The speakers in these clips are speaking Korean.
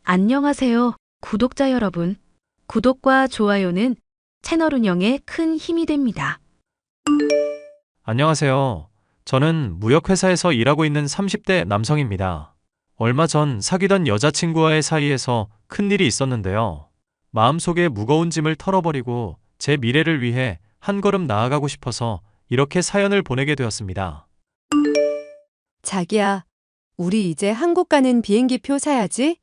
안녕하세요, 구독자 여러분. 구독과 좋아요는 채널 운영에 큰 힘이 됩니다. 안녕하세요. 저는 무역회사에서 일하고 있는 30대 남성입니다. 얼마 전 사귀던 여자친구와의 사이에서 큰일이 있었는데요. 마음속에 무거운 짐을 털어버리고 제 미래를 위해 한 걸음 나아가고 싶어서 이렇게 사연을 보내게 되었습니다. 자기야, 우리 이제 한국 가는 비행기 표 사야지?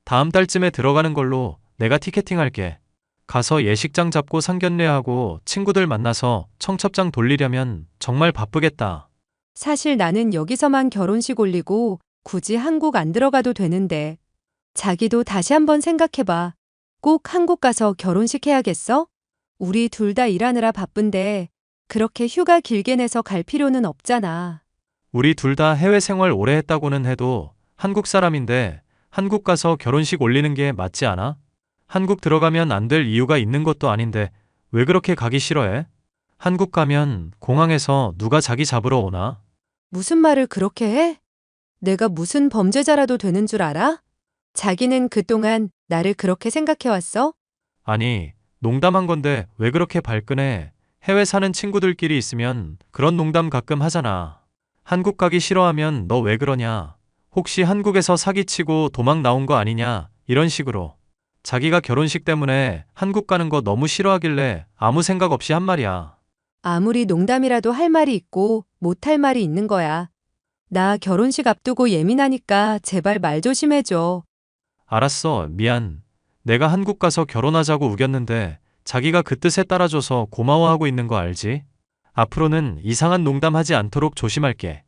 다음 달쯤에 들어가는 걸로 내가 티켓팅할게. 가서 예식장 잡고 상견례하고 친구들 만나서 청첩장 돌리려면 정말 바쁘겠다. 사실 나는 여기서만 결혼식 올리고 굳이 한국 안 들어가도 되는데. 자기도 다시 한번 생각해봐. 꼭 한국 가서 결혼식 해야겠어? 우리 둘 다 일하느라 바쁜데 그렇게 휴가 길게 내서 갈 필요는 없잖아. 우리 둘 다 해외 생활 오래 했다고는 해도 한국 사람인데 한국 가서 결혼식 올리는 게 맞지 않아? 한국 들어가면 안 될 이유가 있는 것도 아닌데 왜 그렇게 가기 싫어해? 한국 가면 공항에서 누가 자기 잡으러 오나? 무슨 말을 그렇게 해? 내가 무슨 범죄자라도 되는 줄 알아? 자기는 그동안 나를 그렇게 생각해왔어? 아니, 농담한 건데 왜 그렇게 발끈해? 해외 사는 친구들끼리 있으면 그런 농담 가끔 하잖아. 한국 가기 싫어하면 너 왜 그러냐? 혹시 한국에서 사기치고 도망 나온 거 아니냐? 이런 식으로. 자기가 결혼식 때문에 한국 가는 거 너무 싫어하길래 아무 생각 없이 한 말이야. 아무리 농담이라도 할 말이 있고 못할 말이 있는 거야. 나 결혼식 앞두고 예민하니까 제발 말 조심해줘. 알았어, 미안. 내가 한국 가서 결혼하자고 우겼는데 자기가 그 뜻에 따라줘서 고마워하고 있는 거 알지? 앞으로는 이상한 농담 하지 않도록 조심할게.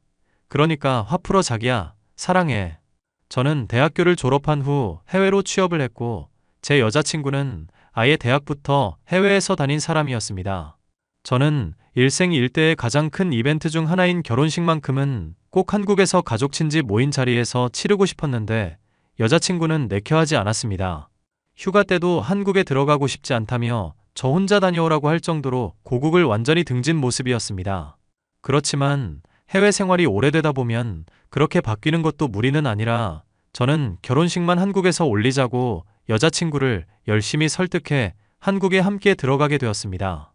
그러니까 화 풀어 자기야. 사랑해. 저는 대학교를 졸업한 후 해외로 취업을 했고 제 여자친구는 아예 대학부터 해외에서 다닌 사람이었습니다. 저는 일생일대의 가장 큰 이벤트 중 하나인 결혼식만큼은 꼭 한국에서 가족 친지 모인 자리에서 치르고 싶었는데 여자친구는 내켜하지 않았습니다. 휴가 때도 한국에 들어가고 싶지 않다며 저 혼자 다녀오라고 할 정도로 고국을 완전히 등진 모습이었습니다. 그렇지만 해외 생활이 오래되다 보면 그렇게 바뀌는 것도 무리는 아니라 저는 결혼식만 한국에서 올리자고 여자친구를 열심히 설득해 한국에 함께 들어가게 되었습니다.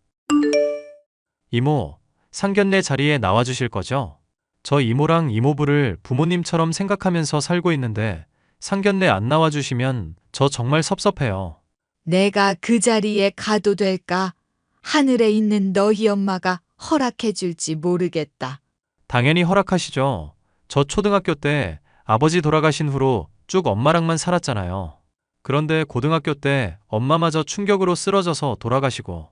이모, 상견례 자리에 나와주실 거죠? 저 이모랑 이모부를 부모님처럼 생각하면서 살고 있는데 상견례 안 나와주시면 저 정말 섭섭해요. 내가 그 자리에 가도 될까? 하늘에 있는 너희 엄마가 허락해 줄지 모르겠다. 당연히 허락하시죠. 저 초등학교 때 아버지 돌아가신 후로 쭉 엄마랑만 살았잖아요. 그런데 고등학교 때 엄마마저 충격으로 쓰러져서 돌아가시고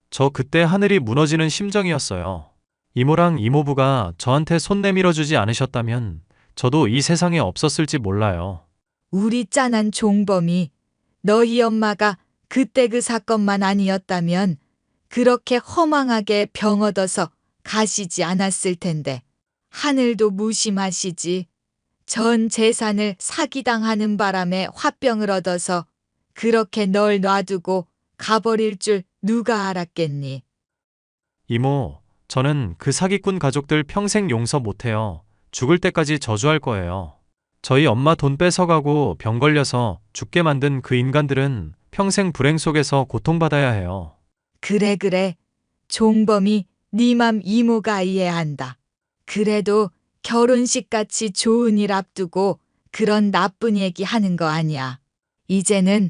저 그때 하늘이 무너지는 심정이었어요. 이모랑 이모부가 저한테 손 내밀어 주지 않으셨다면 저도 이 세상에 없었을지 몰라요. 우리 짠한 종범이 너희 엄마가 그때 그 사건만 아니었다면 그렇게 허망하게 병 얻어서 가시지 않았을 텐데 하늘도 무심하시지. 전 재산을 사기당하는 바람에 화병을 얻어서 그렇게 널 놔두고 가버릴 줄 누가 알았겠니? 이모, 저는 그 사기꾼 가족들 평생 용서 못해요. 죽을 때까지 저주할 거예요. 저희 엄마 돈 뺏어가고 병 걸려서 죽게 만든 그 인간들은 평생 불행 속에서 고통받아야 해요. 그래. 종범이 네 맘 이모가 이해한다. 그래도 결혼식같이 좋은 일 앞두고 그런 나쁜 얘기 하는 거 아니야. 이제는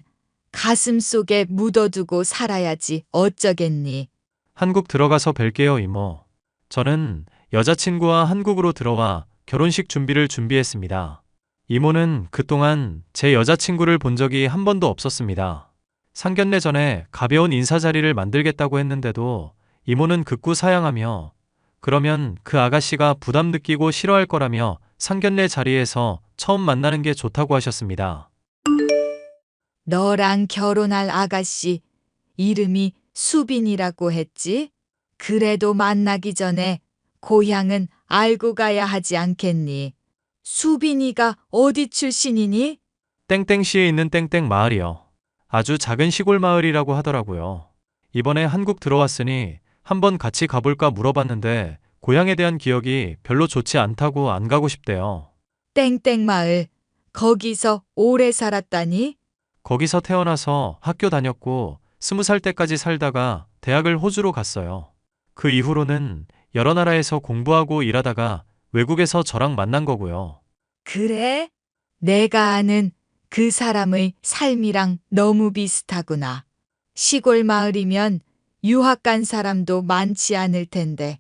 가슴 속에 묻어두고 살아야지 어쩌겠니. 한국 들어가서 뵐게요, 이모. 저는 여자친구와 한국으로 들어와 결혼식 준비를 준비했습니다. 이모는 그동안 제 여자친구를 본 적이 한 번도 없었습니다. 상견례 전에 가벼운 인사 자리를 만들겠다고 했는데도 이모는 극구 사양하며 그러면 그 아가씨가 부담 느끼고 싫어할 거라며 상견례 자리에서 처음 만나는 게 좋다고 하셨습니다. 너랑 결혼할 아가씨 이름이 수빈이라고 했지? 그래도 만나기 전에 고향은 알고 가야 하지 않겠니? 수빈이가 어디 출신이니? 땡땡시에 있는 땡땡 마을이요. 아주 작은 시골 마을이라고 하더라고요. 이번에 한국 들어왔으니 한번 같이 가볼까 물어봤는데 고향에 대한 기억이 별로 좋지 않다고 안 가고 싶대요. 땡땡마을. 거기서 오래 살았다니? 거기서 태어나서 학교 다녔고 20살 때까지 살다가 대학을 호주로 갔어요. 그 이후로는 여러 나라에서 공부하고 일하다가 외국에서 저랑 만난 거고요. 그래? 내가 아는 그 사람의 삶이랑 너무 비슷하구나. 시골 마을이면 유학 간 사람도 많지 않을 텐데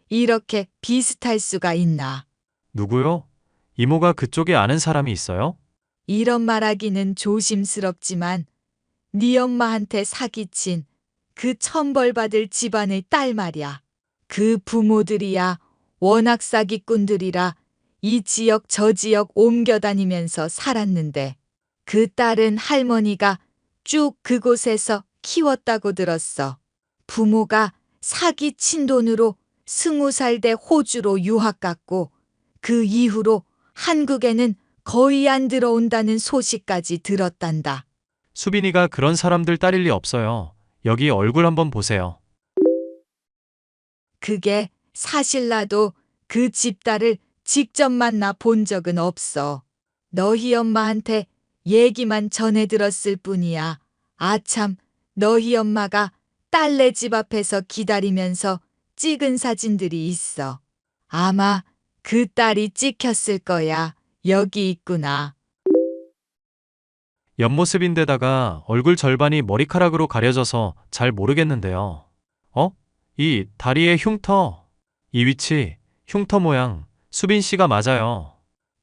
이렇게 비슷할 수가 있나? 누구요? 이모가 그쪽에 아는 사람이 있어요? 이런 말하기는 조심스럽지만 네 엄마한테 사기친 그 천벌받을 집안의 딸 말이야. 그 부모들이야 워낙 사기꾼들이라 이 지역 저 지역 옮겨다니면서 살았는데 그 딸은 할머니가 쭉 그곳에서 키웠다고 들었어. 부모가 사기친 돈으로 20살 때 호주로 유학 갔고 그 이후로 한국에는 거의 안 들어온다는 소식까지 들었단다. 수빈이가 그런 사람들 딸일 리 없어요. 여기 얼굴 한번 보세요. 그게 사실 나도 그 집딸을 직접 만나 본 적은 없어. 너희 엄마한테 얘기만 전해 들었을 뿐이야. 아참, 너희 엄마가 딸네 집 앞에서 기다리면서 찍은 사진들이 있어. 아마 그 딸이 찍혔을 거야. 여기 있구나. 옆모습인데다가 얼굴 절반이 머리카락으로 가려져서 잘 모르겠는데요. 어? 이 다리의 흉터. 이 위치, 흉터 모양, 수빈 씨가 맞아요.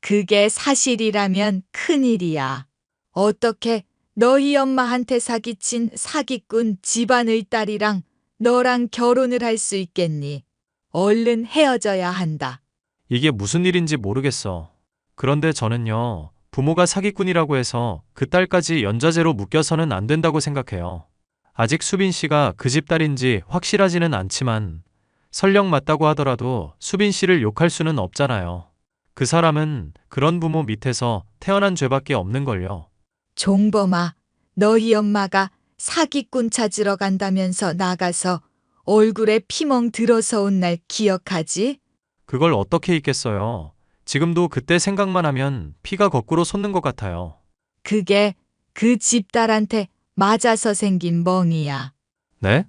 그게 사실이라면 큰일이야. 어떻게 너희 엄마한테 사기친 사기꾼 집안의 딸이랑 너랑 결혼을 할 수 있겠니? 얼른 헤어져야 한다. 이게 무슨 일인지 모르겠어. 그런데 저는요, 부모가 사기꾼이라고 해서 그 딸까지 연좌제로 묶여서는 안 된다고 생각해요. 아직 수빈 씨가 그 집 딸인지 확실하지는 않지만 설령 맞다고 하더라도 수빈 씨를 욕할 수는 없잖아요. 그 사람은 그런 부모 밑에서 태어난 죄밖에 없는걸요. 종범아, 너희 엄마가 사기꾼 찾으러 간다면서 나가서 얼굴에 피멍 들어서 온 날 기억하지? 그걸 어떻게 잊겠어요. 지금도 그때 생각만 하면 피가 거꾸로 솟는 것 같아요. 그게 그 집딸한테 맞아서 생긴 멍이야. 네?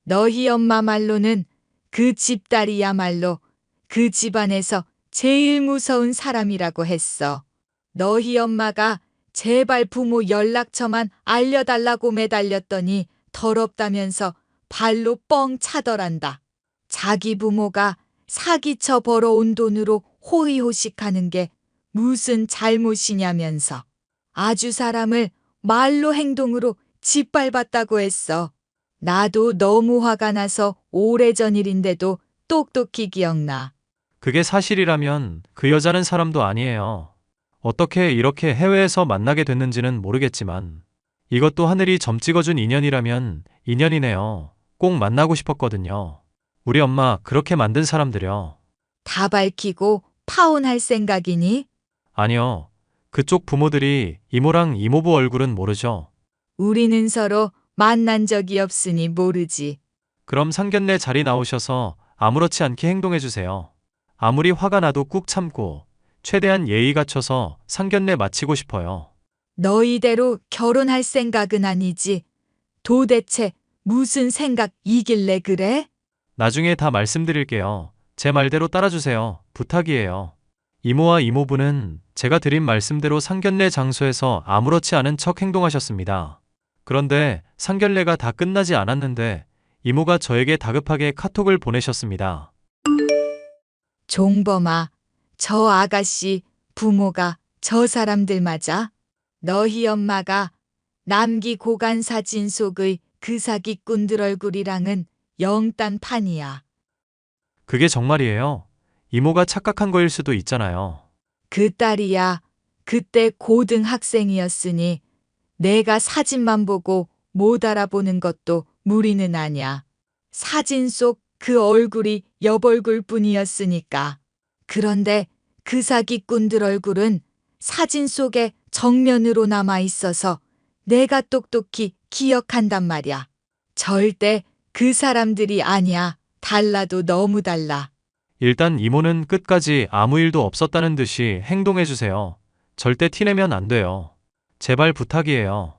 너희 엄마 말로는 그 집딸이야말로 그 집안에서 제일 무서운 사람이라고 했어. 너희 엄마가 제발 부모 연락처만 알려달라고 매달렸더니 더럽다면서 발로 뻥 차더란다. 자기 부모가 사기쳐 벌어온 돈으로 호의호식하는 게 무슨 잘못이냐면서 아주 사람을 말로 행동으로 짓밟았다고 했어. 나도 너무 화가 나서 오래전 일인데도 똑똑히 기억나. 그게 사실이라면 그 여자는 사람도 아니에요. 어떻게 이렇게 해외에서 만나게 됐는지는 모르겠지만 이것도 하늘이 점 찍어준 인연이라면 인연이네요. 꼭 만나고 싶었거든요. 우리 엄마 그렇게 만든 사람들요. 다 밝히고 파혼할 생각이니? 아니요. 그쪽 부모들이 이모랑 이모부 얼굴은 모르죠. 우리는 서로 만난 적이 없으니 모르지. 그럼 상견례 자리 나오셔서 아무렇지 않게 행동해 주세요. 아무리 화가 나도 꾹 참고 최대한 예의 갖춰서 상견례 마치고 싶어요. 너희대로 결혼할 생각은 아니지. 도대체 무슨 생각이길래 그래? 나중에 다 말씀드릴게요. 제 말대로 따라주세요. 부탁이에요. 이모와 이모부는 제가 드린 말씀대로 상견례 장소에서 아무렇지 않은 척 행동하셨습니다. 그런데 상견례가 다 끝나지 않았는데 이모가 저에게 다급하게 카톡을 보내셨습니다. 종범아, 저 아가씨 부모가 저 사람들 맞아? 너희 엄마가 남기 고간 사진 속의 그 사기꾼들 얼굴이랑은 영딴판이야. 그게 정말이에요. 이모가 착각한 거일 수도 있잖아요. 그 딸이야. 그때 고등학생이었으니 내가 사진만 보고 못 알아보는 것도 무리는 아냐. 사진 속 그 얼굴이 옆얼굴 뿐이었으니까. 그런데 그 사기꾼들 얼굴은 사진 속에 정면으로 남아 있어서 내가 똑똑히 기억한단 말이야. 절대 그 사람들이 아니야. 달라도 너무 달라. 일단 이모는 끝까지 아무 일도 없었다는 듯이 행동해 주세요. 절대 티내면 안 돼요. 제발 부탁이에요.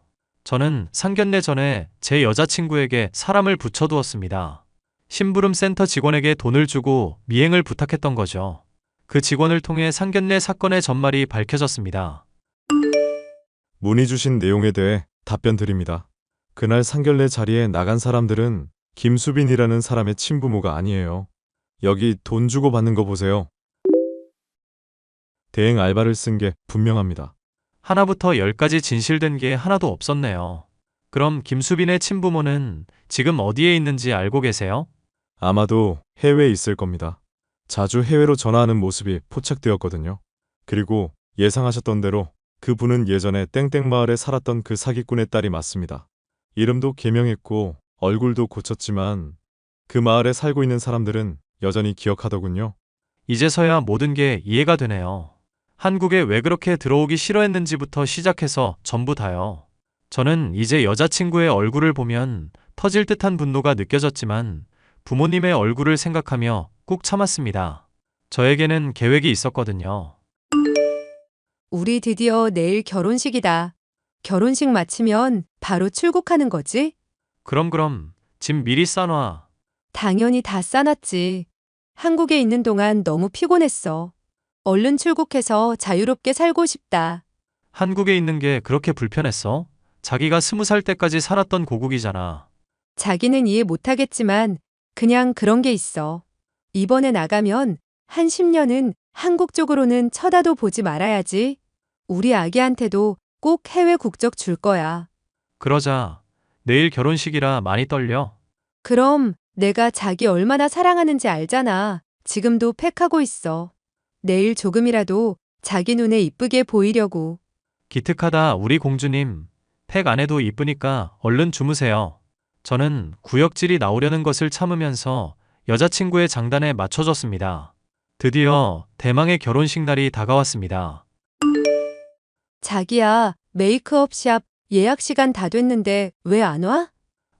저는 상견례 전에 제 여자친구에게 사람을 붙여두었습니다. 심부름 센터 직원에게 돈을 주고 미행을 부탁했던 거죠. 그 직원을 통해 상견례 사건의 전말이 밝혀졌습니다. 문의 주신 내용에 대해 답변 드립니다. 그날 상견례 자리에 나간 사람들은 김수빈이라는 사람의 친부모가 아니에요. 여기 돈 주고 받는 거 보세요. 대행 알바를 쓴 게 분명합니다. 하나부터 열까지 진실된 게 하나도 없었네요. 그럼 김수빈의 친부모는 지금 어디에 있는지 알고 계세요? 아마도 해외에 있을 겁니다. 자주 해외로 전화하는 모습이 포착되었거든요. 그리고 예상하셨던 대로 그분은 예전에 땡땡 마을에 살았던 그 사기꾼의 딸이 맞습니다. 이름도 개명했고 얼굴도 고쳤지만 그 마을에 살고 있는 사람들은 여전히 기억하더군요. 이제서야 모든 게 이해가 되네요. 한국에 왜 그렇게 들어오기 싫어했는지부터 시작해서 전부 다요. 저는 이제 여자친구의 얼굴을 보면 터질 듯한 분노가 느껴졌지만 부모님의 얼굴을 생각하며 꾹 참았습니다. 저에게는 계획이 있었거든요. 우리 드디어 내일 결혼식이다. 결혼식 마치면 바로 출국하는 거지? 그럼 짐 미리 싸놔. 당연히 다 싸놨지. 한국에 있는 동안 너무 피곤했어. 얼른 출국해서 자유롭게 살고 싶다. 한국에 있는 게 그렇게 불편했어? 자기가 20살 때까지 살았던 고국이잖아. 자기는 이해 못하겠지만 그냥 그런 게 있어. 이번에 나가면 한 10년은 한국 쪽으로는 쳐다도 보지 말아야지. 우리 아기한테도 꼭 해외 국적 줄 거야. 그러자. 내일 결혼식이라 많이 떨려. 그럼 내가 자기 얼마나 사랑하는지 알잖아. 지금도 팩하고 있어. 내일 조금이라도 자기 눈에 이쁘게 보이려고. 기특하다 우리 공주님. 팩 안 해도 이쁘니까 얼른 주무세요. 저는 구역질이 나오려는 것을 참으면서 여자친구의 장단에 맞춰줬습니다. 드디어 대망의 결혼식 날이 다가왔습니다. 자기야, 메이크업 샵 예약 시간 다 됐는데 왜 안 와?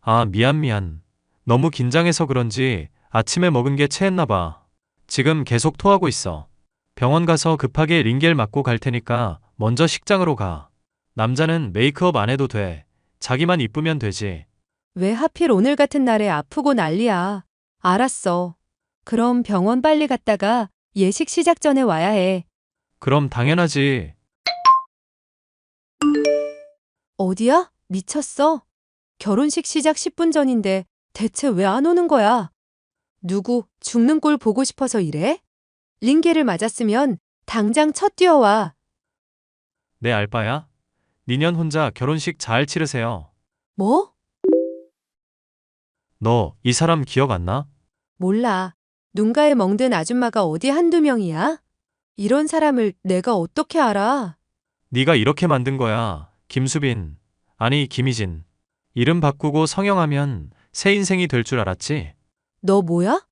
아, 미안. 너무 긴장해서 그런지 아침에 먹은 게 체했나 봐. 지금 계속 토하고 있어. 병원 가서 급하게 링겔 맞고 갈 테니까 먼저 식장으로 가. 남자는 메이크업 안 해도 돼. 자기만 이쁘면 되지. 왜 하필 오늘 같은 날에 아프고 난리야. 알았어. 그럼 병원 빨리 갔다가 예식 시작 전에 와야 해. 그럼 당연하지. 어디야? 미쳤어? 결혼식 시작 10분 전인데 대체 왜 안 오는 거야? 누구 죽는 꼴 보고 싶어서 이래? 링겔을 맞았으면 당장 첫 뛰어와. 내 알바야? 니년 혼자 결혼식 잘 치르세요. 뭐? 너 이 사람 기억 안 나? 몰라. 눈가에 멍든 아줌마가 어디 한두 명이야? 이런 사람을 내가 어떻게 알아? 네가 이렇게 만든 거야. 김수빈. 아니 김희진. 이름 바꾸고 성형하면 새 인생이 될 줄 알았지? 너 뭐야?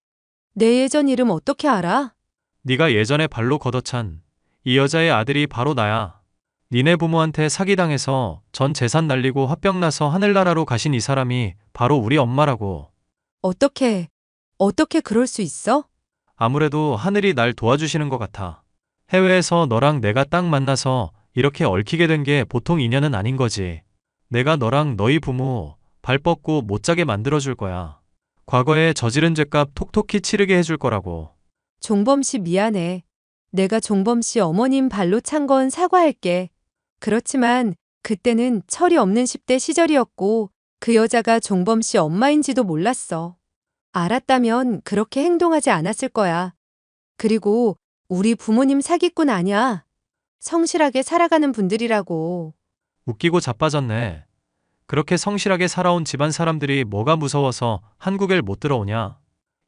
내 예전 이름 어떻게 알아? 네가 예전에 발로 걷어찬 이 여자의 아들이 바로 나야. 니네 부모한테 사기당해서 전 재산 날리고 화병나서 하늘나라로 가신 이 사람이 바로 우리 엄마라고. 어떻게 그럴 수 있어? 아무래도 하늘이 날 도와주시는 것 같아. 해외에서 너랑 내가 딱 만나서 이렇게 얽히게 된 게 보통 인연은 아닌 거지. 내가 너랑 너희 부모 발 뻗고 못 자게 만들어줄 거야. 과거에 저지른 죄값 톡톡히 치르게 해줄 거라고. 종범 씨 미안해. 내가 종범 씨 어머님 발로 찬 건 사과할게. 그렇지만 그때는 철이 없는 10대 시절이었고 그 여자가 종범 씨 엄마인지도 몰랐어. 알았다면 그렇게 행동하지 않았을 거야. 그리고 우리 부모님 사기꾼 아니야. 성실하게 살아가는 분들이라고. 웃기고 자빠졌네. 그렇게 성실하게 살아온 집안 사람들이 뭐가 무서워서 한국에 못 들어오냐.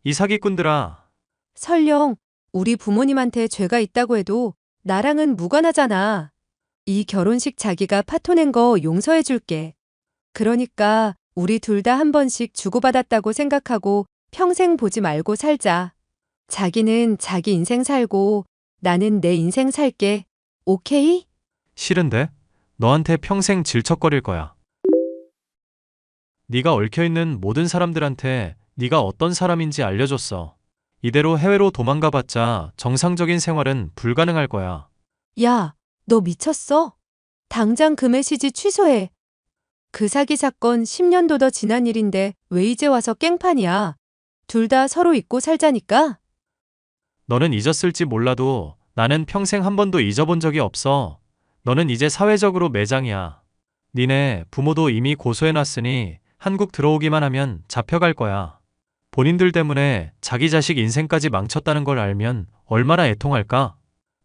이 사기꾼들아. 설령 우리 부모님한테 죄가 있다고 해도 나랑은 무관하잖아. 이 결혼식 자기가 파토낸 거 용서해 줄게. 그러니까 우리 둘 다 한 번씩 주고받았다고 생각하고 평생 보지 말고 살자. 자기는 자기 인생 살고 나는 내 인생 살게. 오케이? 싫은데? 너한테 평생 질척거릴 거야. 네가 얽혀있는 모든 사람들한테 네가 어떤 사람인지 알려줬어. 이대로 해외로 도망가봤자 정상적인 생활은 불가능할 거야. 야, 너 미쳤어? 당장 그 메시지 취소해. 그 사기 사건 10년도 더 지난 일인데 왜 이제 와서 깽판이야? 둘 다 서로 잊고 살자니까? 너는 잊었을지 몰라도 나는 평생 한 번도 잊어본 적이 없어. 너는 이제 사회적으로 매장이야. 니네 부모도 이미 고소해놨으니 한국 들어오기만 하면 잡혀갈 거야. 본인들 때문에 자기 자식 인생까지 망쳤다는 걸 알면 얼마나 애통할까?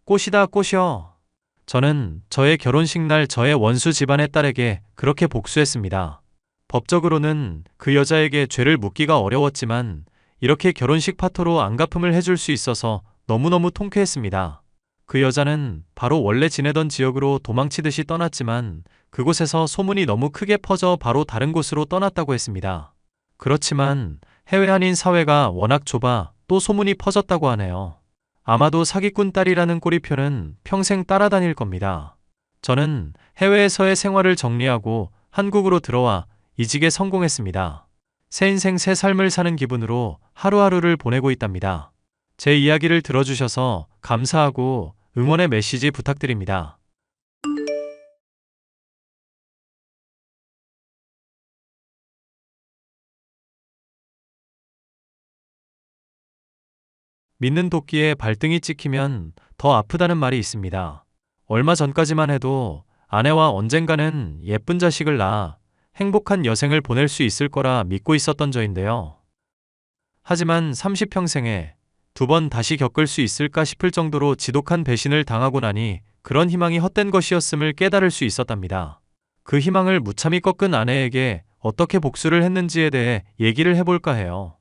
꽃이다 꽃이여. 저는 저의 결혼식 날 저의 원수 집안의 딸에게 그렇게 복수했습니다. 법적으로는 그 여자에게 죄를 묻기가 어려웠지만 이렇게 결혼식 파토로 안갚음을 해줄 수 있어서 너무너무 통쾌했습니다. 그 여자는 바로 원래 지내던 지역으로 도망치듯이 떠났지만 그곳에서 소문이 너무 크게 퍼져 바로 다른 곳으로 떠났다고 했습니다. 그렇지만 해외 한인 사회가 워낙 좁아 또 소문이 퍼졌다고 하네요. 아마도 사기꾼 딸이라는 꼬리표는 평생 따라다닐 겁니다. 저는 해외에서의 생활을 정리하고 한국으로 들어와 이직에 성공했습니다. 새 인생 새 삶을 사는 기분으로 하루하루를 보내고 있답니다. 제 이야기를 들어주셔서 감사하고 응원의 메시지 부탁드립니다. 믿는 도끼에 발등이 찍히면 더 아프다는 말이 있습니다. 얼마 전까지만 해도 아내와 언젠가는 예쁜 자식을 낳아 행복한 여생을 보낼 수 있을 거라 믿고 있었던 저인데요. 하지만 30평생에 2번 다시 겪을 수 있을까 싶을 정도로 지독한 배신을 당하고 나니 그런 희망이 헛된 것이었음을 깨달을 수 있었답니다. 그 희망을 무참히 꺾은 아내에게 어떻게 복수를 했는지에 대해 얘기를 해볼까 해요.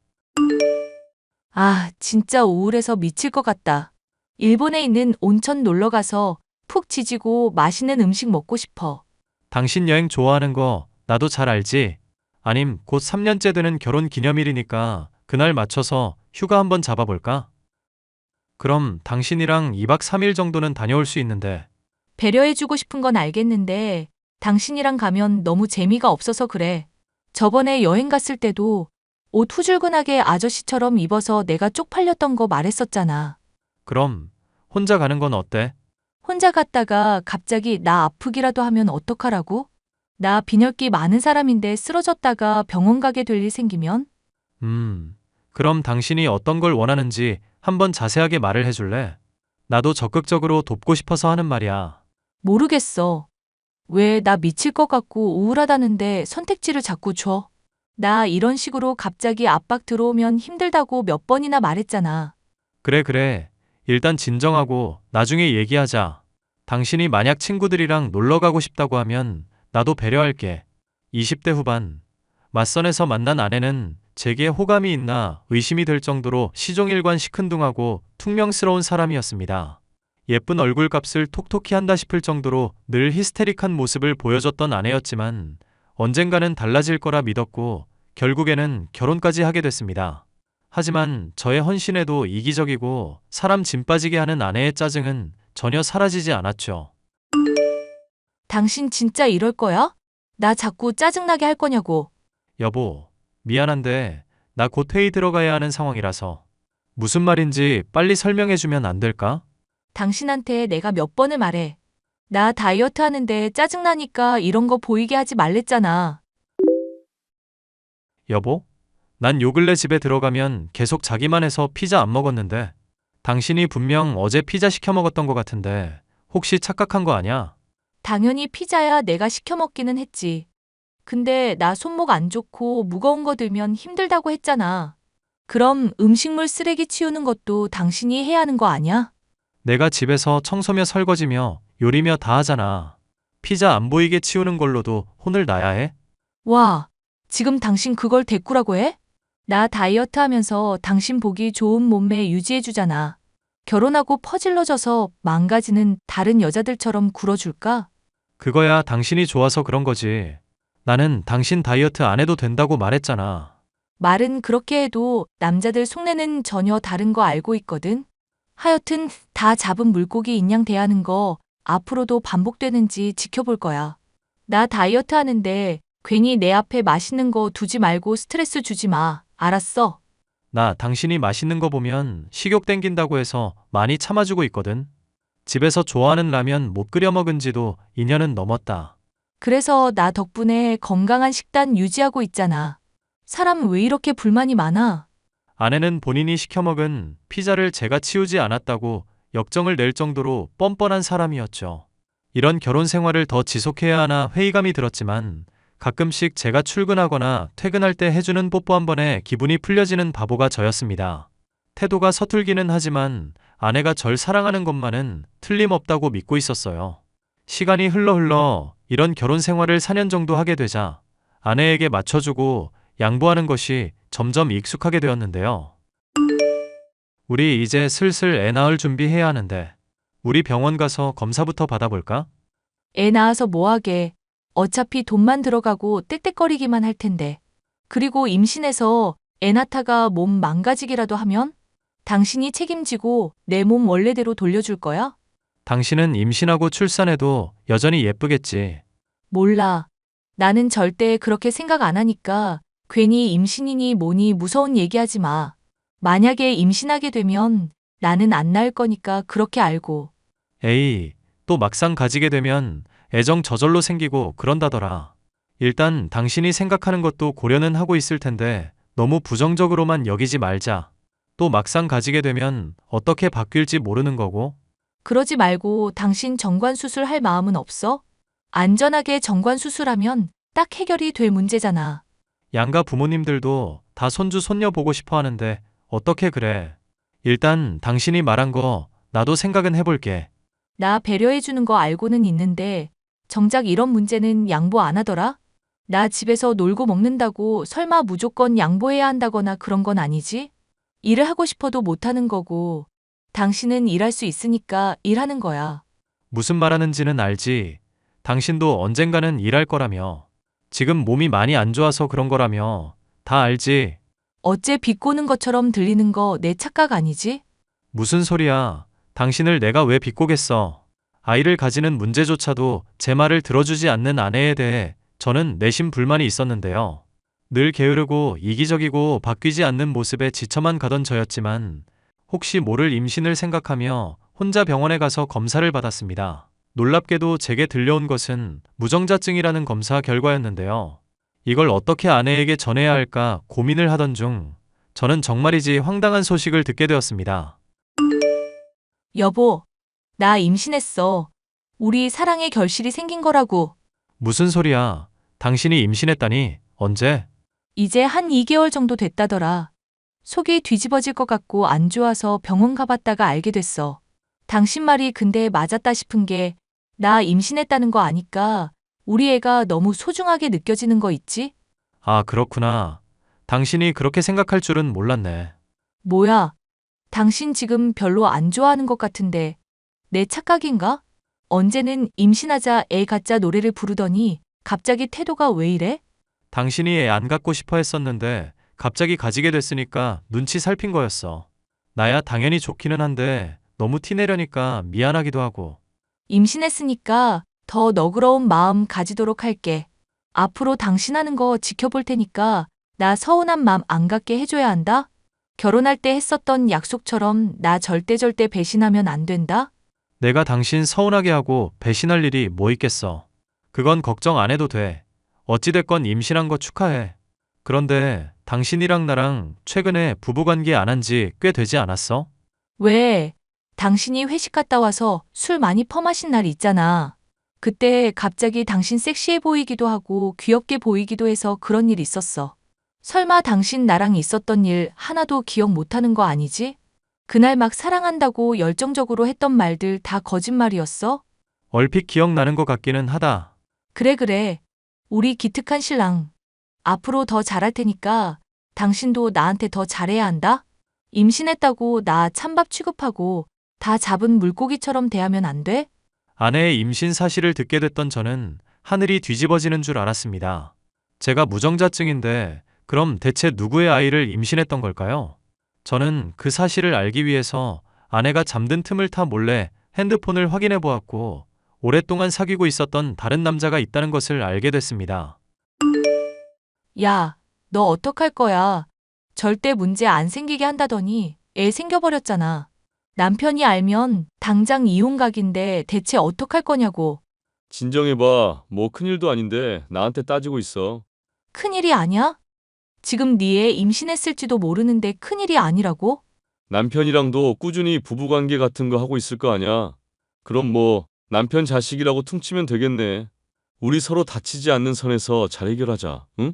아, 진짜 우울해서 미칠 것 같다. 일본에 있는 온천 놀러 가서 푹 지지고 맛있는 음식 먹고 싶어. 당신 여행 좋아하는 거 나도 잘 알지? 아님 곧 3년째 되는 결혼 기념일이니까 그날 맞춰서 휴가 한번 잡아볼까? 그럼 당신이랑 2박 3일 정도는 다녀올 수 있는데. 배려해주고 싶은 건 알겠는데 당신이랑 가면 너무 재미가 없어서 그래. 저번에 여행 갔을 때도 옷 후줄근하게 아저씨처럼 입어서 내가 쪽팔렸던 거 말했었잖아. 그럼 혼자 가는 건 어때? 혼자 갔다가 갑자기 나 아프기라도 하면 어떡하라고? 나 빈혈기 많은 사람인데 쓰러졌다가 병원 가게 될 일 생기면? 그럼 당신이 어떤 걸 원하는지 한번 자세하게 말을 해줄래? 나도 적극적으로 돕고 싶어서 하는 말이야. 모르겠어. 왜 나 미칠 것 같고 우울하다는데 선택지를 자꾸 줘? 나 이런 식으로 갑자기 압박 들어오면 힘들다고 몇 번이나 말했잖아. 그래. 일단 진정하고 나중에 얘기하자. 당신이 만약 친구들이랑 놀러 가고 싶다고 하면 나도 배려할게. 20대 후반. 맞선에서 만난 아내는 제게 호감이 있나 의심이 될 정도로 시종일관 시큰둥하고 퉁명스러운 사람이었습니다. 예쁜 얼굴값을 톡톡히 한다 싶을 정도로 늘 히스테릭한 모습을 보여줬던 아내였지만 언젠가는 달라질 거라 믿었고 결국에는 결혼까지 하게 됐습니다. 하지만 저의 헌신에도 이기적이고 사람 짐 빠지게 하는 아내의 짜증은 전혀 사라지지 않았죠. 당신 진짜 이럴 거야? 나 자꾸 짜증나게 할 거냐고. 여보, 미안한데 나 곧 회의 들어가야 하는 상황이라서. 무슨 말인지 빨리 설명해주면 안 될까? 당신한테 내가 몇 번을 말해. 나 다이어트 하는데 짜증나니까 이런 거 보이게 하지 말랬잖아. 여보? 난 요 근래 집에 들어가면 계속 자기만 해서 피자 안 먹었는데 당신이 분명 어제 피자 시켜 먹었던 것 같은데 혹시 착각한 거 아냐? 당연히 피자야 내가 시켜 먹기는 했지. 근데 나 손목 안 좋고 무거운 거 들면 힘들다고 했잖아. 그럼 음식물 쓰레기 치우는 것도 당신이 해야 하는 거 아니야? 내가 집에서 청소며 설거지며 요리며 다 하잖아. 피자 안 보이게 치우는 걸로도 혼을 나야 해? 와, 지금 당신 그걸 대꾸라고 해? 나 다이어트 하면서 당신 보기 좋은 몸매 유지해주잖아. 결혼하고 퍼질러져서 망가지는 다른 여자들처럼 굴어줄까? 그거야 당신이 좋아서 그런 거지. 나는 당신 다이어트 안 해도 된다고 말했잖아. 말은 그렇게 해도 남자들 속내는 전혀 다른 거 알고 있거든. 하여튼 다 잡은 물고기 인양 대하는 거 앞으로도 반복되는지 지켜볼 거야. 나 다이어트 하는데 괜히 내 앞에 맛있는 거 두지 말고 스트레스 주지 마. 알았어? 나 당신이 맛있는 거 보면 식욕 땡긴다고 해서 많이 참아주고 있거든. 집에서 좋아하는 라면 못 끓여 먹은 지도 2년은 넘었다. 그래서 나 덕분에 건강한 식단 유지하고 있잖아. 사람 왜 이렇게 불만이 많아? 아내는 본인이 시켜 먹은 피자를 제가 치우지 않았다고 역정을 낼 정도로 뻔뻔한 사람이었죠. 이런 결혼 생활을 더 지속해야 하나 회의감이 들었지만 가끔씩 제가 출근하거나 퇴근할 때 해주는 뽀뽀 한 번에 기분이 풀려지는 바보가 저였습니다. 태도가 서툴기는 하지만 아내가 절 사랑하는 것만은 틀림없다고 믿고 있었어요. 시간이 흘러 이런 결혼 생활을 4년 정도 하게 되자 아내에게 맞춰주고 양보하는 것이 점점 익숙하게 되었는데요. 우리 이제 슬슬 애 낳을 준비해야 하는데 우리 병원 가서 검사부터 받아볼까? 애 낳아서 뭐하게. 어차피 돈만 들어가고 떽떽거리기만 할 텐데. 그리고 임신해서 애 낳다가 몸 망가지기라도 하면? 당신이 책임지고 내 몸 원래대로 돌려줄 거야? 당신은 임신하고 출산해도 여전히 예쁘겠지. 몰라. 나는 절대 그렇게 생각 안 하니까 괜히 임신이니 뭐니 무서운 얘기하지 마. 만약에 임신하게 되면 나는 안 낳을 거니까 그렇게 알고. 에이, 또 막상 가지게 되면 애정 저절로 생기고 그런다더라. 일단 당신이 생각하는 것도 고려는 하고 있을 텐데 너무 부정적으로만 여기지 말자. 또 막상 가지게 되면 어떻게 바뀔지 모르는 거고. 그러지 말고 당신 정관 수술할 마음은 없어? 안전하게 정관 수술하면 딱 해결이 될 문제잖아. 양가 부모님들도 다 손주 손녀 보고 싶어 하는데 어떻게 그래. 일단 당신이 말한 거 나도 생각은 해볼게. 나 배려해주는 거 알고는 있는데 정작 이런 문제는 양보 안 하더라? 나 집에서 놀고 먹는다고 설마 무조건 양보해야 한다거나 그런 건 아니지? 일을 하고 싶어도 못하는 거고 당신은 일할 수 있으니까 일하는 거야. 무슨 말하는지는 알지. 당신도 언젠가는 일할 거라며. 지금 몸이 많이 안 좋아서 그런 거라며. 다 알지. 어째 비꼬는 것처럼 들리는 거 내 착각 아니지? 무슨 소리야. 당신을 내가 왜 비꼬겠어. 아이를 가지는 문제조차도 제 말을 들어주지 않는 아내에 대해 저는 내심 불만이 있었는데요. 늘 게으르고 이기적이고 바뀌지 않는 모습에 지쳐만 가던 저였지만 혹시 모를 임신을 생각하며 혼자 병원에 가서 검사를 받았습니다. 놀랍게도 제게 들려온 것은 무정자증이라는 검사 결과였는데요. 이걸 어떻게 아내에게 전해야 할까 고민을 하던 중 저는 정말이지 황당한 소식을 듣게 되었습니다. 여보, 나 임신했어. 우리 사랑의 결실이 생긴 거라고. 무슨 소리야? 당신이 임신했다니? 언제? 이제 한 2개월 정도 됐다더라. 속이 뒤집어질 것 같고 안 좋아서 병원 가봤다가 알게 됐어. 당신 말이 근데 맞았다 싶은 게 나 임신했다는 거 아니까 우리 애가 너무 소중하게 느껴지는 거 있지? 아, 그렇구나. 당신이 그렇게 생각할 줄은 몰랐네. 뭐야? 당신 지금 별로 안 좋아하는 것 같은데 내 착각인가? 언제는 임신하자 애 갖자 노래를 부르더니 갑자기 태도가 왜 이래? 당신이 애 안 갖고 싶어 했었는데 갑자기 가지게 됐으니까 눈치 살핀 거였어. 나야 당연히 좋기는 한데 너무 티내려니까 미안하기도 하고. 임신했으니까 더 너그러운 마음 가지도록 할게. 앞으로 당신 하는 거 지켜볼 테니까 나 서운한 마음 안 갖게 해줘야 한다? 결혼할 때 했었던 약속처럼 나 절대 배신하면 안 된다? 내가 당신 서운하게 하고 배신할 일이 뭐 있겠어. 그건 걱정 안 해도 돼. 어찌됐건 임신한 거 축하해. 그런데 당신이랑 나랑 최근에 부부관계 안 한 지 꽤 되지 않았어? 왜? 당신이 회식 갔다 와서 술 많이 퍼마신 날 있잖아. 그때 갑자기 당신 섹시해 보이기도 하고 귀엽게 보이기도 해서 그런 일 있었어. 설마 당신 나랑 있었던 일 하나도 기억 못하는 거 아니지? 그날 막 사랑한다고 열정적으로 했던 말들 다 거짓말이었어? 얼핏 기억나는 것 같기는 하다. 그래. 우리 기특한 신랑. 앞으로 더 잘할 테니까 당신도 나한테 더 잘해야 한다? 임신했다고 나 찬밥 취급하고 다 잡은 물고기처럼 대하면 안 돼? 아내의 임신 사실을 듣게 됐던 저는 하늘이 뒤집어지는 줄 알았습니다. 제가 무정자증인데 그럼 대체 누구의 아이를 임신했던 걸까요? 저는 그 사실을 알기 위해서 아내가 잠든 틈을 타 몰래 핸드폰을 확인해 보았고 오랫동안 사귀고 있었던 다른 남자가 있다는 것을 알게 됐습니다. 야, 너 어떡할 거야? 절대 문제 안 생기게 한다더니 애 생겨버렸잖아. 남편이 알면 당장 이혼각인데 대체 어떡할 거냐고. 진정해봐. 뭐 큰일도 아닌데 나한테 따지고 있어. 큰일이 아니야? 지금 네 애 임신했을지도 모르는데 큰일이 아니라고? 남편이랑도 꾸준히 부부관계 같은 거 하고 있을 거 아니야. 그럼 뭐 남편 자식이라고 퉁치면 되겠네. 우리 서로 다치지 않는 선에서 잘 해결하자. 응?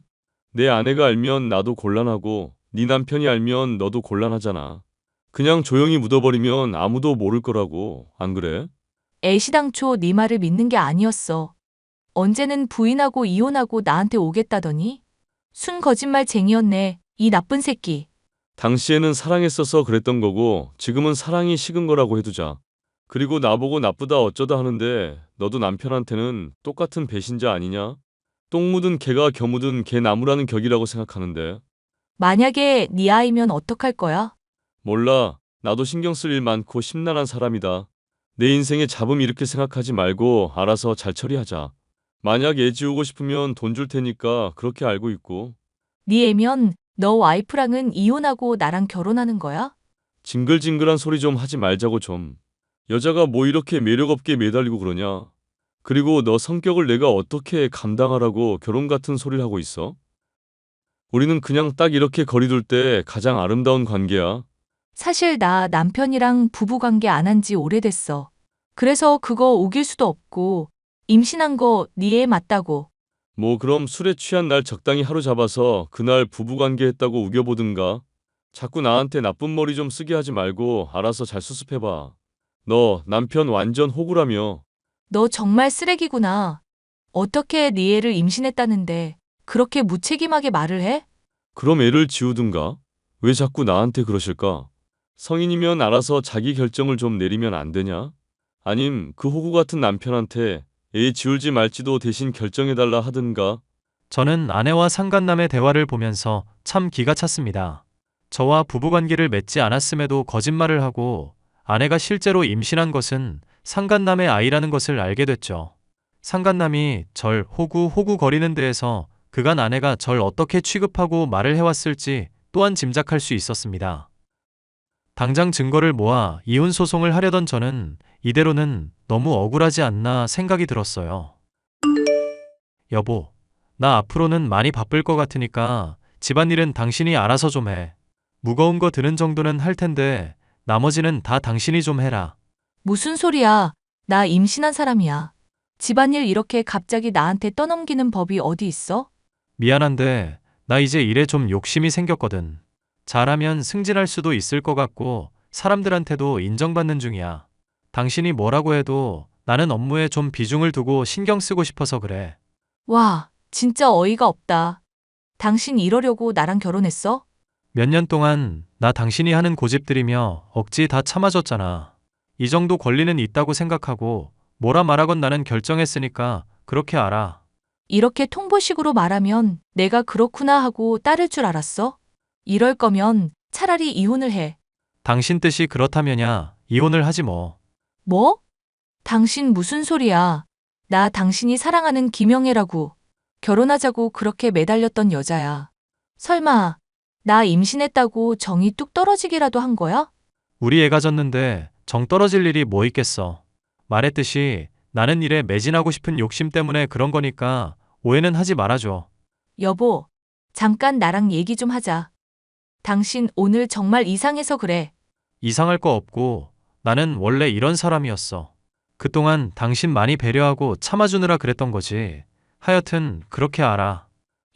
내 아내가 알면 나도 곤란하고 네 남편이 알면 너도 곤란하잖아. 그냥 조용히 묻어버리면 아무도 모를 거라고. 안 그래? 애시당초 네 말을 믿는 게 아니었어. 언제는 부인하고 이혼하고 나한테 오겠다더니? 순 거짓말쟁이였네, 이 나쁜 새끼. 당시에는 사랑했어서 그랬던 거고 지금은 사랑이 식은 거라고 해두자. 그리고 나보고 나쁘다 어쩌다 하는데 너도 남편한테는 똑같은 배신자 아니냐? 똥 묻은 개가 겨 묻은 개 나무라는 격이라고 생각하는데. 만약에 네 아이면 어떡할 거야? 몰라. 나도 신경 쓸 일 많고 심란한 사람이다. 내 인생의 잡음 이렇게 생각하지 말고 알아서 잘 처리하자. 만약 애 지우고 싶으면 돈 줄 테니까 그렇게 알고 있고. 네 애면 너 와이프랑은 이혼하고 나랑 결혼하는 거야? 징글징글한 소리 좀 하지 말자고 좀. 여자가 뭐 이렇게 매력 없게 매달리고 그러냐. 그리고 너 성격을 내가 어떻게 감당하라고 결혼 같은 소리를 하고 있어? 우리는 그냥 딱 이렇게 거리둘 때 가장 아름다운 관계야. 사실 나 남편이랑 부부관계 안 한 지 오래됐어. 그래서 그거 우길 수도 없고 임신한 거 네 애 맞다고. 뭐 그럼 술에 취한 날 적당히 하루 잡아서 그날 부부관계 했다고 우겨보든가. 자꾸 나한테 나쁜 머리 좀 쓰게 하지 말고 알아서 잘 수습해봐. 너 남편 완전 호구라며. 너 정말 쓰레기구나. 어떻게 네 애를 임신했다는데 그렇게 무책임하게 말을 해? 그럼 애를 지우든가. 왜 자꾸 나한테 그러실까? 성인이면 알아서 자기 결정을 좀 내리면 안 되냐? 아님 그 호구 같은 남편한테 애 지울지 말지도 대신 결정해달라 하든가. 저는 아내와 상간남의 대화를 보면서 참 기가 찼습니다. 저와 부부관계를 맺지 않았음에도 거짓말을 하고 아내가 실제로 임신한 것은 상간남의 아이라는 것을 알게 됐죠. 상간남이 절 호구 거리는 데에서 그간 아내가 절 어떻게 취급하고 말을 해왔을지 또한 짐작할 수 있었습니다. 당장 증거를 모아 이혼 소송을 하려던 저는 이대로는 너무 억울하지 않나 생각이 들었어요. 여보, 나 앞으로는 많이 바쁠 것 같으니까 집안일은 당신이 알아서 좀 해. 무거운 거 드는 정도는 할 텐데 나머지는 다 당신이 좀 해라. 무슨 소리야. 나 임신한 사람이야. 집안일 이렇게 갑자기 나한테 떠넘기는 법이 어디 있어? 미안한데 나 이제 일에 좀 욕심이 생겼거든. 잘하면 승진할 수도 있을 것 같고 사람들한테도 인정받는 중이야. 당신이 뭐라고 해도 나는 업무에 좀 비중을 두고 신경 쓰고 싶어서 그래. 와, 진짜 어이가 없다. 당신 이러려고 나랑 결혼했어? 몇 년 동안 나 당신이 하는 고집들이며 억지 다 참아줬잖아. 이 정도 권리는 있다고 생각하고 뭐라 말하건 나는 결정했으니까 그렇게 알아. 이렇게 통보식으로 말하면 내가 그렇구나 하고 따를 줄 알았어? 이럴 거면 차라리 이혼을 해. 당신 뜻이 그렇다면야 이혼을 하지 뭐. 뭐? 당신 무슨 소리야. 나 당신이 사랑하는 김영애라고. 결혼하자고 그렇게 매달렸던 여자야. 설마 나 임신했다고 정이 뚝 떨어지기라도 한 거야? 우리 애가 졌는데 정 떨어질 일이 뭐 있겠어. 말했듯이 나는 일에 매진하고 싶은 욕심 때문에 그런 거니까 오해는 하지 말아줘. 여보, 잠깐 나랑 얘기 좀 하자. 당신 오늘 정말 이상해서 그래. 이상할 거 없고 나는 원래 이런 사람이었어. 그동안 당신 많이 배려하고 참아주느라 그랬던 거지. 하여튼 그렇게 알아.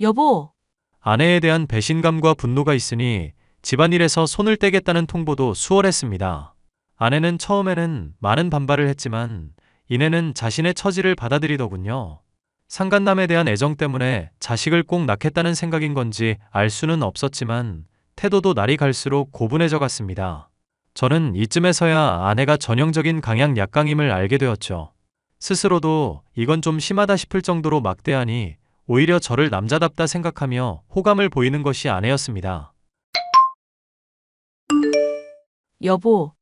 여보, 아내에 대한 배신감과 분노가 있으니 집안일에서 손을 떼겠다는 통보도 수월했습니다. 아내는 처음에는 많은 반발을 했지만 이내는 자신의 처지를 받아들이더군요. 상간남에 대한 애정 때문에 자식을 꼭 낳겠다는 생각인 건지 알 수는 없었지만 태도도 날이 갈수록 고분해져 갔습니다. 저는 이쯤에서야 아내가 전형적인 강약 약강임을 알게 되었죠. 스스로도 이건 좀 심하다 싶을 정도로 막대하니 오히려 저를 남자답다 생각하며 호감을 보이는 것이 아내였습니다. 여보,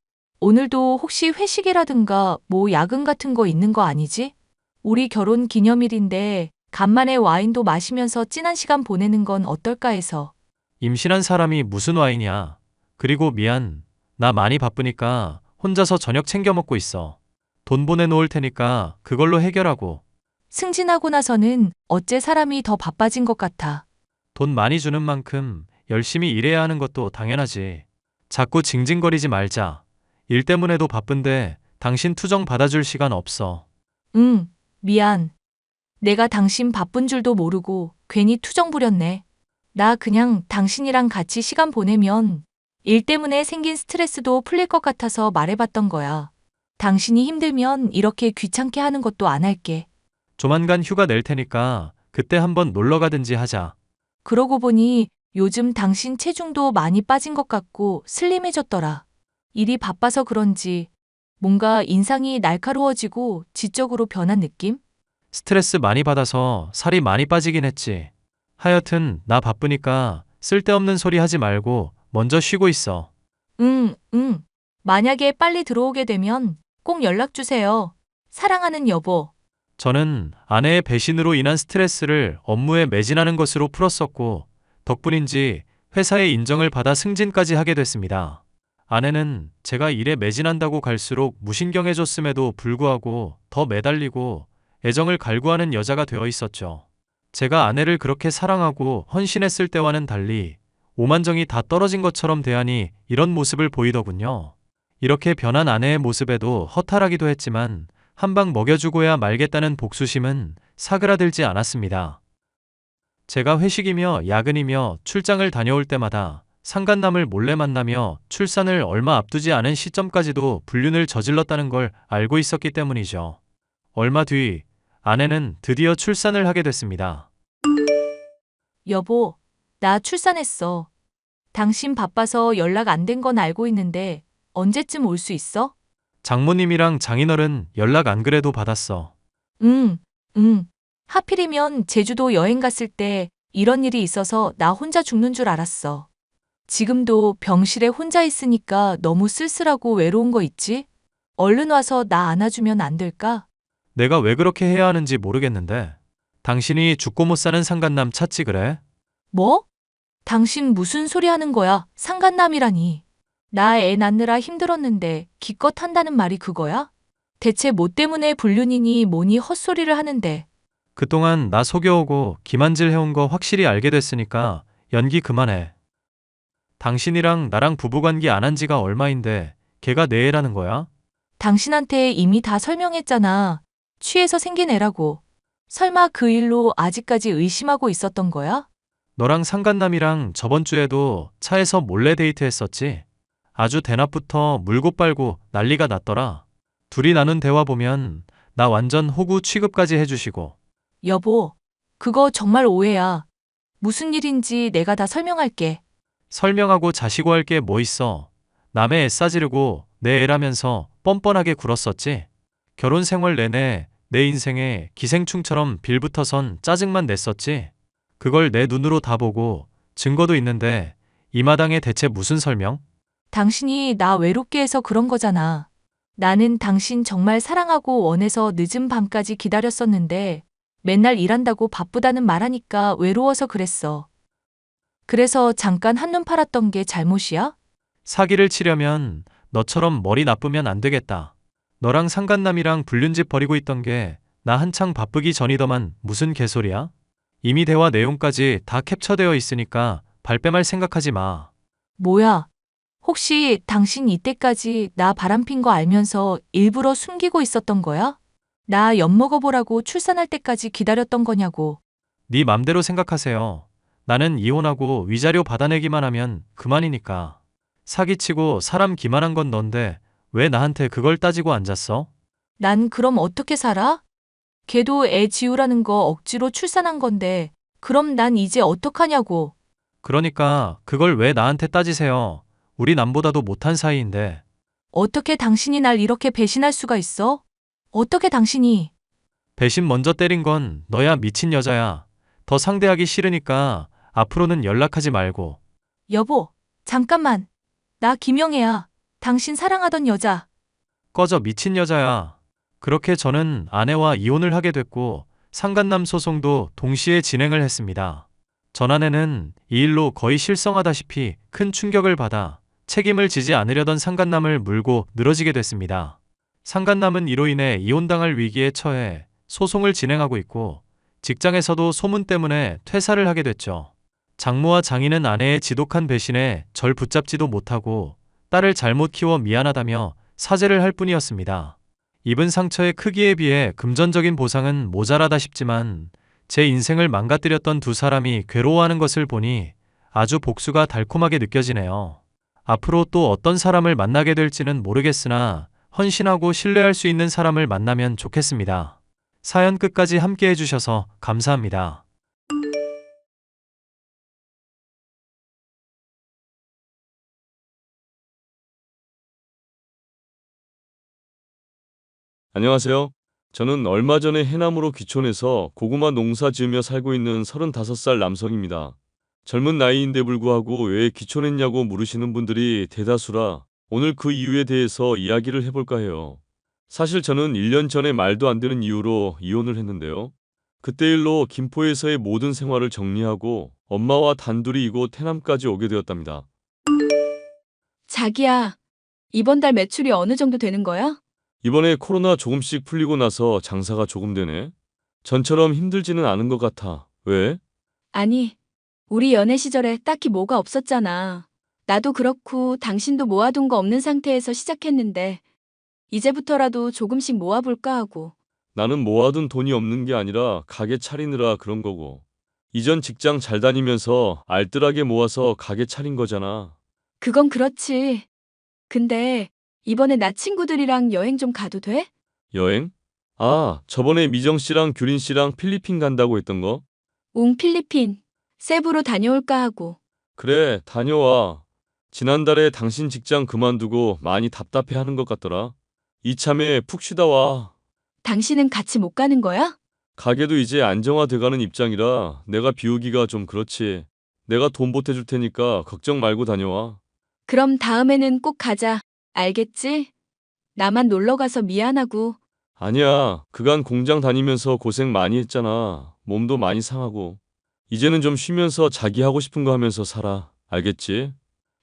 오늘도 혹시 회식이라든가 뭐 야근 같은 거 있는 거 아니지? 우리 결혼 기념일인데 간만에 와인도 마시면서 찐한 시간 보내는 건 어떨까 해서. 임신한 사람이 무슨 와인이야. 그리고 미안. 나 많이 바쁘니까 혼자서 저녁 챙겨 먹고 있어. 돈 보내놓을 테니까 그걸로 해결하고. 승진하고 나서는 어째 사람이 더 바빠진 것 같아. 돈 많이 주는 만큼 열심히 일해야 하는 것도 당연하지. 자꾸 징징거리지 말자. 일 때문에도 바쁜데 당신 투정 받아줄 시간 없어. 응, 미안. 내가 당신 바쁜 줄도 모르고 괜히 투정 부렸네. 나 그냥 당신이랑 같이 시간 보내면 일 때문에 생긴 스트레스도 풀릴 것 같아서 말해봤던 거야. 당신이 힘들면 이렇게 귀찮게 하는 것도 안 할게. 조만간 휴가 낼 테니까 그때 한번 놀러 가든지 하자. 그러고 보니 요즘 당신 체중도 많이 빠진 것 같고 슬림해졌더라. 일이 바빠서 그런지 뭔가 인상이 날카로워지고 지적으로 변한 느낌? 스트레스 많이 받아서 살이 많이 빠지긴 했지. 하여튼 나 바쁘니까 쓸데없는 소리 하지 말고 먼저 쉬고 있어. 응. 만약에 빨리 들어오게 되면 꼭 연락 주세요. 사랑하는 여보. 저는 아내의 배신으로 인한 스트레스를 업무에 매진하는 것으로 풀었었고, 덕분인지 회사의 인정을 받아 승진까지 하게 됐습니다. 아내는 제가 일에 매진한다고 갈수록 무신경해줬음에도 불구하고 더 매달리고 애정을 갈구하는 여자가 되어 있었죠. 제가 아내를 그렇게 사랑하고 헌신했을 때와는 달리 오만정이 다 떨어진 것처럼 대하니 이런 모습을 보이더군요. 이렇게 변한 아내의 모습에도 허탈하기도 했지만 한 방 먹여주고야 말겠다는 복수심은 사그라들지 않았습니다. 제가 회식이며 야근이며 출장을 다녀올 때마다 상간남을 몰래 만나며 출산을 얼마 앞두지 않은 시점까지도 불륜을 저질렀다는 걸 알고 있었기 때문이죠. 얼마 뒤 아내는 드디어 출산을 하게 됐습니다. 여보, 나 출산했어. 당신 바빠서 연락 안 된 건 알고 있는데 언제쯤 올 수 있어? 장모님이랑 장인어른 연락 안 그래도 받았어. 응. 하필이면 제주도 여행 갔을 때 이런 일이 있어서 나 혼자 죽는 줄 알았어. 지금도 병실에 혼자 있으니까 너무 쓸쓸하고 외로운 거 있지? 얼른 와서 나 안아주면 안 될까? 내가 왜 그렇게 해야 하는지 모르겠는데 당신이 죽고 못 사는 상간남 찾지 그래? 뭐? 당신 무슨 소리 하는 거야? 상간남이라니. 나 애 낳느라 힘들었는데 기껏 한다는 말이 그거야? 대체 뭐 때문에 불륜이니 뭐니 헛소리를 하는데. 그동안 나 속여오고 기만질 해온 거 확실히 알게 됐으니까 연기 그만해. 당신이랑 나랑 부부관계 안 한 지가 얼마인데 걔가 내 애라는 거야? 당신한테 이미 다 설명했잖아. 취해서 생긴 애라고. 설마 그 일로 아직까지 의심하고 있었던 거야? 너랑 상간남이랑 저번 주에도 차에서 몰래 데이트했었지? 아주 대낮부터 물고 빨고 난리가 났더라. 둘이 나눈 대화 보면 나 완전 호구 취급까지 해주시고. 여보, 그거 정말 오해야. 무슨 일인지 내가 다 설명할게. 설명하고 자시고 할 게 뭐 있어. 남의 애 싸지르고 내 애라면서 뻔뻔하게 굴었었지. 결혼 생활 내내 내 인생에 기생충처럼 빌붙어선 짜증만 냈었지. 그걸 내 눈으로 다 보고 증거도 있는데 이 마당에 대체 무슨 설명? 당신이 나 외롭게 해서 그런 거잖아. 나는 당신 정말 사랑하고 원해서 늦은 밤까지 기다렸었는데 맨날 일한다고 바쁘다는 말하니까 외로워서 그랬어. 그래서 잠깐 한눈 팔았던 게 잘못이야? 사기를 치려면 너처럼 머리 나쁘면 안 되겠다. 너랑 상간남이랑 불륜집 벌이고 있던 게 나 한창 바쁘기 전이더만 무슨 개소리야? 이미 대화 내용까지 다 캡처되어 있으니까 발뺌할 생각하지 마. 뭐야? 혹시 당신 이때까지 나 바람핀 거 알면서 일부러 숨기고 있었던 거야? 나 엿먹어보라고 출산할 때까지 기다렸던 거냐고. 네 맘대로 생각하세요. 나는 이혼하고 위자료 받아내기만 하면 그만이니까. 사기치고 사람 기만한 건 넌데 왜 나한테 그걸 따지고 앉았어? 난 그럼 어떻게 살아? 걔도 애 지우라는 거 억지로 출산한 건데 그럼 난 이제 어떡하냐고. 그러니까 그걸 왜 나한테 따지세요? 우리 남보다도 못한 사이인데. 어떻게 당신이 날 이렇게 배신할 수가 있어? 어떻게 당신이. 배신 먼저 때린 건 너야 미친 여자야. 더 상대하기 싫으니까 앞으로는 연락하지 말고. 여보, 잠깐만. 나 김영애야. 당신 사랑하던 여자. 꺼져 미친 여자야. 그렇게 저는 아내와 이혼을 하게 됐고 상간남 소송도 동시에 진행을 했습니다. 전 아내는 이 일로 거의 실성하다시피 큰 충격을 받아 책임을 지지 않으려던 상간남을 물고 늘어지게 됐습니다. 상간남은 이로 인해 이혼당할 위기에 처해 소송을 진행하고 있고 직장에서도 소문 때문에 퇴사를 하게 됐죠. 장모와 장인은 아내의 지독한 배신에 절 붙잡지도 못하고 딸을 잘못 키워 미안하다며 사죄를 할 뿐이었습니다. 입은 상처의 크기에 비해 금전적인 보상은 모자라다 싶지만 제 인생을 망가뜨렸던 두 사람이 괴로워하는 것을 보니 아주 복수가 달콤하게 느껴지네요. 앞으로 또 어떤 사람을 만나게 될지는 모르겠으나 헌신하고 신뢰할 수 있는 사람을 만나면 좋겠습니다. 사연 끝까지 함께 해주셔서 감사합니다. 안녕하세요. 저는 얼마 전에 해남으로 귀촌해서 고구마 농사 지으며 살고 있는 35살 남성입니다. 젊은 나이인데 불구하고 왜 귀촌했냐고 물으시는 분들이 대다수라 오늘 그 이유에 대해서 이야기를 해볼까 해요. 사실 저는 1년 전에 말도 안 되는 이유로 이혼을 했는데요. 그때 일로 김포에서의 모든 생활을 정리하고 엄마와 단둘이 이곳 해남까지 오게 되었답니다. 자기야, 이번 달 매출이 어느 정도 되는 거야? 이번에 코로나 조금씩 풀리고 나서 장사가 조금 되네. 전처럼 힘들지는 않은 것 같아. 왜? 아니, 우리 연애 시절에 딱히 뭐가 없었잖아. 나도 그렇고 당신도 모아둔 거 없는 상태에서 시작했는데 이제부터라도 조금씩 모아볼까 하고. 나는 모아둔 돈이 없는 게 아니라 가게 차리느라 그런 거고. 이전 직장 잘 다니면서 알뜰하게 모아서 가게 차린 거잖아. 그건 그렇지. 근데 이번에 나 친구들이랑 여행 좀 가도 돼? 여행? 아, 저번에 미정 씨랑 규린 씨랑 필리핀 간다고 했던 거? 필리핀. 세부로 다녀올까 하고. 그래, 다녀와. 지난달에 당신 직장 그만두고 많이 답답해하는 것 같더라. 이참에 푹 쉬다 와. 당신은 같이 못 가는 거야? 가게도 이제 안정화돼가는 입장이라 내가 비우기가 좀 그렇지. 내가 돈 보태줄 테니까 걱정 말고 다녀와. 그럼 다음에는 꼭 가자. 알겠지? 나만 놀러 가서 미안하고. 아니야, 그간 공장 다니면서 고생 많이 했잖아. 몸도 많이 상하고. 이제는 좀 쉬면서 자기 하고 싶은 거 하면서 살아. 알겠지?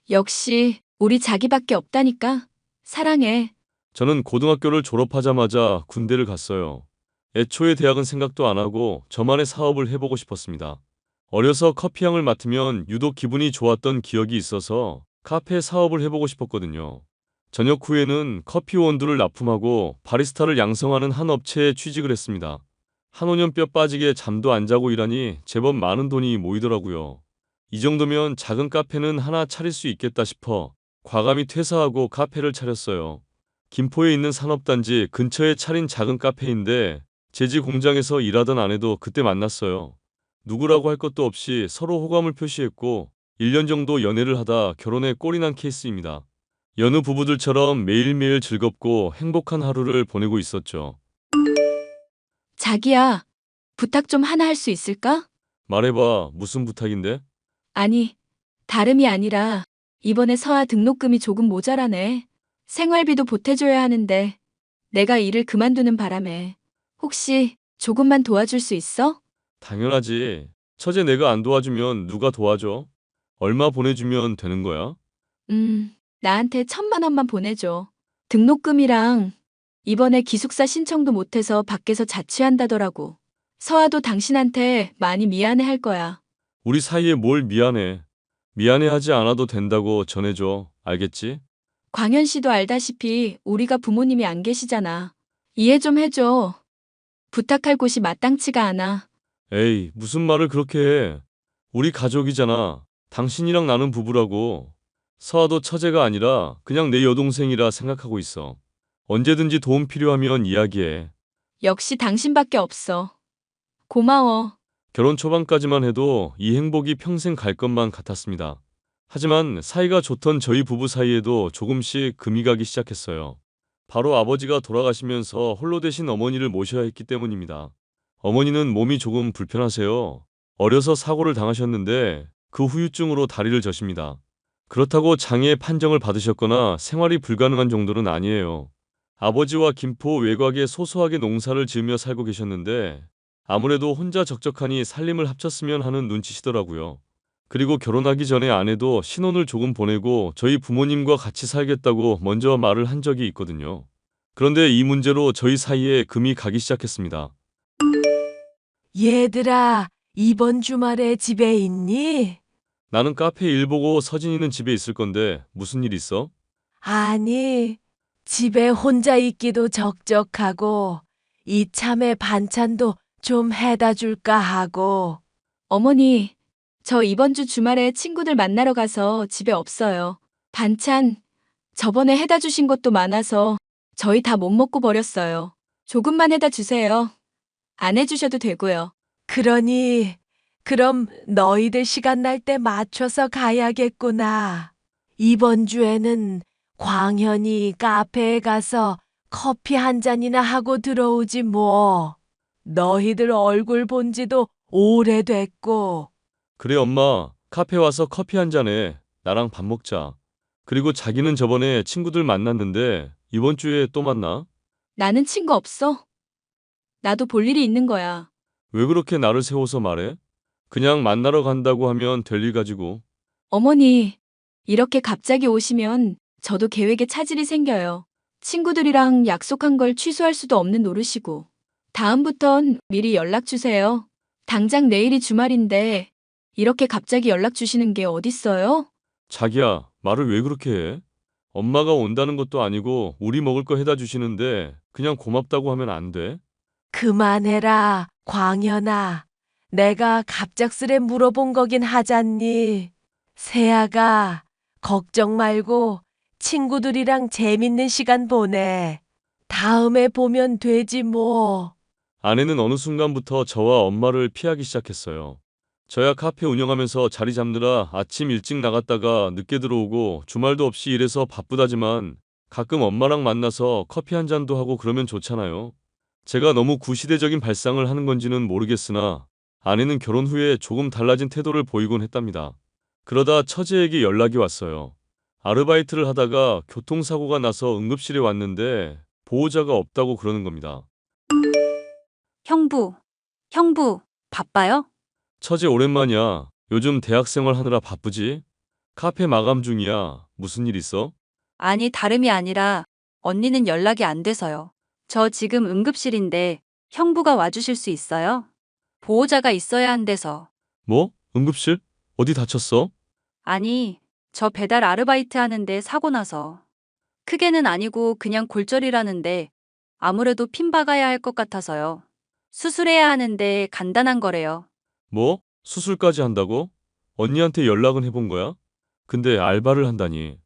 역시 우리 자기밖에 없다니까. 사랑해. 저는 고등학교를 졸업하자마자 군대를 갔어요. 애초에 대학은 생각도 안 하고 저만의 사업을 해보고 싶었습니다. 어려서 커피향을 맡으면 유독 기분이 좋았던 기억이 있어서 카페 사업을 해보고 싶었거든요. 전역 후에는 커피 원두를 납품하고 바리스타를 양성하는 한 업체에 취직을 했습니다. 한 5년 뼈 빠지게 잠도 안 자고 일하니 제법 많은 돈이 모이더라고요. 이 정도면 작은 카페는 하나 차릴 수 있겠다 싶어 과감히 퇴사하고 카페를 차렸어요. 김포에 있는 산업단지 근처에 차린 작은 카페인데 제지 공장에서 일하던 아내도 그때 만났어요. 누구라고 할 것도 없이 서로 호감을 표시했고 1년 정도 연애를 하다 결혼에 꼴이 난 케이스입니다. 여느 부부들처럼 매일매일 즐겁고 행복한 하루를 보내고 있었죠. 자기야, 부탁 좀 하나 할 수 있을까? 말해봐, 무슨 부탁인데? 아니, 다름이 아니라 이번에 서아 등록금이 조금 모자라네. 생활비도 보태줘야 하는데 내가 일을 그만두는 바람에 혹시 조금만 도와줄 수 있어? 당연하지. 처제 내가 안 도와주면 누가 도와줘? 얼마 보내주면 되는 거야? 나한테 1,000만 원만 보내줘. 등록금이랑 이번에 기숙사 신청도 못해서 밖에서 자취한다더라고. 서아도 당신한테 많이 미안해 할 거야. 우리 사이에 뭘 미안해. 미안해하지 않아도 된다고 전해줘. 알겠지? 광현 씨도 알다시피 우리가 부모님이 안 계시잖아. 이해 좀 해줘. 부탁할 곳이 마땅치가 않아. 에이, 무슨 말을 그렇게 해. 우리 가족이잖아. 당신이랑 나는 부부라고. 서아도 처제가 아니라 그냥 내 여동생이라 생각하고 있어. 언제든지 도움 필요하면 이야기해. 역시 당신밖에 없어. 고마워. 결혼 초반까지만 해도 이 행복이 평생 갈 것만 같았습니다. 하지만 사이가 좋던 저희 부부 사이에도 조금씩 금이 가기 시작했어요. 바로 아버지가 돌아가시면서 홀로 되신 어머니를 모셔야 했기 때문입니다. 어머니는 몸이 조금 불편하세요. 어려서 사고를 당하셨는데 그 후유증으로 다리를 저십니다. 그렇다고 장애 판정을 받으셨거나 생활이 불가능한 정도는 아니에요. 아버지와 김포 외곽에 소소하게 농사를 지으며 살고 계셨는데 아무래도 혼자 적적하니 살림을 합쳤으면 하는 눈치시더라고요. 그리고 결혼하기 전에 아내도 신혼을 조금 보내고 저희 부모님과 같이 살겠다고 먼저 말을 한 적이 있거든요. 그런데 이 문제로 저희 사이에 금이 가기 시작했습니다. 얘들아, 이번 주말에 집에 있니? 나는 카페 일 보고 서진이는 집에 있을 건데 무슨 일 있어? 아니, 집에 혼자 있기도 적적하고 이참에 반찬도 좀 해다 줄까 하고. 어머니, 저 이번 주 주말에 친구들 만나러 가서 집에 없어요. 반찬 저번에 해다 주신 것도 많아서 저희 다 못 먹고 버렸어요. 조금만 해다 주세요. 안 해주셔도 되고요. 그러니 그럼 너희들 시간 날 때 맞춰서 가야겠구나. 이번 주에는 광현이 카페에 가서 커피 한 잔이나 하고 들어오지 뭐. 너희들 얼굴 본 지도 오래됐고. 그래 엄마, 카페 와서 커피 한 잔해. 나랑 밥 먹자. 그리고 자기는 저번에 친구들 만났는데 이번 주에 또 만나? 나는 친구 없어. 나도 볼 일이 있는 거야. 왜 그렇게 나를 세워서 말해? 그냥 만나러 간다고 하면 될 일 가지고. 어머니, 이렇게 갑자기 오시면 저도 계획에 차질이 생겨요. 친구들이랑 약속한 걸 취소할 수도 없는 노릇이고. 다음부턴 미리 연락 주세요. 당장 내일이 주말인데 이렇게 갑자기 연락 주시는 게 어딨어요? 자기야, 말을 왜 그렇게 해? 엄마가 온다는 것도 아니고 우리 먹을 거 해다 주시는데 그냥 고맙다고 하면 안 돼? 그만해라, 광현아. 내가 갑작스레 물어본 거긴 하잖니. 세아가 걱정 말고 친구들이랑 재밌는 시간 보내. 다음에 보면 되지 뭐. 아내는 어느 순간부터 저와 엄마를 피하기 시작했어요. 저야 카페 운영하면서 자리 잡느라 아침 일찍 나갔다가 늦게 들어오고 주말도 없이 일해서 바쁘다지만 가끔 엄마랑 만나서 커피 한 잔도 하고 그러면 좋잖아요. 제가 너무 구시대적인 발상을 하는 건지는 모르겠으나 아내는 결혼 후에 조금 달라진 태도를 보이곤 했답니다. 그러다 처제에게 연락이 왔어요. 아르바이트를 하다가 교통사고가 나서 응급실에 왔는데 보호자가 없다고 그러는 겁니다. 형부, 바빠요? 처제 오랜만이야. 요즘 대학생활 하느라 바쁘지? 카페 마감 중이야. 무슨 일 있어? 아니, 다름이 아니라 언니는 연락이 안 돼서요. 저 지금 응급실인데 형부가 와주실 수 있어요? 보호자가 있어야 한대서. 뭐? 응급실? 어디 다쳤어? 아니, 저 배달 아르바이트 하는데 사고 나서. 크게는 아니고 그냥 골절이라는데 아무래도 핀 박아야 할 것 같아서요. 수술해야 하는데 간단한 거래요. 뭐? 수술까지 한다고? 언니한테 연락은 해본 거야? 근데 알바를 한다니.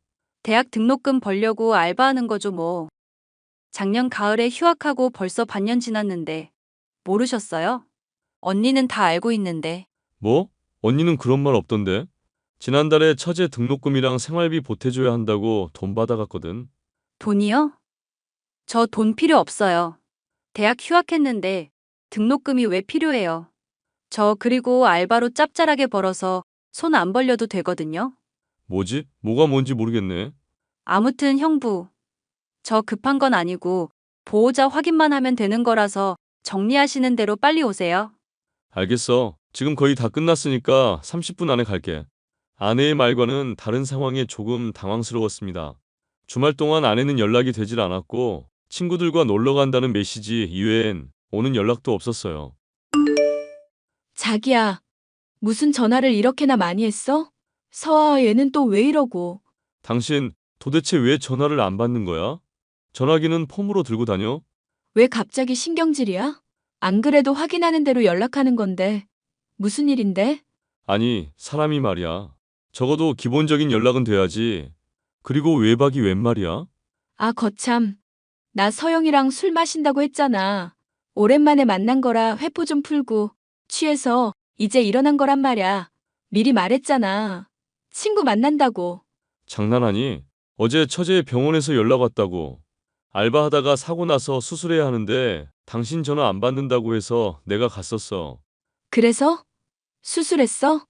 대학 등록금 벌려고 알바하는 거죠 뭐. 작년 가을에 휴학하고 벌써 반년 지났는데 모르셨어요? 언니는 다 알고 있는데. 뭐? 언니는 그런 말 없던데? 지난달에 처제 등록금이랑 생활비 보태줘야 한다고 돈 받아갔거든. 돈이요? 저 돈 필요 없어요. 대학 휴학했는데 등록금이 왜 필요해요? 저 그리고 알바로 짭짤하게 벌어서 손 안 벌려도 되거든요. 뭐지? 뭐가 뭔지 모르겠네. 아무튼 형부, 저 급한 건 아니고 보호자 확인만 하면 되는 거라서 정리하시는 대로 빨리 오세요. 알겠어. 지금 거의 다 끝났으니까 30분 안에 갈게. 아내의 말과는 다른 상황에 조금 당황스러웠습니다. 주말 동안 아내는 연락이 되질 않았고 친구들과 놀러 간다는 메시지 이외엔 오는 연락도 없었어요. 자기야, 무슨 전화를 이렇게나 많이 했어? 서아 얘는 또 왜 이러고? 당신 도대체 왜 전화를 안 받는 거야? 전화기는 폼으로 들고 다녀? 왜 갑자기 신경질이야? 안 그래도 확인하는 대로 연락하는 건데. 무슨 일인데? 아니, 사람이 말이야. 적어도 기본적인 연락은 돼야지. 그리고 외박이 웬 말이야? 아, 거참. 나 서영이랑 술 마신다고 했잖아. 오랜만에 만난 거라 회포 좀 풀고 취해서 이제 일어난 거란 말야. 미리 말했잖아. 친구 만난다고. 장난하니? 어제 처제 병원에서 연락 왔다고. 알바하다가 사고 나서 수술해야 하는데 당신 전화 안 받는다고 해서 내가 갔었어. 그래서? 수술했어?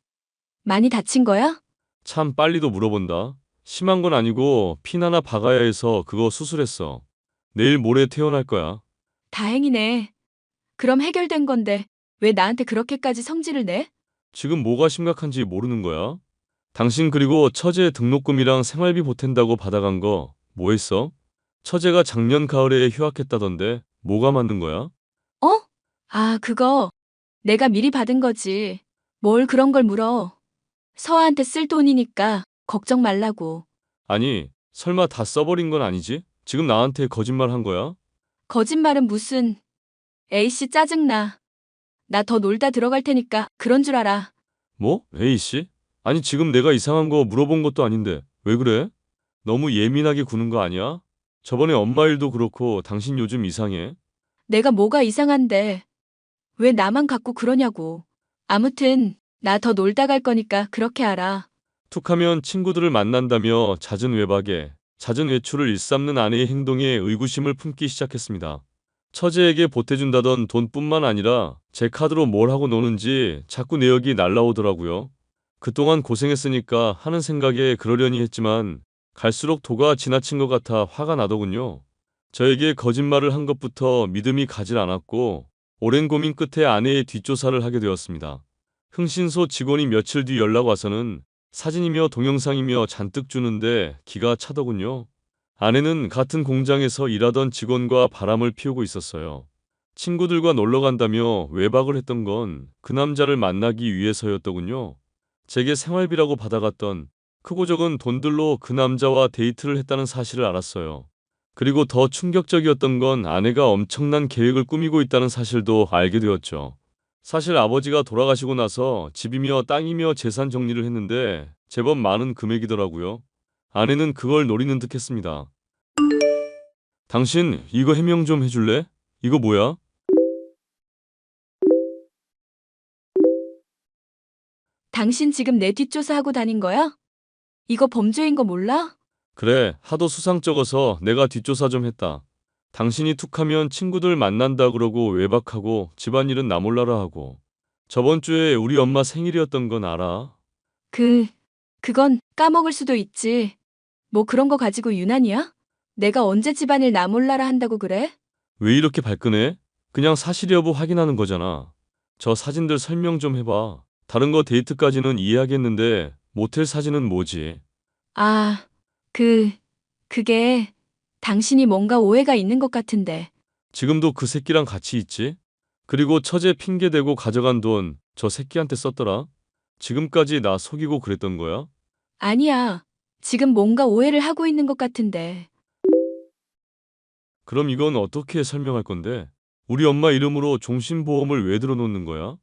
많이 다친 거야? 참 빨리도 물어본다. 심한 건 아니고 핀 하나 박아야 해서 그거 수술했어. 내일 모레 퇴원할 거야. 다행이네. 그럼 해결된 건데 왜 나한테 그렇게까지 성질을 내? 지금 뭐가 심각한지 모르는 거야? 당신 그리고 처제 등록금이랑 생활비 보탠다고 받아간 거 뭐 했어? 처제가 작년 가을에 휴학했다던데 뭐가 맞는 거야? 어? 아, 그거 내가 미리 받은 거지. 뭘 그런 걸 물어. 서아한테 쓸 돈이니까 걱정 말라고. 아니, 설마 다 써버린 건 아니지? 지금 나한테 거짓말 한 거야? 거짓말은 무슨. A씨 짜증나. 나 더 놀다 들어갈 테니까 그런 줄 알아. 뭐? A씨? 아니, 지금 내가 이상한 거 물어본 것도 아닌데 왜 그래? 너무 예민하게 구는 거 아니야? 저번에 엄마 일도 그렇고 당신 요즘 이상해. 내가 뭐가 이상한데. 왜 나만 갖고 그러냐고. 아무튼 나 더 놀다 갈 거니까 그렇게 알아. 툭하면 친구들을 만난다며 잦은 외박에 잦은 외출을 일삼는 아내의 행동에 의구심을 품기 시작했습니다. 처제에게 보태준다던 돈뿐만 아니라 제 카드로 뭘 하고 노는지 자꾸 내역이 날라오더라고요. 그동안 고생했으니까 하는 생각에 그러려니 했지만 갈수록 도가 지나친 것 같아 화가 나더군요. 저에게 거짓말을 한 것부터 믿음이 가질 않았고 오랜 고민 끝에 아내의 뒷조사를 하게 되었습니다. 흥신소 직원이 며칠 뒤 연락 와서는 사진이며 동영상이며 잔뜩 주는데 기가 차더군요. 아내는 같은 공장에서 일하던 직원과 바람을 피우고 있었어요. 친구들과 놀러 간다며 외박을 했던 건 그 남자를 만나기 위해서였더군요. 제게 생활비라고 받아갔던 크고 적은 돈들로 그 남자와 데이트를 했다는 사실을 알았어요. 그리고 더 충격적이었던 건 아내가 엄청난 계획을 꾸미고 있다는 사실도 알게 되었죠. 사실 아버지가 돌아가시고 나서 집이며 땅이며 재산 정리를 했는데 제법 많은 금액이더라고요. 아내는 그걸 노리는 듯 했습니다. 당신 이거 해명 좀 해줄래? 이거 뭐야? 당신 지금 내 뒷조사하고 다닌 거야? 이거 범죄인 거 몰라? 그래, 하도 수상쩍어서 내가 뒷조사 좀 했다. 당신이 툭하면 친구들 만난다 그러고 외박하고 집안일은 나 몰라라 하고. 저번 주에 우리 엄마 생일이었던 건 알아? 그건 까먹을 수도 있지. 뭐 그런 거 가지고 유난이야? 내가 언제 집안일 나 몰라라 한다고 그래? 왜 이렇게 발끈해? 그냥 사실 여부 확인하는 거잖아. 저 사진들 설명 좀 해봐. 다른 거 데이트까지는 이해하겠는데 모텔 사진은 뭐지? 아, 그게 당신이 뭔가 오해가 있는 것 같은데. 지금도 그 새끼랑 같이 있지? 그리고 처제 핑계대고 가져간 돈 저 새끼한테 썼더라? 지금까지 나 속이고 그랬던 거야? 아니야. 지금 뭔가 오해를 하고 있는 것 같은데. 그럼 이건 어떻게 설명할 건데? 우리 엄마 이름으로 종신보험을 왜 들어놓는 거야?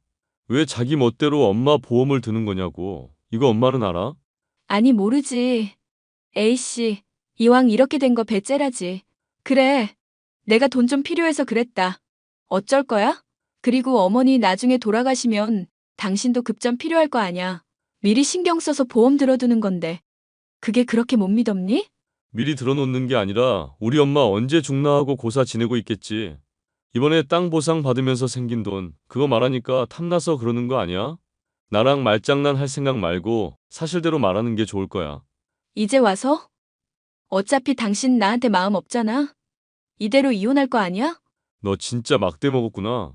왜 자기 멋대로 엄마 보험을 드는 거냐고. 이거 엄마는 알아? 아니, 모르지. A씨, 이왕 이렇게 된 거 배째라지. 그래. 내가 돈 좀 필요해서 그랬다. 어쩔 거야? 그리고 어머니 나중에 돌아가시면 당신도 급전 필요할 거 아냐. 미리 신경 써서 보험 들어두는 건데. 그게 그렇게 못 믿었니? 미리 들어놓는 게 아니라 우리 엄마 언제 죽나 하고 고사 지내고 있겠지. 이번에 땅 보상 받으면서 생긴 돈 그거 말하니까 탐나서 그러는 거 아니야? 나랑 말장난 할 생각 말고 사실대로 말하는 게 좋을 거야. 이제 와서? 어차피 당신 나한테 마음 없잖아. 이대로 이혼할 거 아니야? 너 진짜 막대 먹었구나.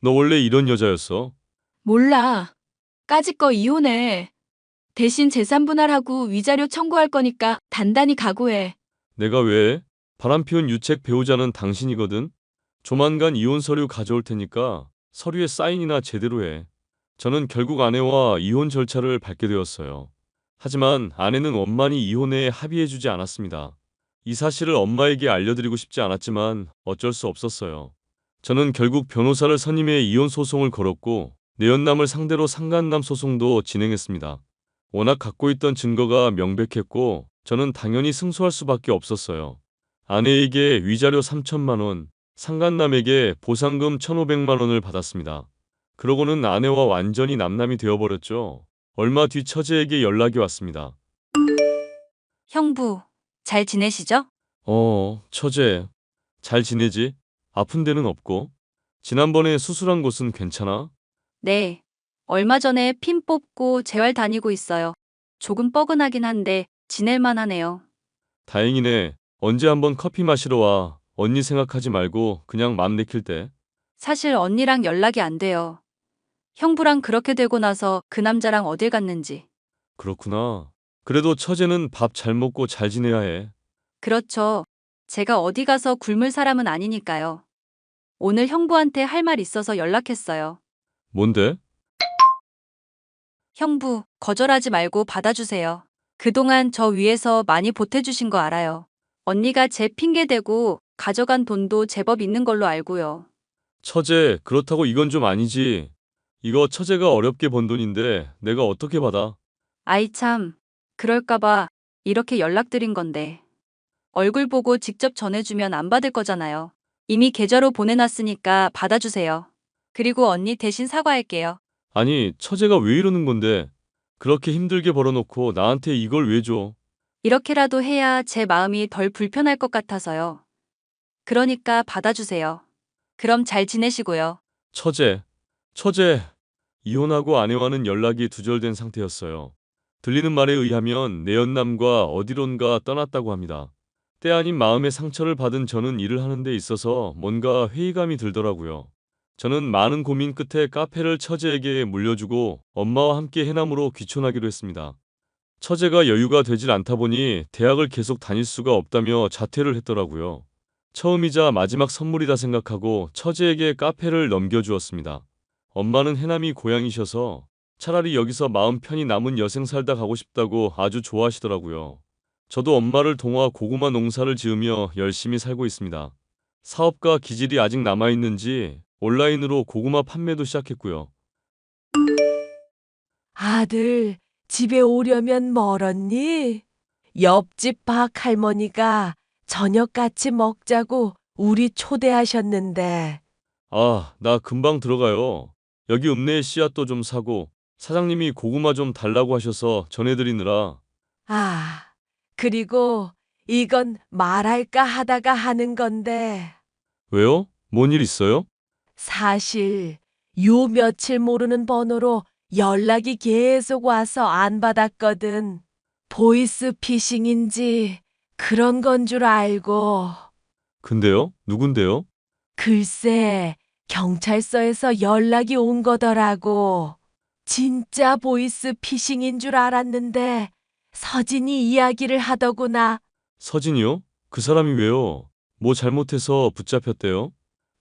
너 원래 이런 여자였어. 몰라. 까짓 거 이혼해. 대신 재산 분할하고 위자료 청구할 거니까 단단히 각오해. 내가 왜? 바람피운 유책 배우자는 당신이거든. 조만간 이혼 서류 가져올 테니까 서류에 사인이나 제대로 해. 저는 결국 아내와 이혼 절차를 밟게 되었어요. 하지만 아내는 원만히 이혼에 합의해주지 않았습니다. 이 사실을 엄마에게 알려드리고 싶지 않았지만 어쩔 수 없었어요. 저는 결국 변호사를 선임해 이혼 소송을 걸었고 내연남을 상대로 상간남 소송도 진행했습니다. 워낙 갖고 있던 증거가 명백했고 저는 당연히 승소할 수밖에 없었어요. 아내에게 위자료 3천만 원, 상간남에게 보상금 1,500만 원을 받았습니다. 그러고는 아내와 완전히 남남이 되어버렸죠. 얼마 뒤 처제에게 연락이 왔습니다. 형부, 잘 지내시죠? 처제. 잘 지내지? 아픈 데는 없고? 지난번에 수술한 곳은 괜찮아? 네. 얼마 전에 핀 뽑고 재활 다니고 있어요. 조금 뻐근하긴 한데 지낼만 하네요. 다행이네. 언제 한번 커피 마시러 와. 언니 생각하지 말고 그냥 맘 내킬 때. 사실 언니랑 연락이 안 돼요. 형부랑 그렇게 되고 나서 그 남자랑 어딜 갔는지. 그렇구나. 그래도 처제는 밥 잘 먹고 잘 지내야 해. 그렇죠. 제가 어디 가서 굶을 사람은 아니니까요. 오늘 형부한테 할 말 있어서 연락했어요. 뭔데? 형부, 거절하지 말고 받아주세요. 그동안 저 위해서 많이 보태주신 거 알아요. 언니가 제 핑계대고 가져간 돈도 제법 있는 걸로 알고요. 처제, 그렇다고 이건 좀 아니지. 이거 처제가 어렵게 번 돈인데 내가 어떻게 받아? 아이 참, 그럴까봐 이렇게 연락드린 건데. 얼굴 보고 직접 전해주면 안 받을 거잖아요. 이미 계좌로 보내놨으니까 받아주세요. 그리고 언니 대신 사과할게요. 아니, 처제가 왜 이러는 건데? 그렇게 힘들게 벌어놓고 나한테 이걸 왜 줘? 이렇게라도 해야 제 마음이 덜 불편할 것 같아서요. 그러니까 받아주세요. 그럼 잘 지내시고요. 처제, 이혼하고 아내와는 연락이 두절된 상태였어요. 들리는 말에 의하면 내연남과 어디론가 떠났다고 합니다. 때 아닌 마음의 상처를 받은 저는 일을 하는 데 있어서 뭔가 회의감이 들더라고요. 저는 많은 고민 끝에 카페를 처제에게 물려주고 엄마와 함께 해남으로 귀촌하기로 했습니다. 처제가 여유가 되질 않다 보니 대학을 계속 다닐 수가 없다며 자퇴를 했더라고요. 처음이자 마지막 선물이다 생각하고 처제에게 카페를 넘겨주었습니다. 엄마는 해남이 고향이셔서 차라리 여기서 마음 편히 남은 여생 살다 가고 싶다고 아주 좋아하시더라고요. 저도 엄마를 도와 고구마 농사를 지으며 열심히 살고 있습니다. 사업과 기질이 아직 남아있는지 온라인으로 고구마 판매도 시작했고요. 아들, 집에 오려면 멀었니? 옆집 박 할머니가 저녁 같이 먹자고 우리 초대하셨는데. 아, 나 금방 들어가요. 여기 읍내에 씨앗도 좀 사고 사장님이 고구마 좀 달라고 하셔서 전해드리느라. 아, 그리고 이건 말할까 하다가 하는 건데. 왜요? 뭔 일 있어요? 사실 요 며칠 모르는 번호로 연락이 계속 와서 안 받았거든. 보이스 피싱인지 그런 건 줄 알고. 근데요? 누군데요? 글쎄, 경찰서에서 연락이 온 거더라고. 진짜 보이스 피싱인 줄 알았는데 서진이 이야기를 하더구나. 서진이요? 그 사람이 왜요? 뭐 잘못해서 붙잡혔대요?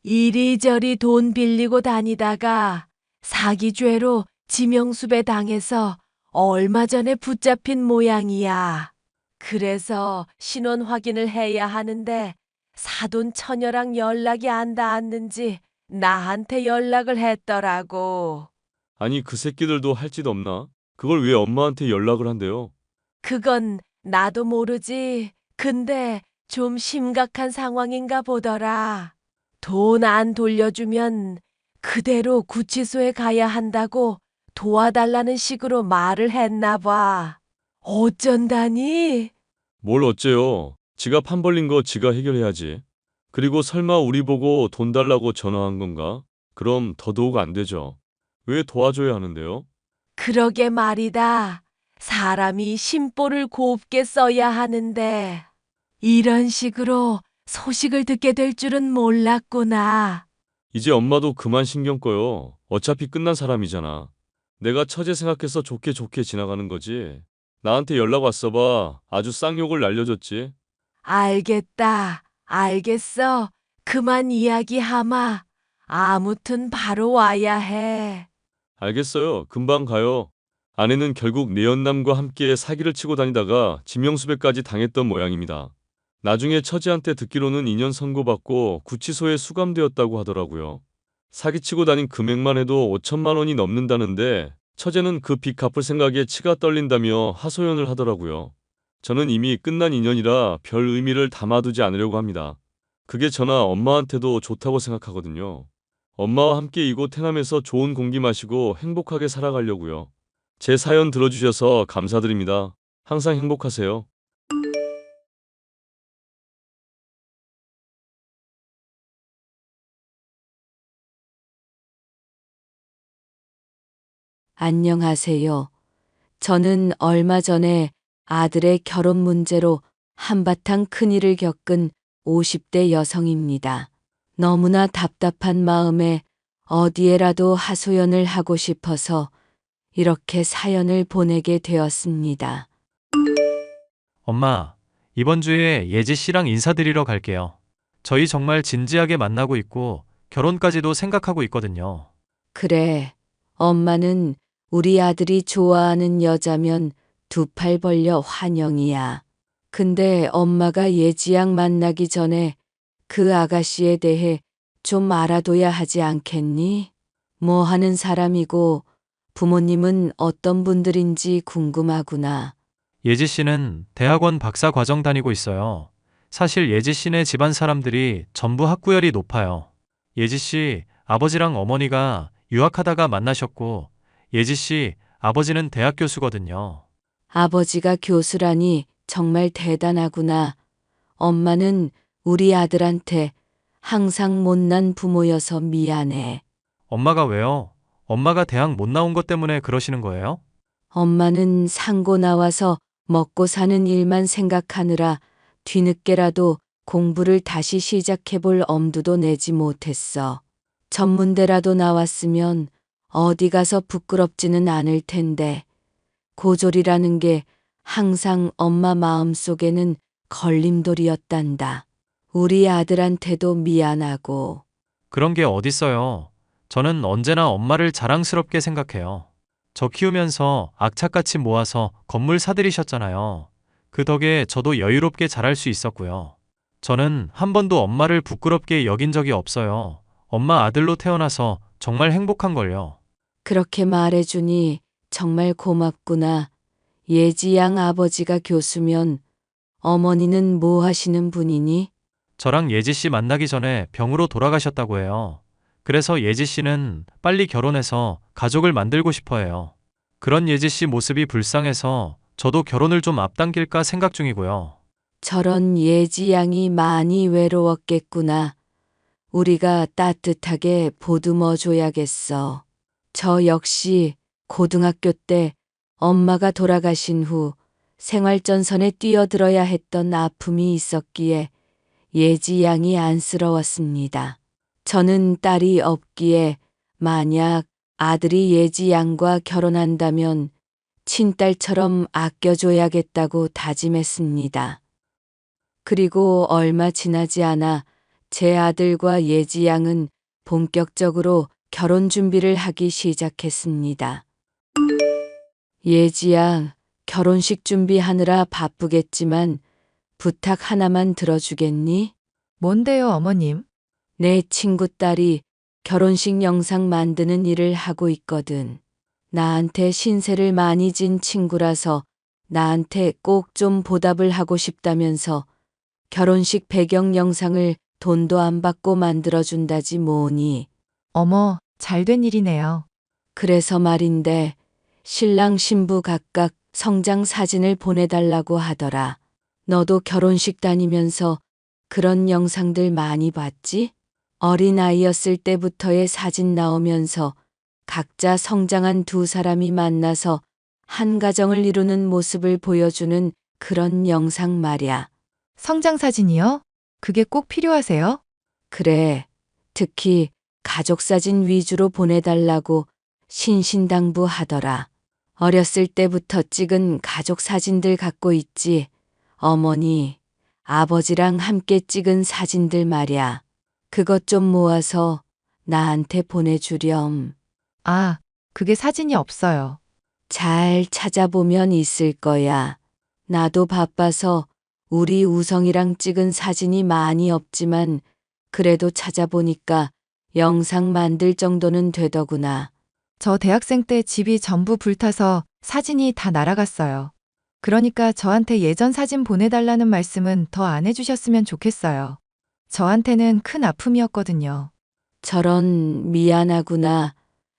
이리저리 돈 빌리고 다니다가 사기죄로 지명수배 당해서 얼마 전에 붙잡힌 모양이야. 그래서 신원 확인을 해야 하는데 사돈 처녀랑 연락이 안 닿았는지 나한테 연락을 했더라고. 아니, 그 새끼들도 할 짓 없나? 그걸 왜 엄마한테 연락을 한대요? 그건 나도 모르지. 근데 좀 심각한 상황인가 보더라. 돈 안 돌려주면 그대로 구치소에 가야 한다고 도와달라는 식으로 말을 했나 봐. 어쩐다니? 뭘 어째요? 지가 판 벌린 거 지가 해결해야지. 그리고 설마 우리 보고 돈 달라고 전화한 건가? 그럼 더더욱 안 되죠. 왜 도와줘야 하는데요? 그러게 말이다. 사람이 심보를 곱게 써야 하는데 이런 식으로 소식을 듣게 될 줄은 몰랐구나. 이제 엄마도 그만 신경 꺼요. 어차피 끝난 사람이잖아. 내가 처제 생각해서 좋게 좋게 지나가는 거지. 나한테 연락 왔어 봐. 아주 쌍욕을 날려줬지. 알겠다. 알겠어. 그만 이야기하마. 아무튼 바로 와야 해. 알겠어요. 금방 가요. 아내는 결국 내연남과 함께 사기를 치고 다니다가 지명수배까지 당했던 모양입니다. 나중에 처제한테 듣기로는 2년 선고받고 구치소에 수감되었다고 하더라고요. 사기치고 다닌 금액만 해도 5천만 원이 넘는다는데 처제는 그 빚 갚을 생각에 치가 떨린다며 하소연을 하더라고요. 저는 이미 끝난 인연이라 별 의미를 담아두지 않으려고 합니다. 그게 저나 엄마한테도 좋다고 생각하거든요. 엄마와 함께 이곳 해남에서 좋은 공기 마시고 행복하게 살아가려고요. 제 사연 들어주셔서 감사드립니다. 항상 행복하세요. 안녕하세요. 저는 얼마 전에 아들의 결혼 문제로 한바탕 큰일을 겪은 50대 여성입니다. 너무나 답답한 마음에 어디에라도 하소연을 하고 싶어서 이렇게 사연을 보내게 되었습니다. 엄마, 이번 주에 예지 씨랑 인사드리러 갈게요. 저희 정말 진지하게 만나고 있고 결혼까지도 생각하고 있거든요. 그래, 엄마는 우리 아들이 좋아하는 여자면 두 팔 벌려 환영이야. 근데 엄마가 예지양 만나기 전에 그 아가씨에 대해 좀 알아둬야 하지 않겠니? 뭐 하는 사람이고 부모님은 어떤 분들인지 궁금하구나. 예지 씨는 대학원 박사 과정 다니고 있어요. 사실 예지 씨네 집안 사람들이 전부 학구열이 높아요. 예지 씨 아버지랑 어머니가 유학하다가 만나셨고 예지 씨 아버지는 대학 교수거든요. 아버지가 교수라니 정말 대단하구나. 엄마는 우리 아들한테 항상 못난 부모여서 미안해. 엄마가 왜요? 엄마가 대학 못 나온 것 때문에 그러시는 거예요? 엄마는 상고 나와서 먹고 사는 일만 생각하느라 뒤늦게라도 공부를 다시 시작해볼 엄두도 내지 못했어. 전문대라도 나왔으면 어디 가서 부끄럽지는 않을 텐데 고졸이라는 게 항상 엄마 마음속에는 걸림돌이었단다. 우리 아들한테도 미안하고. 그런 게 어딨어요. 저는 언제나 엄마를 자랑스럽게 생각해요. 저 키우면서 악착같이 모아서 건물 사들이셨잖아요. 그 덕에 저도 여유롭게 자랄 수 있었고요. 저는 한 번도 엄마를 부끄럽게 여긴 적이 없어요. 엄마 아들로 태어나서 정말 행복한걸요. 그렇게 말해주니 정말 고맙구나. 예지양 아버지가 교수면 어머니는 뭐 하시는 분이니? 저랑 예지 씨 만나기 전에 병으로 돌아가셨다고 해요. 그래서 예지 씨는 빨리 결혼해서 가족을 만들고 싶어 해요. 그런 예지 씨 모습이 불쌍해서 저도 결혼을 좀 앞당길까 생각 중이고요. 저런 예지양이 많이 외로웠겠구나. 우리가 따뜻하게 보듬어 줘야겠어. 저 역시 고등학교 때 엄마가 돌아가신 후 생활전선에 뛰어들어야 했던 아픔이 있었기에 예지양이 안쓰러웠습니다. 저는 딸이 없기에 만약 아들이 예지양과 결혼한다면 친딸처럼 아껴줘야겠다고 다짐했습니다. 그리고 얼마 지나지 않아 제 아들과 예지양은 본격적으로 결혼 준비를 하기 시작했습니다. 예지양, 결혼식 준비하느라 바쁘겠지만 부탁 하나만 들어주겠니? 뭔데요, 어머님? 내 친구 딸이 결혼식 영상 만드는 일을 하고 있거든. 나한테 신세를 많이 진 친구라서 나한테 꼭 좀 보답을 하고 싶다면서 결혼식 배경 영상을 돈도 안 받고 만들어준다지 뭐니. 어머, 잘된 일이네요. 그래서 말인데 신랑 신부 각각 성장 사진을 보내달라고 하더라. 너도 결혼식 다니면서 그런 영상들 많이 봤지? 어린아이였을 때부터의 사진 나오면서 각자 성장한 두 사람이 만나서 한 가정을 이루는 모습을 보여주는 그런 영상 말야. 성장 사진이요? 그게 꼭 필요하세요? 그래, 특히 가족 사진 위주로 보내달라고 신신당부하더라. 어렸을 때부터 찍은 가족 사진들 갖고 있지. 어머니, 아버지랑 함께 찍은 사진들 말야. 그것 좀 모아서 나한테 보내주렴. 아, 그게 사진이 없어요. 잘 찾아보면 있을 거야. 나도 바빠서 우리 우성이랑 찍은 사진이 많이 없지만 그래도 찾아보니까 영상 만들 정도는 되더구나. 저 대학생 때 집이 전부 불타서 사진이 다 날아갔어요. 그러니까 저한테 예전 사진 보내달라는 말씀은 더 안 해주셨으면 좋겠어요. 저한테는 큰 아픔이었거든요. 저런 미안하구나.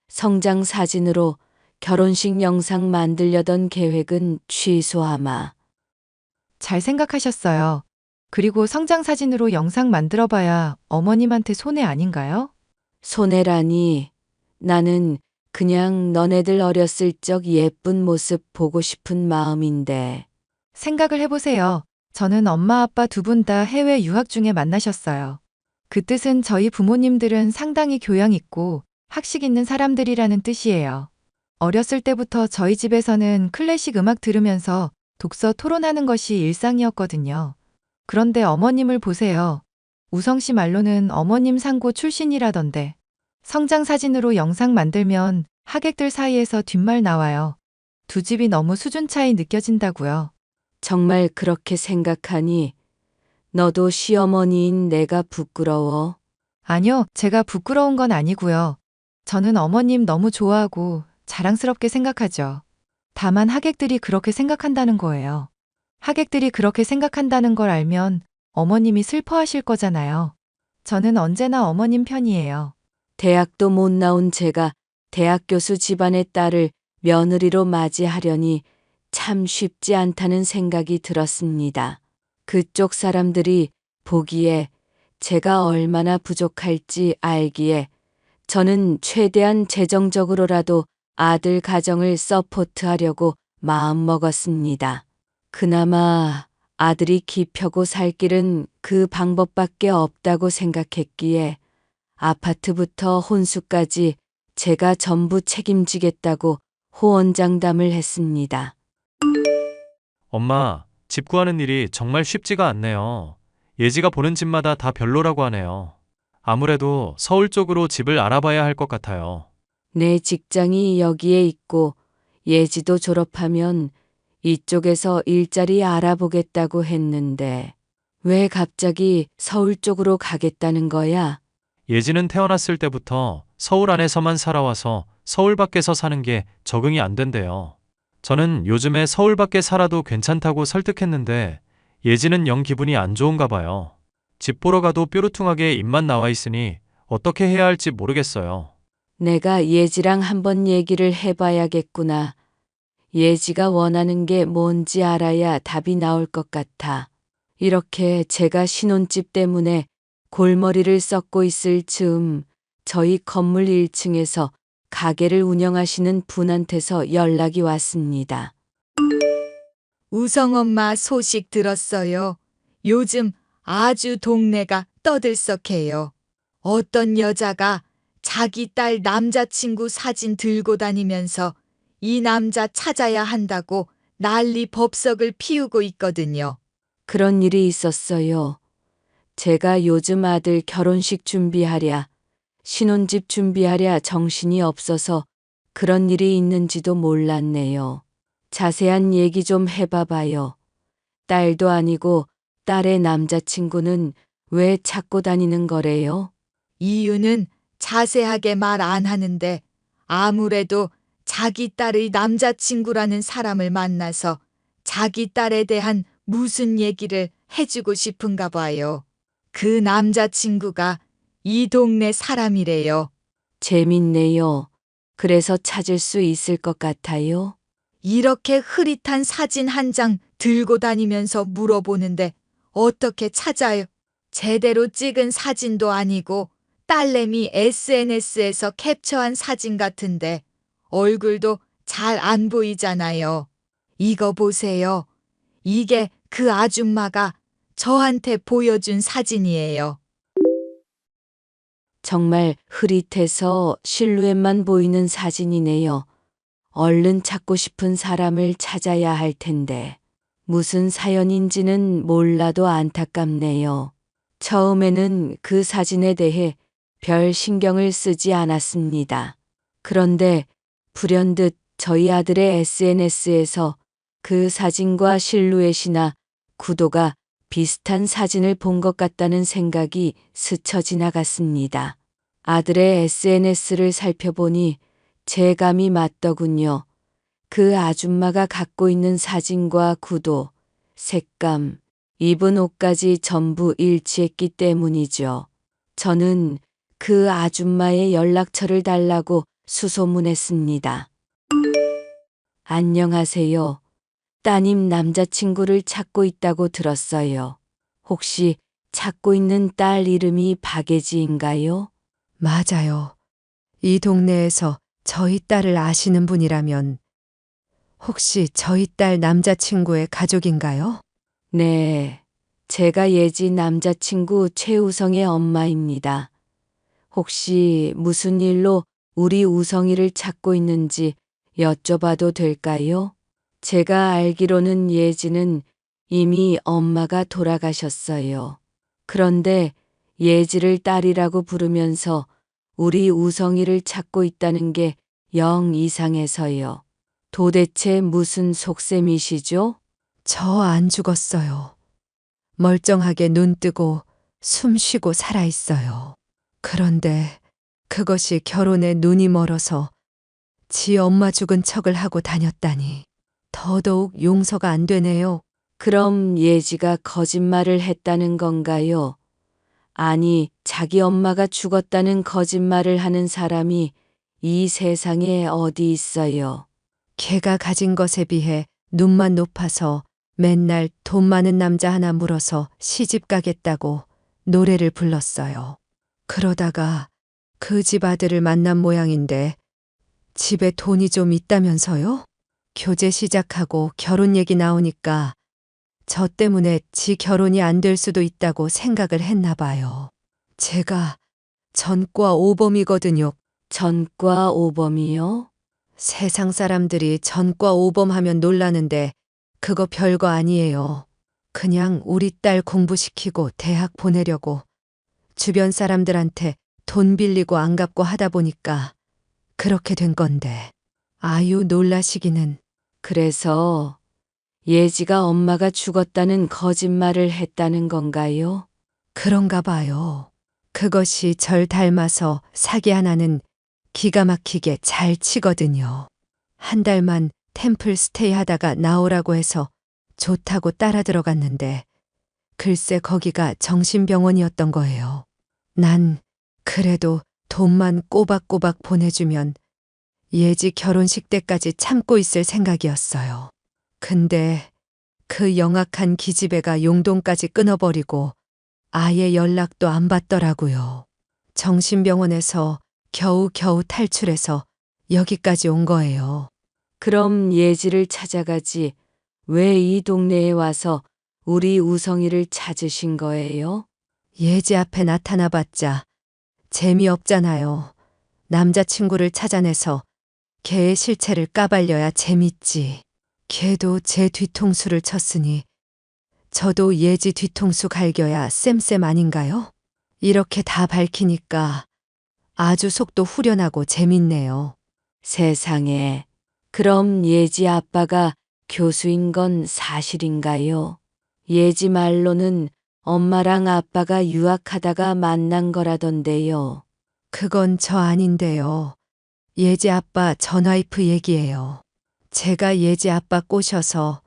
성장 사진으로 결혼식 영상 만들려던 계획은 취소하마. 잘 생각하셨어요. 그리고 성장 사진으로 영상 만들어봐야 어머님한테 손해 아닌가요? 손해라니. 나는 그냥 너네들 어렸을 적 예쁜 모습 보고 싶은 마음인데. 생각을 해보세요. 저는 엄마 아빠 두 분 다 해외 유학 중에 만나셨어요. 그 뜻은 저희 부모님들은 상당히 교양 있고 학식 있는 사람들이라는 뜻이에요. 어렸을 때부터 저희 집에서는 클래식 음악 들으면서 독서 토론하는 것이 일상이었거든요. 그런데 어머님을 보세요. 우성 씨 말로는 어머님 상고 출신이라던데. 성장 사진으로 영상 만들면 하객들 사이에서 뒷말 나와요. 두 집이 너무 수준 차이 느껴진다고요. 정말 그렇게 생각하니 너도 시어머니인 내가 부끄러워. 아니요, 제가 부끄러운 건 아니고요. 저는 어머님 너무 좋아하고 자랑스럽게 생각하죠. 다만 하객들이 그렇게 생각한다는 거예요. 하객들이 그렇게 생각한다는 걸 알면 어머님이 슬퍼하실 거잖아요. 저는 언제나 어머님 편이에요. 대학도 못 나온 제가 대학 교수 집안의 딸을 며느리로 맞이하려니 참 쉽지 않다는 생각이 들었습니다. 그쪽 사람들이 보기에 제가 얼마나 부족할지 알기에 저는 최대한 재정적으로라도 아들 가정을 서포트하려고 마음먹었습니다. 그나마 아들이 기펴고 살 길은 그 방법밖에 없다고 생각했기에 아파트부터 혼수까지 제가 전부 책임지겠다고 호언장담을 했습니다. 엄마, 집 구하는 일이 정말 쉽지가 않네요. 예지가 보는 집마다 다 별로라고 하네요. 아무래도 서울 쪽으로 집을 알아봐야 할 것 같아요. 내 직장이 여기에 있고 예지도 졸업하면 이쪽에서 일자리 알아보겠다고 했는데 왜 갑자기 서울 쪽으로 가겠다는 거야? 예지는 태어났을 때부터 서울 안에서만 살아와서 서울 밖에서 사는 게 적응이 안 된대요. 저는 요즘에 서울 밖에 살아도 괜찮다고 설득했는데 예지는 영 기분이 안 좋은가 봐요. 집 보러 가도 뾰루퉁하게 입만 나와 있으니 어떻게 해야 할지 모르겠어요. 내가 예지랑 한번 얘기를 해봐야겠구나. 예지가 원하는 게 뭔지 알아야 답이 나올 것 같아. 이렇게 제가 신혼집 때문에 골머리를 썩고 있을 즈음 저희 건물 1층에서 가게를 운영하시는 분한테서 연락이 왔습니다. 우성 엄마 소식 들었어요. 요즘 아주 동네가 떠들썩해요. 어떤 여자가 자기 딸 남자친구 사진 들고 다니면서 이 남자 찾아야 한다고 난리 법석을 피우고 있거든요. 그런 일이 있었어요. 제가 요즘 아들 결혼식 준비하랴, 신혼집 준비하랴 정신이 없어서 그런 일이 있는지도 몰랐네요. 자세한 얘기 좀 해봐봐요. 딸도 아니고 딸의 남자친구는 왜 찾고 다니는 거래요? 이유는 자세하게 말 안 하는데 아무래도 자기 딸의 남자친구라는 사람을 만나서 자기 딸에 대한 무슨 얘기를 해주고 싶은가 봐요. 그 남자친구가 이 동네 사람이래요. 재밌네요. 그래서 찾을 수 있을 것 같아요. 이렇게 흐릿한 사진 한 장 들고 다니면서 물어보는데 어떻게 찾아요? 제대로 찍은 사진도 아니고 딸내미 SNS에서 캡처한 사진 같은데 얼굴도 잘 안 보이잖아요. 이거 보세요. 이게 그 아줌마가 저한테 보여준 사진이에요. 정말 흐릿해서 실루엣만 보이는 사진이네요. 얼른 찾고 싶은 사람을 찾아야 할 텐데. 무슨 사연인지는 몰라도 안타깝네요. 처음에는 그 사진에 대해 별 신경을 쓰지 않았습니다. 그런데 불현듯 저희 아들의 SNS에서 그 사진과 실루엣이나 구도가 비슷한 사진을 본 것 같다는 생각이 스쳐 지나갔습니다. 아들의 SNS를 살펴보니 제 감이 맞더군요. 그 아줌마가 갖고 있는 사진과 구도, 색감, 입은 옷까지 전부 일치했기 때문이죠. 저는 그 아줌마의 연락처를 달라고 수소문했습니다. 안녕하세요. 따님 남자친구를 찾고 있다고 들었어요. 혹시 찾고 있는 딸 이름이 박예지인가요? 맞아요. 이 동네에서 저희 딸을 아시는 분이라면 혹시 저희 딸 남자친구의 가족인가요? 네, 제가 예지 남자친구 최우성의 엄마입니다. 혹시 무슨 일로 우리 우성이를 찾고 있는지 여쭤봐도 될까요? 제가 알기로는 예지는 이미 엄마가 돌아가셨어요. 그런데 예지를 딸이라고 부르면서 우리 우성이를 찾고 있다는 게 영 이상해서요. 도대체 무슨 속셈이시죠? 저 안 죽었어요. 멀쩡하게 눈 뜨고 숨 쉬고 살아 있어요. 그런데 그것이 결혼에 눈이 멀어서 지 엄마 죽은 척을 하고 다녔다니 더더욱 용서가 안 되네요. 그럼 예지가 거짓말을 했다는 건가요? 아니, 자기 엄마가 죽었다는 거짓말을 하는 사람이 이 세상에 어디 있어요? 걔가 가진 것에 비해 눈만 높아서 맨날 돈 많은 남자 하나 물어서 시집 가겠다고 노래를 불렀어요. 그러다가 그 집 아들을 만난 모양인데 집에 돈이 좀 있다면서요? 교제 시작하고 결혼 얘기 나오니까 저 때문에 지 결혼이 안 될 수도 있다고 생각을 했나 봐요. 제가 전과 오범이거든요. 전과 오범이요? 세상 사람들이 전과 오범하면 놀라는데 그거 별거 아니에요. 그냥 우리 딸 공부시키고 대학 보내려고 주변 사람들한테 돈 빌리고 안 갚고 하다 보니까 그렇게 된 건데. 아유, 놀라시기는. 그래서 예지가 엄마가 죽었다는 거짓말을 했다는 건가요? 그런가 봐요. 그것이 절 닮아서 사기 하나는 기가 막히게 잘 치거든요. 한 달만 템플 스테이 하다가 나오라고 해서 좋다고 따라 들어갔는데 글쎄 거기가 정신병원이었던 거예요. 난 그래도 돈만 꼬박꼬박 보내주면 예지 결혼식 때까지 참고 있을 생각이었어요. 근데 그 영악한 기집애가 용돈까지 끊어버리고 아예 연락도 안 받더라고요. 정신병원에서 겨우겨우 탈출해서 여기까지 온 거예요. 그럼 예지를 찾아가지 왜 이 동네에 와서 우리 우성이를 찾으신 거예요? 예지 앞에 나타나봤자 재미없잖아요. 남자친구를 찾아내서 걔의 실체를 까발려야 재밌지. 걔도 제 뒤통수를 쳤으니 저도 예지 뒤통수 갈겨야 쌤쌤 아닌가요? 이렇게 다 밝히니까 아주 속도 후련하고 재밌네요. 세상에. 그럼 예지 아빠가 교수인 건 사실인가요? 예지 말로는 엄마랑 아빠가 유학하다가 만난 거라던데요. 그건 저 아닌데요. 예지 아빠 전와이프 얘기예요. 제가 예지 아빠 꼬셔서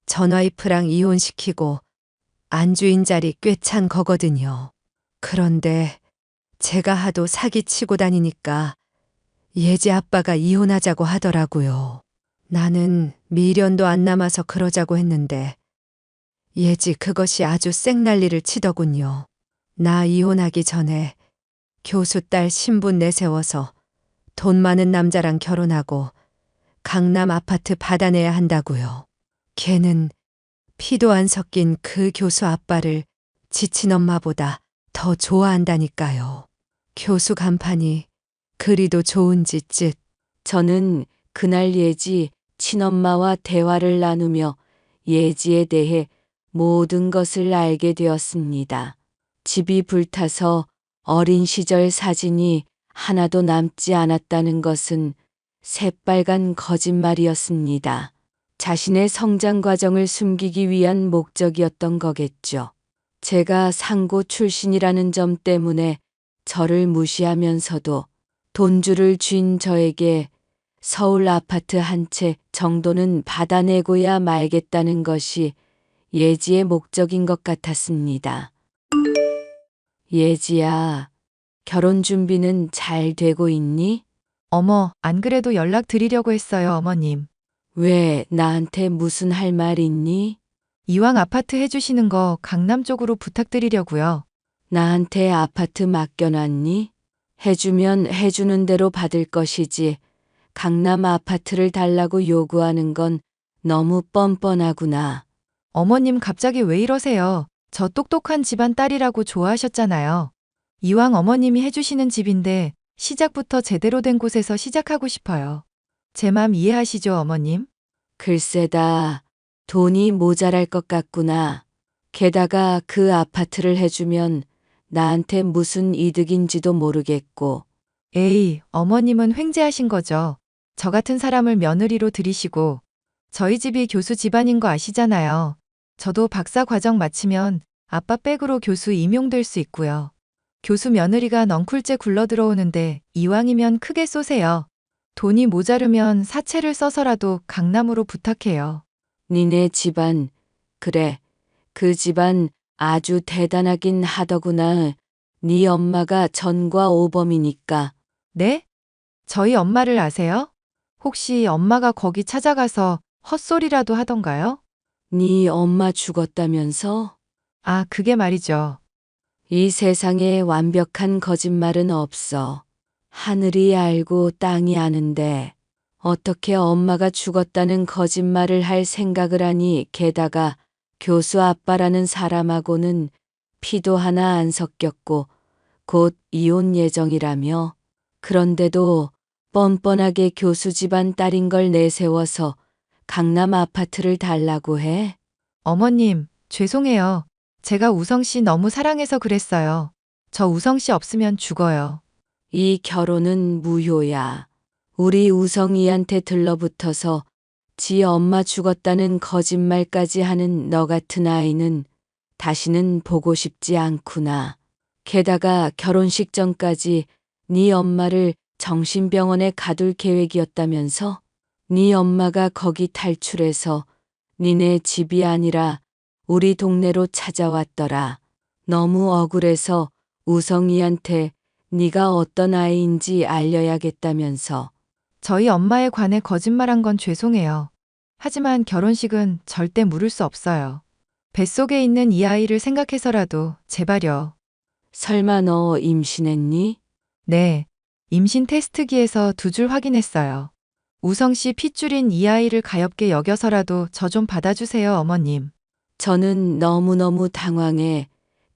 전와이프랑 이혼시키고 안주인 자리 꿰찬 거거든요. 그런데 제가 하도 사기치고 다니니까 예지 아빠가 이혼하자고 하더라고요. 나는 미련도 안 남아서 그러자고 했는데 예지 그것이 아주 쌩난리를 치더군요. 나 이혼하기 전에 교수 딸 신분 내세워서 돈 많은 남자랑 결혼하고 강남 아파트 받아내야 한다고요. 걔는 피도 안 섞인 그 교수 아빠를 지친 엄마보다 더 좋아한다니까요. 교수 간판이 그리도 좋은지 쯧. 저는 그날 예지 친엄마와 대화를 나누며 예지에 대해 모든 것을 알게 되었습니다. 집이 불타서 어린 시절 사진이 하나도 남지 않았다는 것은 새빨간 거짓말이었습니다. 자신의 성장 과정을 숨기기 위한 목적이었던 거겠죠. 제가 상고 출신이라는 점 때문에 저를 무시하면서도 돈줄을 쥔 저에게 서울 아파트 한 채 정도는 받아내고야 말겠다는 것이 예지의 목적인 것 같았습니다. 예지야, 결혼 준비는 잘 되고 있니? 어머, 안 그래도 연락 드리려고 했어요, 어머님. 왜 나한테 무슨 할 말 있니? 이왕 아파트 해주시는 거 강남 쪽으로 부탁드리려고요. 나한테 아파트 맡겨놨니? 해주면 해주는 대로 받을 것이지 강남 아파트를 달라고 요구하는 건 너무 뻔뻔하구나. 어머님 갑자기 왜 이러세요? 저 똑똑한 집안 딸이라고 좋아하셨잖아요. 이왕 어머님이 해주시는 집인데 시작부터 제대로 된 곳에서 시작하고 싶어요. 제 맘 이해하시죠, 어머님? 글쎄다. 돈이 모자랄 것 같구나. 게다가 그 아파트를 해주면 나한테 무슨 이득인지도 모르겠고. 에이, 어머님은 횡재하신 거죠. 저 같은 사람을 며느리로 들이시고, 저희 집이 교수 집안인 거 아시잖아요. 저도 박사 과정 마치면 아빠 백으로 교수 임용될 수 있고요. 교수 며느리가 넝쿨째 굴러 들어오는데 이왕이면 크게 쏘세요. 돈이 모자르면 사채를 써서라도 강남으로 부탁해요. 니네 집안, 그래. 그 집안 아주 대단하긴 하더구나. 네 엄마가 전과 오범이니까. 네? 저희 엄마를 아세요? 혹시 엄마가 거기 찾아가서 헛소리라도 하던가요? 네 엄마 죽었다면서? 아, 그게 말이죠. 이 세상에 완벽한 거짓말은 없어. 하늘이 알고 땅이 아는데 어떻게 엄마가 죽었다는 거짓말을 할 생각을 하니. 게다가 교수 아빠라는 사람하고는 피도 하나 안 섞였고 곧 이혼 예정이라며. 그런데도 뻔뻔하게 교수 집안 딸인 걸 내세워서 강남 아파트를 달라고 해? 어머님, 죄송해요. 제가 우성 씨 너무 사랑해서 그랬어요. 저 우성 씨 없으면 죽어요. 이 결혼은 무효야. 우리 우성이한테 들러붙어서 지 엄마 죽었다는 거짓말까지 하는 너 같은 아이는 다시는 보고 싶지 않구나. 게다가 결혼식 전까지 네 엄마를 정신병원에 가둘 계획이었다면서? 네 엄마가 거기 탈출해서 니네 집이 아니라 우리 동네로 찾아왔더라. 너무 억울해서 우성이한테 네가 어떤 아이인지 알려야겠다면서. 저희 엄마에 관해 거짓말한 건 죄송해요. 하지만 결혼식은 절대 무를 수 없어요. 뱃속에 있는 이 아이를 생각해서라도 제발요. 설마 너 임신했니? 네. 임신 테스트기에서 2줄 확인했어요. 우성 씨 핏줄인 이 아이를 가엾게 여겨서라도 저 좀 받아주세요, 어머님. 저는 너무너무 당황해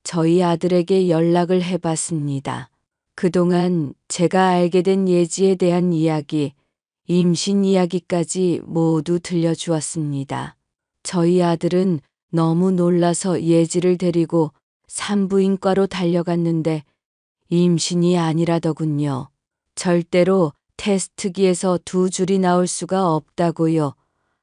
저희 아들에게 연락을 해봤습니다. 그동안 제가 알게 된 예지에 대한 이야기, 임신 이야기까지 모두 들려주었습니다. 저희 아들은 너무 놀라서 예지를 데리고 산부인과로 달려갔는데 임신이 아니라더군요. 절대로 테스트기에서 2줄이 나올 수가 없다고요.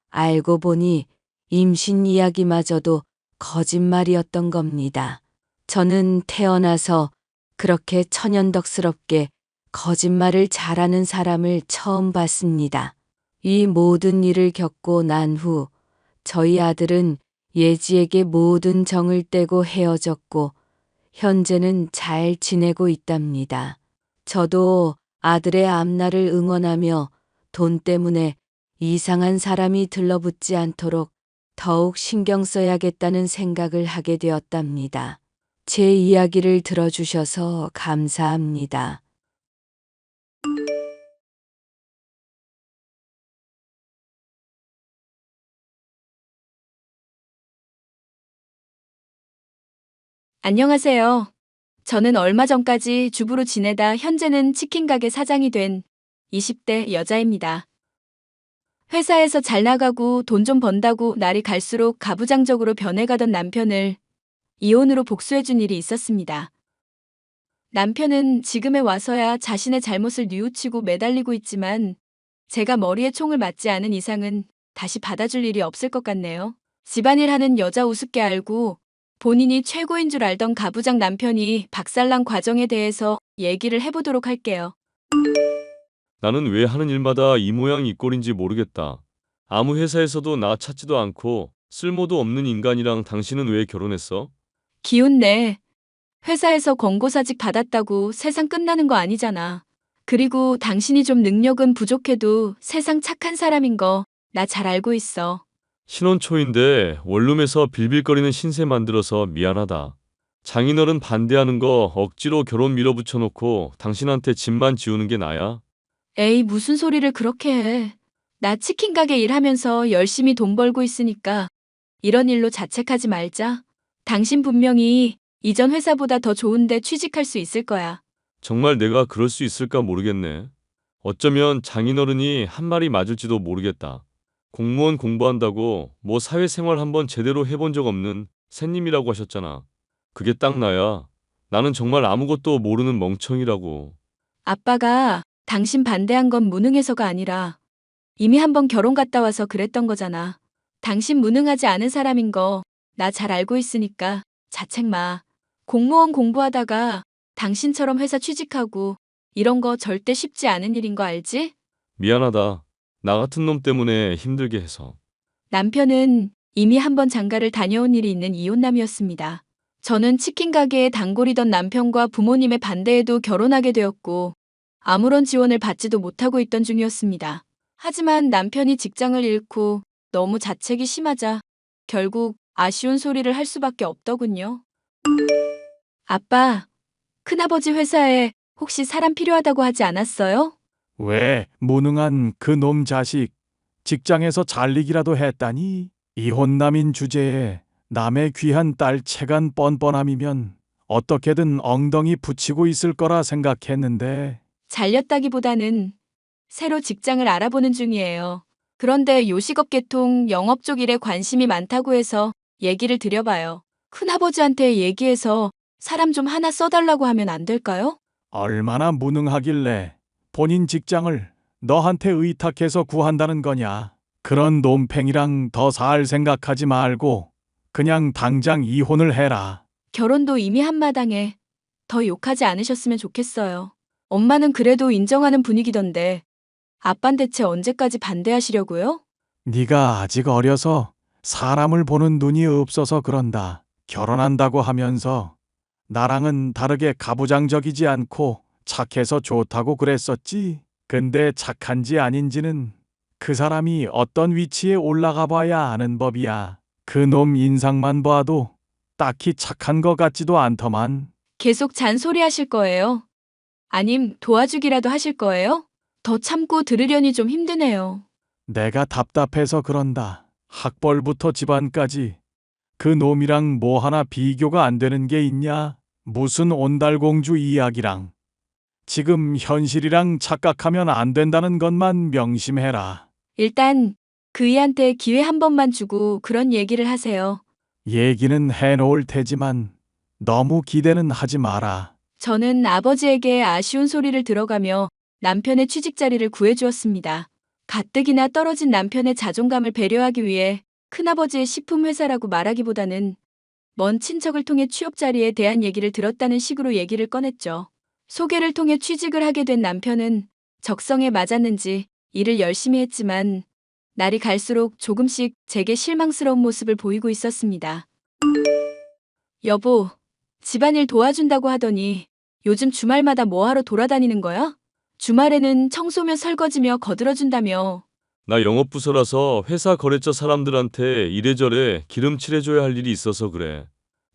알고 보니 임신 이야기마저도 거짓말이었던 겁니다. 저는 태어나서 그렇게 천연덕스럽게 거짓말을 잘하는 사람을 처음 봤습니다. 이 모든 일을 겪고 난 후 저희 아들은 예지에게 모든 정을 떼고 헤어졌고 현재는 잘 지내고 있답니다. 저도 아들의 앞날을 응원하며 돈 때문에 이상한 사람이 들러붙지 않도록 더욱 신경 써야겠다는 생각을 하게 되었답니다. 제 이야기를 들어주셔서 감사합니다. 안녕하세요. 저는 얼마 전까지 주부로 지내다 현재는 치킨 가게 사장이 된 20대 여자입니다. 회사에서 잘 나가고 돈 좀 번다고 날이 갈수록 가부장적으로 변해가던 남편을 이혼으로 복수해준 일이 있었습니다. 남편은 지금에 와서야 자신의 잘못을 뉘우치고 매달리고 있지만 제가 머리에 총을 맞지 않은 이상은 다시 받아줄 일이 없을 것 같네요. 집안일 하는 여자 우습게 알고 본인이 최고인 줄 알던 가부장 남편이 박살난 과정에 대해서 얘기를 해보도록 할게요. 나는 왜 하는 일마다 이 모양 이 꼴인지 모르겠다. 아무 회사에서도 나 찾지도 않고 쓸모도 없는 인간이랑 당신은 왜 결혼했어? 기운내. 회사에서 권고사직 받았다고 세상 끝나는 거 아니잖아. 그리고 당신이 좀 능력은 부족해도 세상 착한 사람인 거 나 잘 알고 있어. 신혼 초인데 원룸에서 빌빌거리는 신세 만들어서 미안하다. 장인어른 반대하는 거 억지로 결혼 밀어붙여놓고 당신한테 집만 지우는 게 나야. 에이, 무슨 소리를 그렇게 해. 나 치킨 가게 일하면서 열심히 돈 벌고 있으니까 이런 일로 자책하지 말자. 당신 분명히 이전 회사보다 더 좋은데 취직할 수 있을 거야. 정말 내가 그럴 수 있을까 모르겠네. 어쩌면 장인어른이 한 말이 맞을지도 모르겠다. 공무원 공부한다고 뭐 사회생활 한번 제대로 해본 적 없는 새님이라고 하셨잖아. 그게 딱 나야. 나는 정말 아무것도 모르는 멍청이라고. 아빠가 당신 반대한 건 무능해서가 아니라 이미 한 번 결혼 갔다 와서 그랬던 거잖아. 당신 무능하지 않은 사람인 거 나 잘 알고 있으니까 자책 마. 공무원 공부하다가 당신처럼 회사 취직하고 이런 거 절대 쉽지 않은 일인 거 알지? 미안하다. 나 같은 놈 때문에 힘들게 해서. 남편은 이미 한 번 장가를 다녀온 일이 있는 이혼남이었습니다. 저는 치킨 가게에 단골이던 남편과 부모님의 반대에도 결혼하게 되었고 아무런 지원을 받지도 못하고 있던 중이었습니다. 하지만 남편이 직장을 잃고 너무 자책이 심하자 결국 아쉬운 소리를 할 수밖에 없더군요. 아빠, 큰아버지 회사에 혹시 사람 필요하다고 하지 않았어요? 왜 무능한 그 놈 자식 직장에서 잘리기라도 했다니? 이혼남인 주제에 남의 귀한 딸 채간 뻔뻔함이면 어떻게든 엉덩이 붙이고 있을 거라 생각했는데. 잘렸다기보다는 새로 직장을 알아보는 중이에요. 그런데 요식업계통 영업 쪽 일에 관심이 많다고 해서 얘기를 드려봐요. 큰아버지한테 얘기해서 사람 좀 하나 써달라고 하면 안 될까요? 얼마나 무능하길래 본인 직장을 너한테 의탁해서 구한다는 거냐? 그런 놈팽이랑 더 살 생각하지 말고 그냥 당장 이혼을 해라. 결혼도 이미 한마당에 더 욕하지 않으셨으면 좋겠어요. 엄마는 그래도 인정하는 분위기던데 아빤 대체 언제까지 반대하시려고요? 네가 아직 어려서 사람을 보는 눈이 없어서 그런다. 결혼한다고 하면서 나랑은 다르게 가부장적이지 않고 착해서 좋다고 그랬었지. 근데 착한지 아닌지는 그 사람이 어떤 위치에 올라가 봐야 아는 법이야. 그 놈 인상만 봐도 딱히 착한 것 같지도 않더만. 계속 잔소리 하실 거예요? 아님 도와주기라도 하실 거예요? 더 참고 들으려니 좀 힘드네요. 내가 답답해서 그런다. 학벌부터 집안까지 그 놈이랑 뭐 하나 비교가 안 되는 게 있냐? 무슨 온달공주 이야기랑. 지금 현실이랑 착각하면 안 된다는 것만 명심해라. 일단 그이한테 기회 한 번만 주고 그런 얘기를 하세요. 얘기는 해놓을 테지만 너무 기대는 하지 마라. 저는 아버지에게 아쉬운 소리를 들어가며 남편의 취직 자리를 구해주었습니다. 가뜩이나 떨어진 남편의 자존감을 배려하기 위해 큰아버지의 식품회사라고 말하기보다는 먼 친척을 통해 취업 자리에 대한 얘기를 들었다는 식으로 얘기를 꺼냈죠. 소개를 통해 취직을 하게 된 남편은 적성에 맞았는지 일을 열심히 했지만 날이 갈수록 조금씩 제게 실망스러운 모습을 보이고 있었습니다. 여보, 집안일 도와준다고 하더니 요즘 주말마다 뭐하러 돌아다니는 거야? 주말에는 청소며 설거지며 거들어준다며. 나 영업부서라서 회사 거래처 사람들한테 이래저래 기름칠해줘야 할 일이 있어서 그래.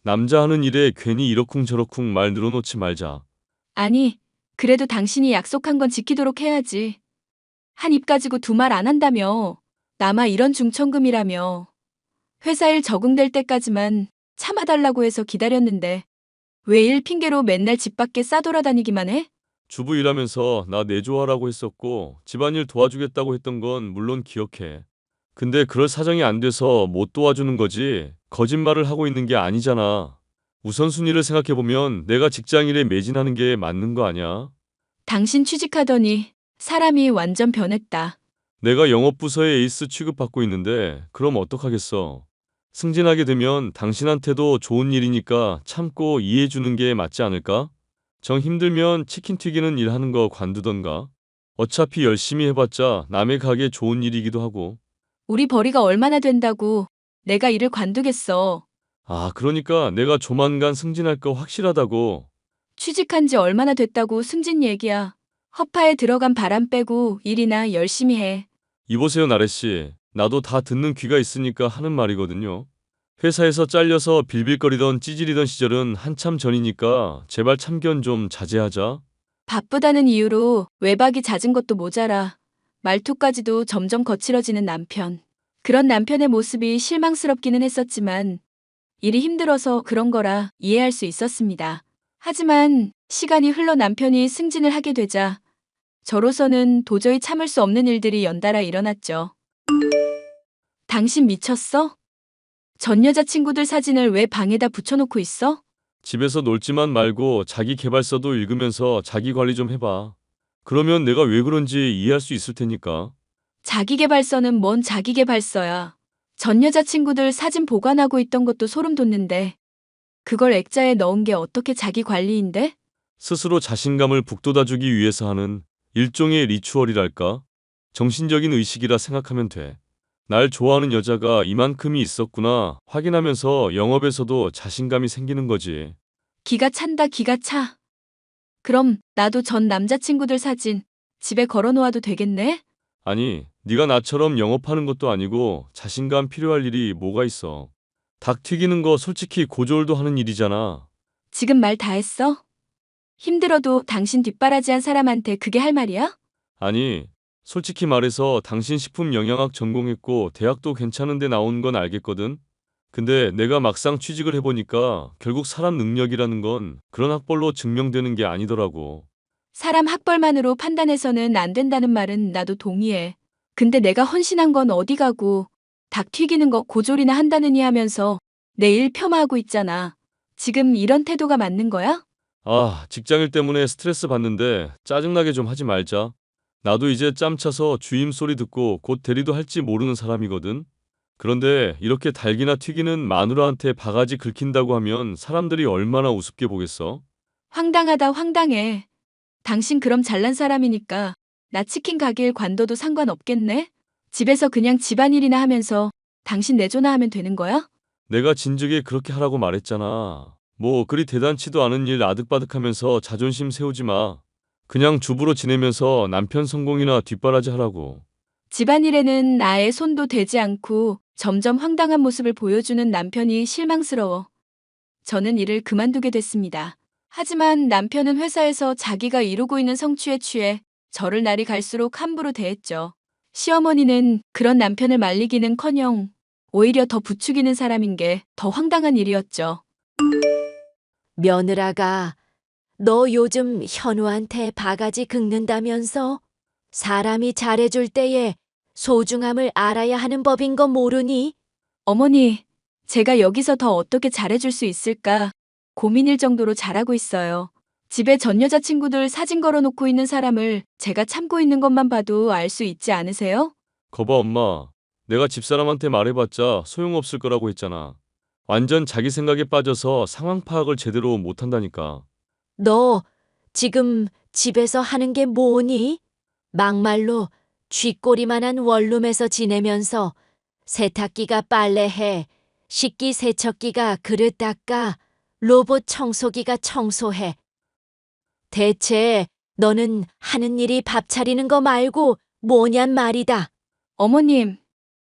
남자 하는 일에 괜히 이러쿵저러쿵 말 늘어놓지 말자. 아니, 그래도 당신이 약속한 건 지키도록 해야지. 한 입 가지고 두 말 안 한다며. 나마 이런 중천금이라며. 회사 일 적응될 때까지만 참아달라고 해서 기다렸는데 왜 일 핑계로 맨날 집 밖에 싸돌아다니기만 해? 주부 일하면서 나 내조하라고 했었고 집안일 도와주겠다고 했던 건 물론 기억해. 근데 그럴 사정이 안 돼서 못 도와주는 거지 거짓말을 하고 있는 게 아니잖아. 우선순위를 생각해보면 내가 직장일에 매진하는 게 맞는 거 아니야? 당신 취직하더니 사람이 완전 변했다. 내가 영업부서에 에이스 취급받고 있는데 그럼 어떡하겠어. 승진하게 되면 당신한테도 좋은 일이니까 참고 이해해주는 게 맞지 않을까? 정 힘들면 치킨 튀기는 일 하는 거 관두던가. 어차피 열심히 해봤자 남의 가게 좋은 일이기도 하고. 우리 벌이가 얼마나 된다고 내가 일을 관두겠어. 아, 그러니까 내가 조만간 승진할 거 확실하다고. 취직한 지 얼마나 됐다고 승진 얘기야. 허파에 들어간 바람 빼고 일이나 열심히 해. 이보세요, 나래씨. 나도 다 듣는 귀가 있으니까 하는 말이거든요. 회사에서 잘려서 빌빌거리던 찌질이던 시절은 한참 전이니까 제발 참견 좀 자제하자. 바쁘다는 이유로 외박이 잦은 것도 모자라 말투까지도 점점 거칠어지는 남편. 그런 남편의 모습이 실망스럽기는 했었지만 일이 힘들어서 그런 거라 이해할 수 있었습니다. 하지만 시간이 흘러 남편이 승진을 하게 되자 저로서는 도저히 참을 수 없는 일들이 연달아 일어났죠. 당신 미쳤어? 전 여자친구들 사진을 왜 방에다 붙여놓고 있어? 집에서 놀지만 말고 자기 개발서도 읽으면서 자기 관리 좀 해봐. 그러면 내가 왜 그런지 이해할 수 있을 테니까. 자기계발서는 뭔 자기계발서야. 전 여자친구들 사진 보관하고 있던 것도 소름 돋는데 그걸 액자에 넣은 게 어떻게 자기 관리인데? 스스로 자신감을 북돋아주기 위해서 하는 일종의 리추얼이랄까? 정신적인 의식이라 생각하면 돼. 날 좋아하는 여자가 이만큼이 있었구나 확인하면서 영업에서도 자신감이 생기는 거지. 기가 찬다 기가 차. 그럼 나도 전 남자친구들 사진 집에 걸어놓아도 되겠네? 아니, 네가 나처럼 영업하는 것도 아니고 자신감 필요할 일이 뭐가 있어. 닭 튀기는 거 솔직히 고졸도 하는 일이잖아. 지금 말 다 했어? 힘들어도 당신 뒷바라지한 사람한테 그게 할 말이야? 아니, 솔직히 말해서 당신 식품 영양학 전공했고 대학도 괜찮은데 나온 건 알겠거든? 근데 내가 막상 취직을 해보니까 결국 사람 능력이라는 건 그런 학벌로 증명되는 게 아니더라고. 사람 학벌만으로 판단해서는 안 된다는 말은 나도 동의해. 근데 내가 헌신한 건 어디 가고 닭 튀기는 거 고졸이나 한다느니 하면서 내 일 폄하하고 있잖아. 지금 이런 태도가 맞는 거야? 아, 직장일 때문에 스트레스 받는데 짜증나게 좀 하지 말자. 나도 이제 짬 차서 주임 소리 듣고 곧 대리도 할지 모르는 사람이거든. 그런데 이렇게 닭이나 튀기는 마누라한테 바가지 긁힌다고 하면 사람들이 얼마나 우습게 보겠어? 황당하다 황당해. 당신 그럼 잘난 사람이니까 나 치킨 가게일 관둬도 상관없겠네? 집에서 그냥 집안일이나 하면서 당신 내조나 하면 되는 거야? 내가 진즉에 그렇게 하라고 말했잖아. 뭐 그리 대단치도 않은 일 아득바득하면서 자존심 세우지 마. 그냥 주부로 지내면서 남편 성공이나 뒷바라지 하라고. 집안일에는 나의 손도 대지 않고 점점 황당한 모습을 보여주는 남편이 실망스러워. 저는 일을 그만두게 됐습니다. 하지만 남편은 회사에서 자기가 이루고 있는 성취에 취해 저를 날이 갈수록 함부로 대했죠. 시어머니는 그런 남편을 말리기는커녕 오히려 더 부추기는 사람인 게 더 황당한 일이었죠. 며느라가 너 요즘 현우한테 바가지 긁는다면서? 사람이 잘해줄 때에 소중함을 알아야 하는 법인 거 모르니? 어머니, 제가 여기서 더 어떻게 잘해줄 수 있을까 고민일 정도로 잘하고 있어요. 집에 전 여자친구들 사진 걸어놓고 있는 사람을 제가 참고 있는 것만 봐도 알 수 있지 않으세요? 거봐 엄마. 내가 집사람한테 말해봤자 소용없을 거라고 했잖아. 완전 자기 생각에 빠져서 상황 파악을 제대로 못한다니까. 너 지금 집에서 하는 게 뭐니? 막말로 쥐꼬리만한 원룸에서 지내면서 세탁기가 빨래해, 식기 세척기가 그릇 닦아, 로봇 청소기가 청소해. 대체 너는 하는 일이 밥 차리는 거 말고 뭐냔 말이다. 어머님,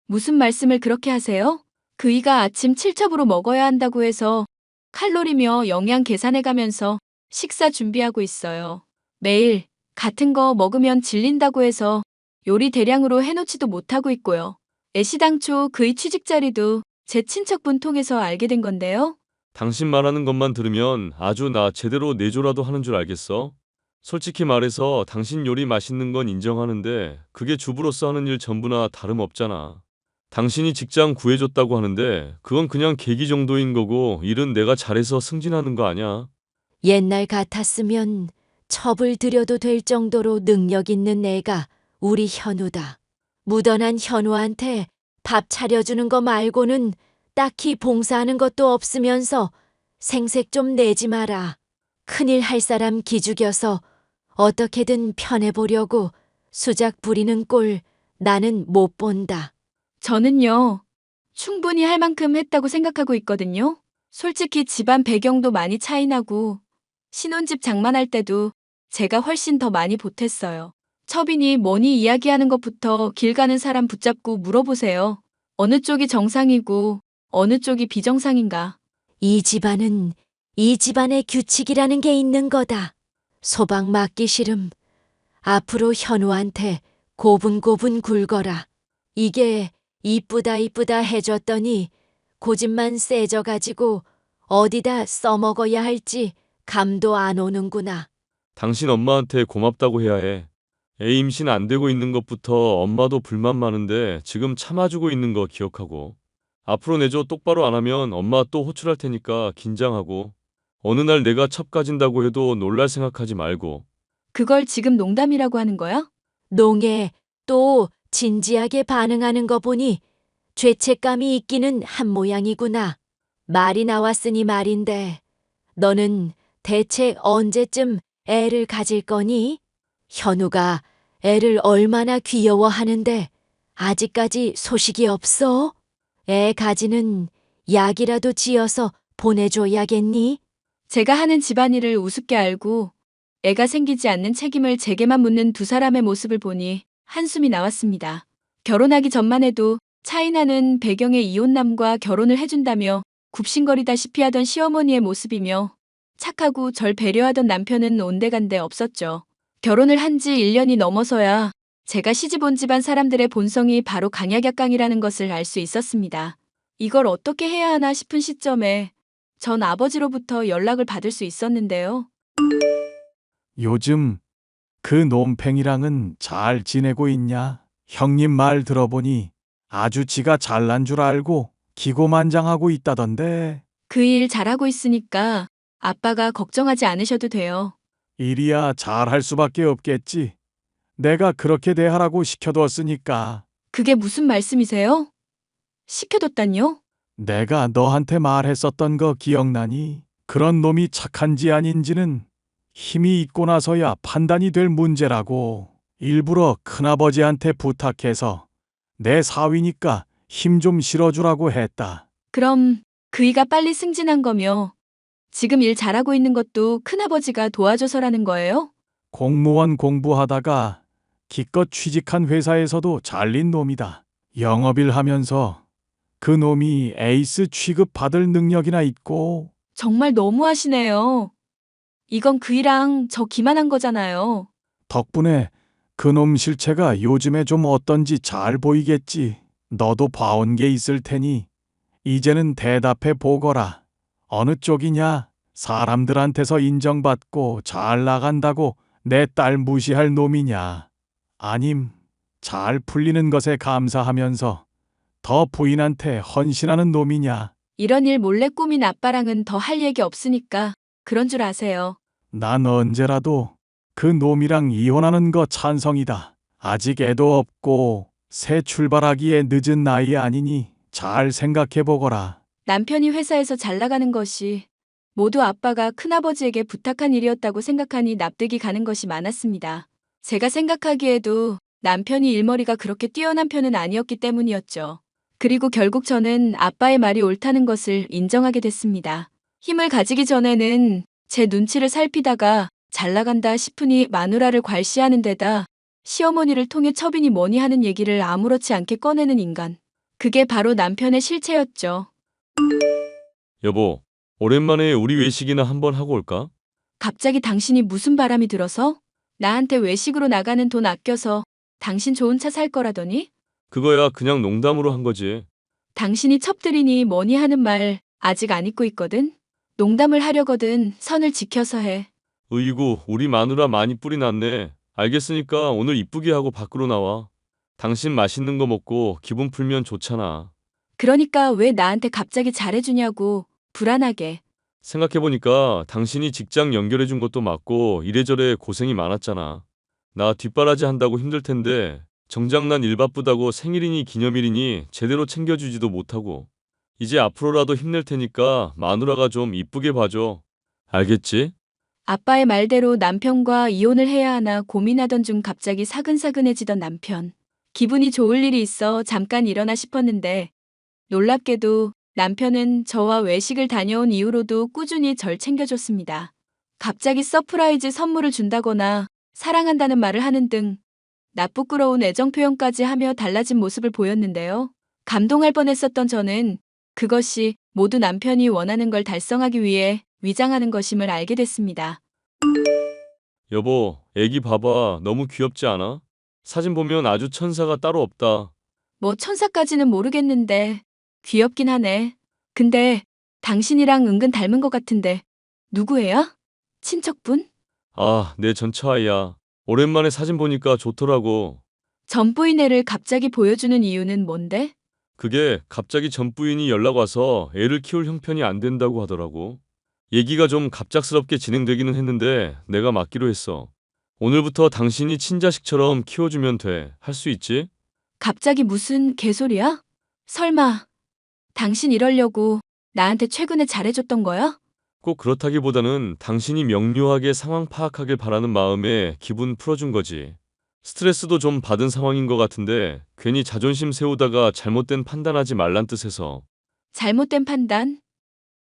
무슨 말씀을 그렇게 하세요? 그이가 아침 7첩으로 먹어야 한다고 해서 칼로리며 영양 계산해가면서 식사 준비하고 있어요. 매일 같은 거 먹으면 질린다고 해서 요리 대량으로 해놓지도 못하고 있고요. 애시당초 그이 취직 자리도 제 친척분 통해서 알게 된 건데요. 당신 말하는 것만 들으면 아주 나 제대로 내조라도 하는 줄 알겠어? 솔직히 말해서 당신 요리 맛있는 건 인정하는데 그게 주부로서 하는 일 전부나 다름없잖아. 당신이 직장 구해줬다고 하는데 그건 그냥 계기 정도인 거고 일은 내가 잘해서 승진하는 거 아냐? 옛날 같았으면 첩을 들여도 될 정도로 능력 있는 애가 우리 현우다. 무던한 현우한테 밥 차려주는 거 말고는 딱히 봉사하는 것도 없으면서 생색 좀 내지 마라. 큰일 할 사람 기죽여서 어떻게든 편해보려고 수작 부리는 꼴 나는 못 본다. 저는요, 충분히 할 만큼 했다고 생각하고 있거든요. 솔직히 집안 배경도 많이 차이나고 신혼집 장만할 때도 제가 훨씬 더 많이 보탰어요. 첩이니 뭐니 이야기하는 것부터 길 가는 사람 붙잡고 물어보세요. 어느 쪽이 정상이고 어느 쪽이 비정상인가. 이 집안은 이 집안의 규칙이라는 게 있는 거다. 소방 맞기 싫음. 앞으로 현우한테 고분고분 굴거라. 이게 이쁘다 이쁘다 해줬더니 고집만 세져가지고 어디다 써먹어야 할지 감도 안 오는구나. 당신 엄마한테 고맙다고 해야 해. 애 임신 안 되고 있는 것부터 엄마도 불만 많은데 지금 참아주고 있는 거 기억하고. 앞으로 내조 똑바로 안 하면 엄마 또 호출할 테니까 긴장하고. 어느 날 내가 첩 가진다고 해도 놀랄 생각하지 말고. 그걸 지금 농담이라고 하는 거야? 농에 또 진지하게 반응하는 거 보니 죄책감이 있기는 한 모양이구나. 말이 나왔으니 말인데, 너는 대체 언제쯤 애를 가질 거니? 현우가 애를 얼마나 귀여워하는데 아직까지 소식이 없어? 애 가지는 약이라도 지어서 보내줘야겠니? 제가 하는 집안일을 우습게 알고 애가 생기지 않는 책임을 제게만 묻는 두 사람의 모습을 보니 한숨이 나왔습니다. 결혼하기 전만 해도 차이나는 배경의 이혼남과 결혼을 해준다며 굽신거리다시피 하던 시어머니의 모습이며 착하고 절 배려하던 남편은 온데간데 없었죠. 결혼을 한 지 1년이 넘어서야 제가 시집 온 집안 사람들의 본성이 바로 강약약강이라는 것을 알 수 있었습니다. 이걸 어떻게 해야 하나 싶은 시점에 전 아버지로부터 연락을 받을 수 있었는데요. 요즘 그 놈팽이랑은 잘 지내고 있냐? 형님 말 들어보니 아주 지가 잘난 줄 알고 기고만장하고 있다던데. 그 일 잘하고 있으니까 아빠가 걱정하지 않으셔도 돼요. 일이야 잘할 수밖에 없겠지. 내가 그렇게 대하라고 시켜뒀으니까. 그게 무슨 말씀이세요? 시켜뒀다뇨? 내가 너한테 말했었던 거 기억나니? 그런 놈이 착한지 아닌지는 힘이 있고 나서야 판단이 될 문제라고. 일부러 큰아버지한테 부탁해서 내 사위니까 힘 좀 실어주라고 했다. 그럼 그이가 빨리 승진한 거며 지금 일 잘하고 있는 것도 큰아버지가 도와줘서라는 거예요? 공무원 공부하다가 기껏 취직한 회사에서도 잘린 놈이다. 영업일 하면서 그 놈이 에이스 취급 받을 능력이나 있고. 정말 너무하시네요. 이건 그이랑 저 기만한 거잖아요. 덕분에 그놈 실체가 요즘에 좀 어떤지 잘 보이겠지. 너도 봐온 게 있을 테니 이제는 대답해 보거라. 어느 쪽이냐? 사람들한테서 인정받고 잘 나간다고 내 딸 무시할 놈이냐? 아님 잘 풀리는 것에 감사하면서 더 부인한테 헌신하는 놈이냐? 이런 일 몰래 꾸민 아빠랑은 더 할 얘기 없으니까 그런 줄 아세요. 난 언제라도 그 놈이랑 이혼하는 거 찬성이다. 아직 애도 없고 새 출발하기에 늦은 나이 아니니 잘 생각해 보거라. 남편이 회사에서 잘 나가는 것이 모두 아빠가 큰아버지에게 부탁한 일이었다고 생각하니 납득이 가는 것이 많았습니다. 제가 생각하기에도 남편이 일머리가 그렇게 뛰어난 편은 아니었기 때문이었죠. 그리고 결국 저는 아빠의 말이 옳다는 것을 인정하게 됐습니다. 힘을 가지기 전에는 제 눈치를 살피다가 잘 나간다 싶으니 마누라를 괄시하는 데다 시어머니를 통해 첩이니 뭐니 하는 얘기를 아무렇지 않게 꺼내는 인간. 그게 바로 남편의 실체였죠. 여보, 오랜만에 우리 외식이나 한번 하고 올까? 갑자기 당신이 무슨 바람이 들어서? 나한테 외식으로 나가는 돈 아껴서 당신 좋은 차 살 거라더니? 그거야 그냥 농담으로 한 거지. 당신이 첩들이니 뭐니 하는 말 아직 안 잊고 있거든? 농담을 하려거든 선을 지켜서 해. 으이구, 우리 마누라 많이 뿔이 났네. 알겠으니까 오늘 이쁘게 하고 밖으로 나와. 당신 맛있는 거 먹고 기분 풀면 좋잖아. 그러니까 왜 나한테 갑자기 잘해주냐고 불안하게. 생각해보니까 당신이 직장 연결해준 것도 맞고 이래저래 고생이 많았잖아. 나 뒷바라지 한다고 힘들 텐데 정작 난 일 바쁘다고 생일이니 기념일이니 제대로 챙겨주지도 못하고. 이제 앞으로라도 힘낼 테니까 마누라가 좀 이쁘게 봐줘. 알겠지? 아빠의 말대로 남편과 이혼을 해야 하나 고민하던 중 갑자기 사근사근해지던 남편. 기분이 좋을 일이 있어 잠깐 일어나 싶었는데 놀랍게도 남편은 저와 외식을 다녀온 이후로도 꾸준히 절 챙겨줬습니다. 갑자기 서프라이즈 선물을 준다거나 사랑한다는 말을 하는 등 나쁘끄러운 애정 표현까지 하며 달라진 모습을 보였는데요. 감동할 뻔했었던 저는 그것이 모두 남편이 원하는 걸 달성하기 위해 위장하는 것임을 알게 됐습니다. 여보, 애기 봐봐. 너무 귀엽지 않아? 사진 보면 아주 천사가 따로 없다. 뭐 천사까지는 모르겠는데 귀엽긴 하네. 근데 당신이랑 은근 닮은 것 같은데 누구예요? 친척분? 아, 내 전처아이야. 오랜만에 사진 보니까 좋더라고. 전부인 애를 갑자기 보여주는 이유는 뭔데? 그게 갑자기 전 부인이 연락 와서 애를 키울 형편이 안 된다고 하더라고. 얘기가 좀 갑작스럽게 진행되기는 했는데 내가 맡기로 했어. 오늘부터 당신이 친자식처럼 키워주면 돼. 할 수 있지? 갑자기 무슨 개소리야? 설마 당신 이러려고 나한테 최근에 잘해줬던 거야? 꼭 그렇다기보다는 당신이 명료하게 상황 파악하길 바라는 마음에 기분 풀어준 거지. 스트레스도 좀 받은 상황인 것 같은데 괜히 자존심 세우다가 잘못된 판단하지 말란 뜻에서. 잘못된 판단?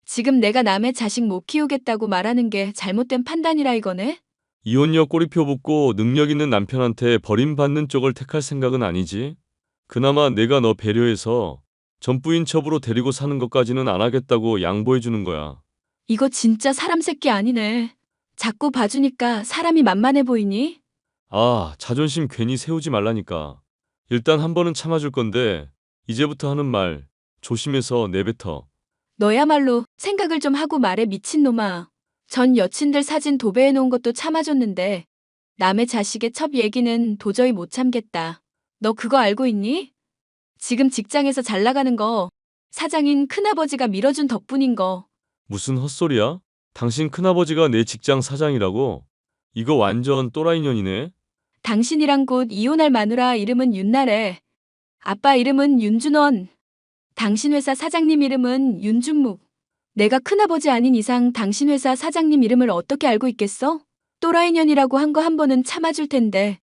지금 내가 남의 자식 못 키우겠다고 말하는 게 잘못된 판단이라 이거네? 이혼녀 꼬리표 붙고 능력 있는 남편한테 버림받는 쪽을 택할 생각은 아니지? 그나마 내가 너 배려해서 전부인 첩으로 데리고 사는 것까지는 안 하겠다고 양보해주는 거야. 이거 진짜 사람 새끼 아니네. 자꾸 봐주니까 사람이 만만해 보이니? 아, 자존심 괜히 세우지 말라니까. 일단 한 번은 참아줄 건데 이제부터 하는 말 조심해서 내뱉어. 너야말로 생각을 좀 하고 말해 미친놈아. 전 여친들 사진 도배해 놓은 것도 참아줬는데 남의 자식의 첩 얘기는 도저히 못 참겠다. 너 그거 알고 있니? 지금 직장에서 잘 나가는 거 사장인 큰아버지가 밀어준 덕분인 거. 무슨 헛소리야? 당신 큰아버지가 내 직장 사장이라고? 이거 완전 또라이년이네. 당신이랑 곧 이혼할 마누라 이름은 윤나래. 아빠 이름은 윤준원. 당신 회사 사장님 이름은 윤중묵. 내가 큰아버지 아닌 이상 당신 회사 사장님 이름을 어떻게 알고 있겠어? 또라이년이라고 한 거 한 번은 참아줄 텐데.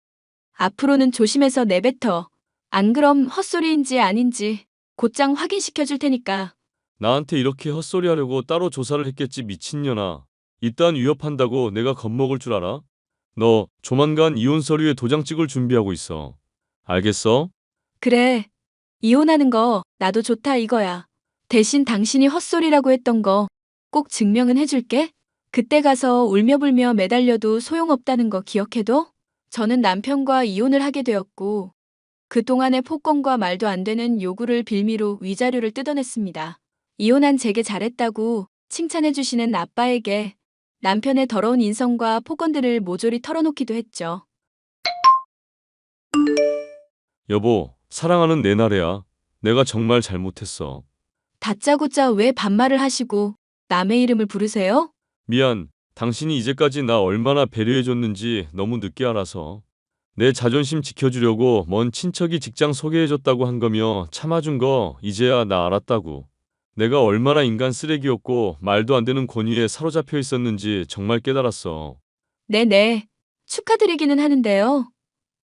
앞으로는 조심해서 내뱉어. 안 그럼 헛소리인지 아닌지 곧장 확인시켜줄 테니까. 나한테 이렇게 헛소리 하려고 따로 조사를 했겠지 미친년아. 이딴 위협한다고 내가 겁먹을 줄 알아? 너 조만간 이혼 서류에 도장 찍을 준비하고 있어. 알겠어? 그래. 이혼하는 거 나도 좋다 이거야. 대신 당신이 헛소리라고 했던 거 꼭 증명은 해줄게. 그때 가서 울며불며 매달려도 소용없다는 거 기억해둬? 저는 남편과 이혼을 하게 되었고 그동안의 폭언과 말도 안 되는 요구를 빌미로 위자료를 뜯어냈습니다. 이혼한 제게 잘했다고 칭찬해주시는 아빠에게 남편의 더러운 인성과 폭언들을 모조리 털어놓기도 했죠. 여보, 사랑하는 내 나래야. 내가 정말 잘못했어. 다짜고짜 왜 반말을 하시고 남의 이름을 부르세요? 미안. 당신이 이제까지 나 얼마나 배려해줬는지 너무 늦게 알아서. 내 자존심 지켜주려고 먼 친척이 직장 소개해줬다고 한 거며 참아준 거 이제야 나 알았다고. 내가 얼마나 인간 쓰레기였고 말도 안 되는 권위에 사로잡혀 있었는지 정말 깨달았어. 네네. 축하드리기는 하는데요.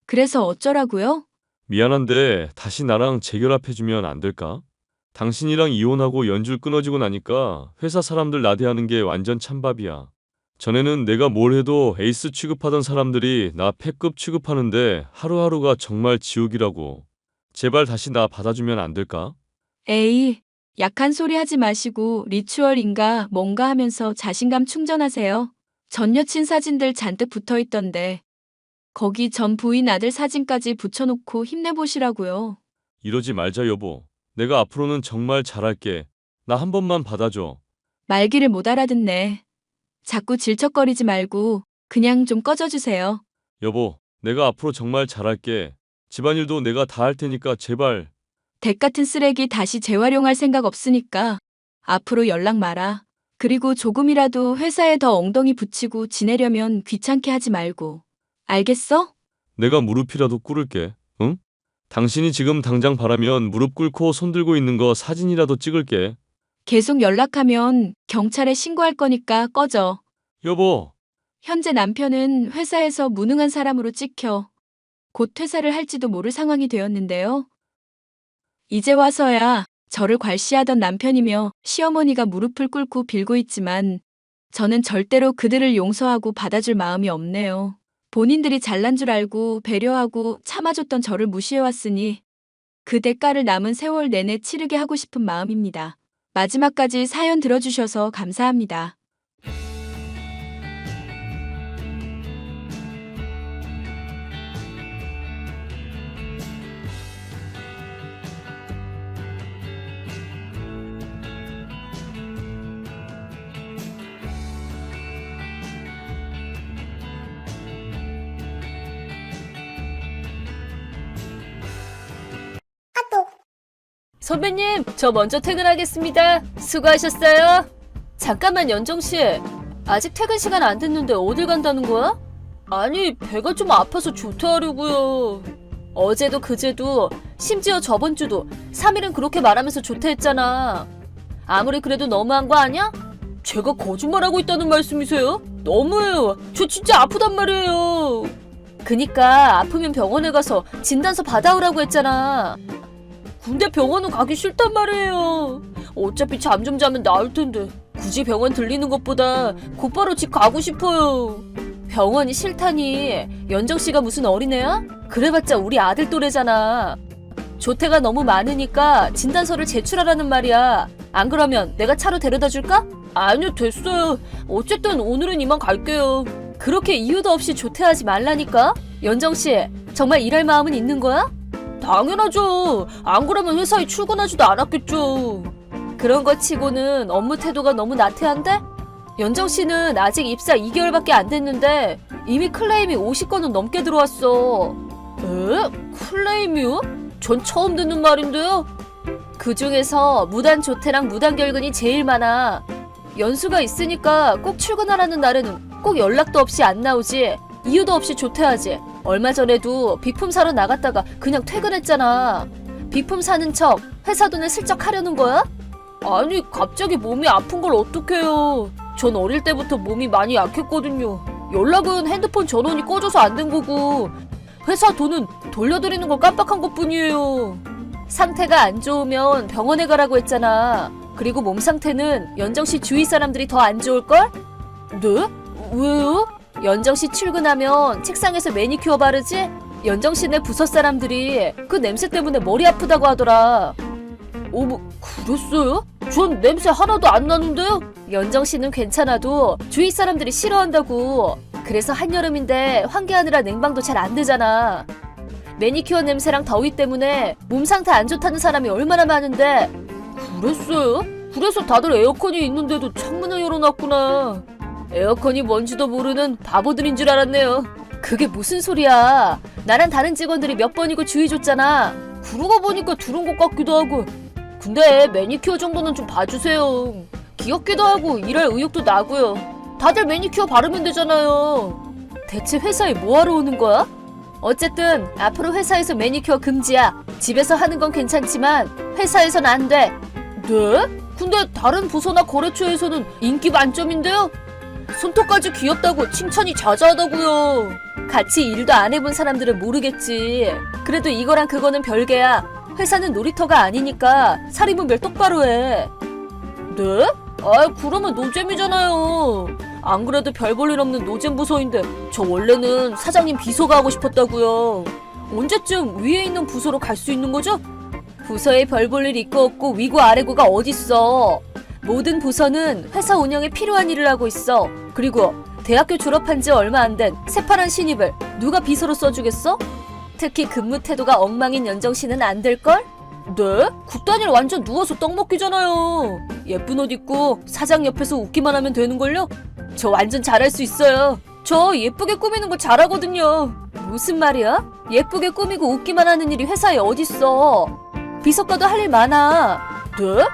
그래서 어쩌라고요? 미안한데 다시 나랑 재결합해주면 안 될까? 당신이랑 이혼하고 연줄 끊어지고 나니까 회사 사람들 나대하는 게 완전 찬밥이야. 전에는 내가 뭘 해도 에이스 취급하던 사람들이 나 패급 취급하는데 하루하루가 정말 지옥이라고. 제발 다시 나 받아주면 안 될까? 에이, 약한 소리 하지 마시고 리추얼인가 뭔가 하면서 자신감 충전하세요. 전 여친 사진들 잔뜩 붙어 있던데 거기 전 부인 아들 사진까지 붙여놓고 힘내보시라고요. 이러지 말자 여보. 내가 앞으로는 정말 잘할게. 나 한 번만 받아줘. 말귀를 못 알아듣네. 자꾸 질척거리지 말고 그냥 좀 꺼져주세요. 여보, 내가 앞으로 정말 잘할게. 집안일도 내가 다 할 테니까 제발. 댁 같은 쓰레기 다시 재활용할 생각 없으니까 앞으로 연락 마라. 그리고 조금이라도 회사에 더 엉덩이 붙이고 지내려면 귀찮게 하지 말고. 알겠어? 내가 무릎이라도 꿇을게. 응? 당신이 지금 당장 바라면 무릎 꿇고 손 들고 있는 거 사진이라도 찍을게. 계속 연락하면 경찰에 신고할 거니까 꺼져. 여보, 현재 남편은 회사에서 무능한 사람으로 찍혀 곧 퇴사를 할지도 모를 상황이 되었는데요. 이제 와서야 저를 괄시하던 남편이며 시어머니가 무릎을 꿇고 빌고 있지만 저는 절대로 그들을 용서하고 받아줄 마음이 없네요. 본인들이 잘난 줄 알고 배려하고 참아줬던 저를 무시해왔으니 그 대가를 남은 세월 내내 치르게 하고 싶은 마음입니다. 마지막까지 사연 들어주셔서 감사합니다. 선배님, 저 먼저 퇴근하겠습니다. 수고하셨어요. 잠깐만, 연정씨. 아직 퇴근 시간 안 됐는데 어딜 간다는 거야? 아니, 배가 좀 아파서 조퇴하려고요. 어제도 그제도 심지어 저번 주도 3일은 그렇게 말하면서 조퇴했잖아. 아무리 그래도 너무한 거 아니야? 제가 거짓말하고 있다는 말씀이세요? 너무해요. 저 진짜 아프단 말이에요. 그니까 아프면 병원에 가서 진단서 받아오라고 했잖아. 근데 병원은 가기 싫단 말이에요. 어차피 잠 좀 자면 나을 텐데 굳이 병원 들리는 것보다 곧바로 집 가고 싶어요. 병원이 싫다니. 연정씨가 무슨 어린애야? 그래봤자 우리 아들 또래잖아. 조퇴가 너무 많으니까 진단서를 제출하라는 말이야. 안 그러면 내가 차로 데려다 줄까? 아니요, 됐어요. 어쨌든 오늘은 이만 갈게요. 그렇게 이유도 없이 조퇴하지 말라니까? 연정씨, 정말 일할 마음은 있는 거야? 당연하죠. 안 그러면 회사에 출근하지도 않았겠죠. 그런 거 치고는 업무 태도가 너무 나태한데? 연정씨는 아직 입사 2개월밖에 안 됐는데 이미 클레임이 50건은 넘게 들어왔어. 에? 클레임이요? 전 처음 듣는 말인데요. 그 중에서 무단 조퇴랑 무단 결근이 제일 많아. 연수가 있으니까 꼭 출근하라는 날에는 꼭 연락도 없이 안 나오지. 이유도 없이 조퇴하지. 얼마 전에도 비품 사러 나갔다가 그냥 퇴근했잖아. 비품 사는 척 회사 돈을 슬쩍 하려는 거야? 아니, 갑자기 몸이 아픈 걸 어떡해요. 전 어릴 때부터 몸이 많이 약했거든요. 연락은 핸드폰 전원이 꺼져서 안 된 거고 회사 돈은 돌려드리는 걸 깜빡한 것뿐이에요. 상태가 안 좋으면 병원에 가라고 했잖아. 그리고 몸 상태는 연정씨 주위 사람들이 더 안 좋을걸? 네? 왜요? 연정씨 출근하면 책상에서 매니큐어 바르지? 연정씨네 부서 사람들이 그 냄새 때문에 머리 아프다고 하더라. 어머, 그랬어요? 전 냄새 하나도 안 나는데요? 연정씨는 괜찮아도 주위 사람들이 싫어한다고. 그래서 한여름인데 환기하느라 냉방도 잘 안 되잖아. 매니큐어 냄새랑 더위 때문에 몸 상태 안 좋다는 사람이 얼마나 많은데. 그랬어요? 그래서 다들 에어컨이 있는데도 창문을 열어놨구나. 에어컨이 뭔지도 모르는 바보들인 줄 알았네요. 그게 무슨 소리야. 나랑 다른 직원들이 몇 번이고 주의 줬잖아. 그러고 보니까 들은 것 같기도 하고. 근데 매니큐어 정도는 좀 봐주세요. 귀엽기도 하고 일할 의욕도 나고요. 다들 매니큐어 바르면 되잖아요. 대체 회사에 뭐하러 오는 거야? 어쨌든 앞으로 회사에서 매니큐어 금지야. 집에서 하는 건 괜찮지만 회사에선 안 돼. 네? 근데 다른 부서나 거래처에서는 인기 만점인데요? 손톱까지 귀엽다고 칭찬이 자자하다고요. 같이 일도 안 해본 사람들은 모르겠지. 그래도 이거랑 그거는 별개야. 회사는 놀이터가 아니니까 사리분별 똑바로 해. 네? 아, 그러면 노잼이잖아요. 안 그래도 별 볼 일 없는 노잼 부서인데 저 원래는 사장님 비서가 하고 싶었다고요. 언제쯤 위에 있는 부서로 갈 수 있는 거죠? 부서에 별 볼 일 있고 없고 위고 아래고가 어딨어. 모든 부서는 회사 운영에 필요한 일을 하고 있어. 그리고 대학교 졸업한 지 얼마 안 된 새파란 신입을 누가 비서로 써주겠어? 특히 근무 태도가 엉망인 연정씨는 안 될걸? 네? 국단일 완전 누워서 떡 먹기잖아요. 예쁜 옷 입고 사장 옆에서 웃기만 하면 되는걸요? 저 완전 잘할 수 있어요. 저 예쁘게 꾸미는 거 잘하거든요. 무슨 말이야? 예쁘게 꾸미고 웃기만 하는 일이 회사에 어딨어. 비서과도 할 일 많아. 네?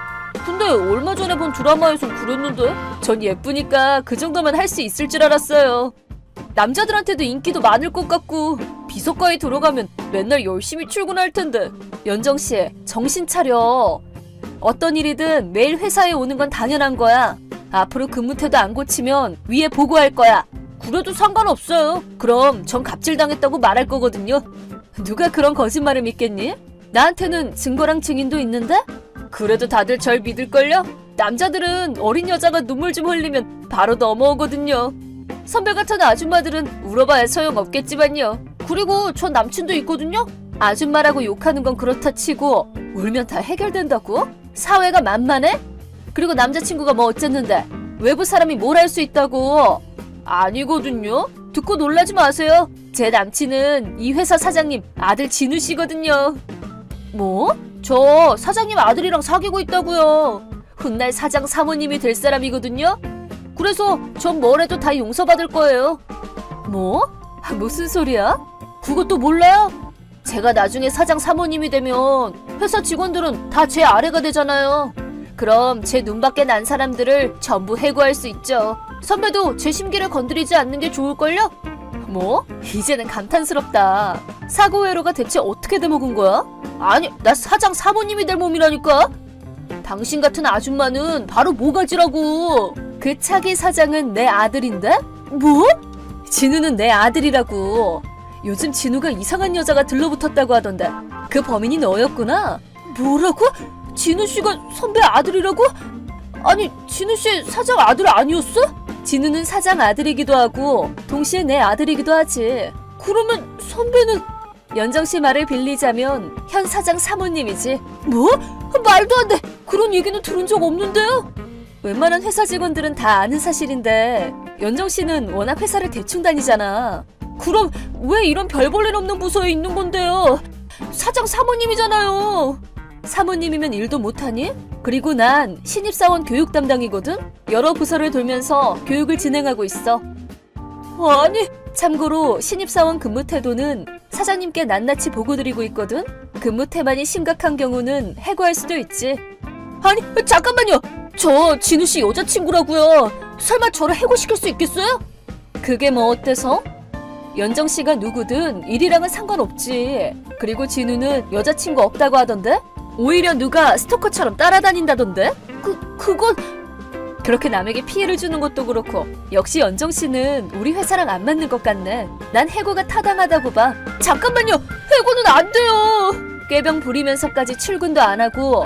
근데 얼마 전에 본 드라마에선 그랬는데? 전 예쁘니까 그 정도만 할 수 있을 줄 알았어요. 남자들한테도 인기도 많을 것 같고 비서과에 들어가면 맨날 열심히 출근할 텐데. 연정씨, 정신 차려. 어떤 일이든 매일 회사에 오는 건 당연한 거야. 앞으로 근무 태도 안 고치면 위에 보고할 거야. 그래도 상관없어요. 그럼 전 갑질당했다고 말할 거거든요. 누가 그런 거짓말을 믿겠니? 나한테는 증거랑 증인도 있는데? 그래도 다들 절 믿을걸요? 남자들은 어린 여자가 눈물 좀 흘리면 바로 넘어오거든요. 선배 같은 아줌마들은 울어봐야 소용없겠지만요. 그리고 전 남친도 있거든요? 아줌마라고 욕하는 건 그렇다 치고 울면 다 해결된다고? 사회가 만만해? 그리고 남자친구가 뭐 어쨌는데? 외부 사람이 뭘 할 수 있다고? 아니거든요? 듣고 놀라지 마세요. 제 남친은 이 회사 사장님 아들 진우 씨거든요. 뭐? 저 사장님 아들이랑 사귀고 있다고요. 훗날 사장 사모님이 될 사람이거든요. 그래서 전 뭘 해도 다 용서받을 거예요. 뭐? 무슨 소리야? 그것도 몰라요? 제가 나중에 사장 사모님이 되면 회사 직원들은 다 제 아래가 되잖아요. 그럼 제 눈밖에 난 사람들을 전부 해고할 수 있죠. 선배도 제 심기를 건드리지 않는 게 좋을걸요? 뭐? 이제는 감탄스럽다. 사고회로가 대체 어떻게 돼먹은 거야? 아니, 나 사장 사모님이 될 몸이라니까? 당신 같은 아줌마는 바로 모가지라고. 그 차기 사장은 내 아들인데? 뭐? 진우는 내 아들이라고. 요즘 진우가 이상한 여자가 들러붙었다고 하던데 그 범인이 너였구나? 뭐라고? 진우 씨가 선배 아들이라고? 아니, 진우 씨 사장 아들 아니었어? 진우는 사장 아들이기도 하고 동시에 내 아들이기도 하지. 그러면 선배는... 연정 씨 말을 빌리자면 현 사장 사모님이지. 뭐? 말도 안 돼. 그런 얘기는 들은 적 없는데요? 웬만한 회사 직원들은 다 아는 사실인데 연정 씨는 워낙 회사를 대충 다니잖아. 그럼 왜 이런 별볼일 없는 부서에 있는 건데요? 사장 사모님이잖아요. 사모님이면 일도 못하니? 그리고 난 신입사원 교육 담당이거든? 여러 부서를 돌면서 교육을 진행하고 있어. 아니, 참고로 신입사원 근무 태도는 사장님께 낱낱이 보고드리고 있거든? 근무 태만이 심각한 경우는 해고할 수도 있지. 아니, 잠깐만요. 저 진우씨 여자친구라고요. 설마 저를 해고시킬 수 있겠어요? 그게 뭐 어때서? 연정씨가 누구든 일이랑은 상관없지. 그리고 진우는 여자친구 없다고 하던데? 오히려 누가 스토커처럼 따라다닌다던데? 그건... 그렇게 남에게 피해를 주는 것도 그렇고 역시 연정씨는 우리 회사랑 안 맞는 것 같네. 난 해고가 타당하다고 봐. 잠깐만요. 해고는 안 돼요. 꾀병 부리면서까지 출근도 안 하고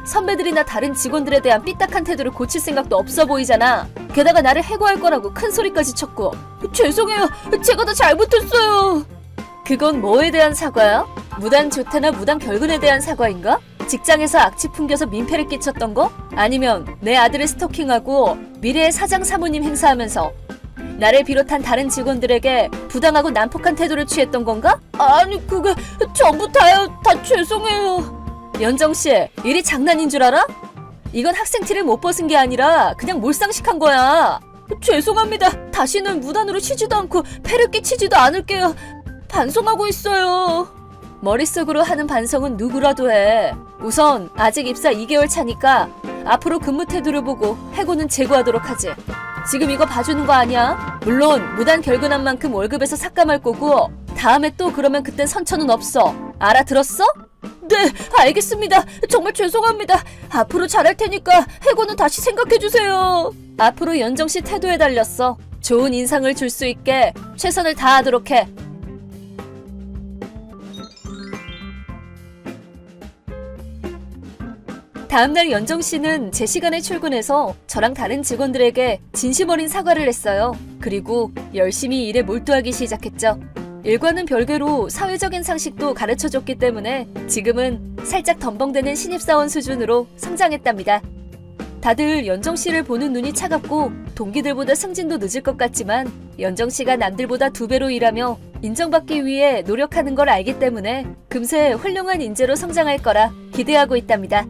선배들이나 다른 직원들에 대한 삐딱한 태도를 고칠 생각도 없어 보이잖아. 게다가 나를 해고할 거라고 큰 소리까지 쳤고. 죄송해요. 제가 다 잘못했어요. 그건 뭐에 대한 사과야? 무단 조퇴나 무단 결근에 대한 사과인가? 직장에서 악취 풍겨서 민폐를 끼쳤던 거? 아니면 내 아들을 스토킹하고 미래의 사장 사모님 행사하면서 나를 비롯한 다른 직원들에게 부당하고 난폭한 태도를 취했던 건가? 아니, 그게 전부 다요. 다 죄송해요. 연정씨, 일이 장난인 줄 알아? 이건 학생 티를 못 벗은 게 아니라 그냥 몰상식한 거야. 죄송합니다. 다시는 무단으로 쉬지도 않고 폐를 끼치지도 않을게요. 반성하고 있어요. 머릿속으로 하는 반성은 누구라도 해. 우선 아직 입사 2개월 차니까 앞으로 근무 태도를 보고 해고는 제고하도록 하지. 지금 이거 봐주는 거 아니야? 물론 무단 결근한 만큼 월급에서 삭감할 거고 다음에 또 그러면 그땐 선처는 없어. 알아들었어? 네, 알겠습니다. 정말 죄송합니다. 앞으로 잘할 테니까 해고는 다시 생각해주세요. 앞으로 연정씨 태도에 달렸어. 좋은 인상을 줄 수 있게 최선을 다하도록 해. 다음날 연정씨는 제 시간에 출근해서 저랑 다른 직원들에게 진심 어린 사과를 했어요. 그리고 열심히 일에 몰두하기 시작했죠. 일과는 별개로 사회적인 상식도 가르쳐줬기 때문에 지금은 살짝 덤벙대는 신입사원 수준으로 성장했답니다. 다들 연정씨를 보는 눈이 차갑고 동기들보다 승진도 늦을 것 같지만 연정씨가 남들보다 2배로 일하며 인정받기 위해 노력하는 걸 알기 때문에 금세 훌륭한 인재로 성장할 거라 기대하고 있답니다.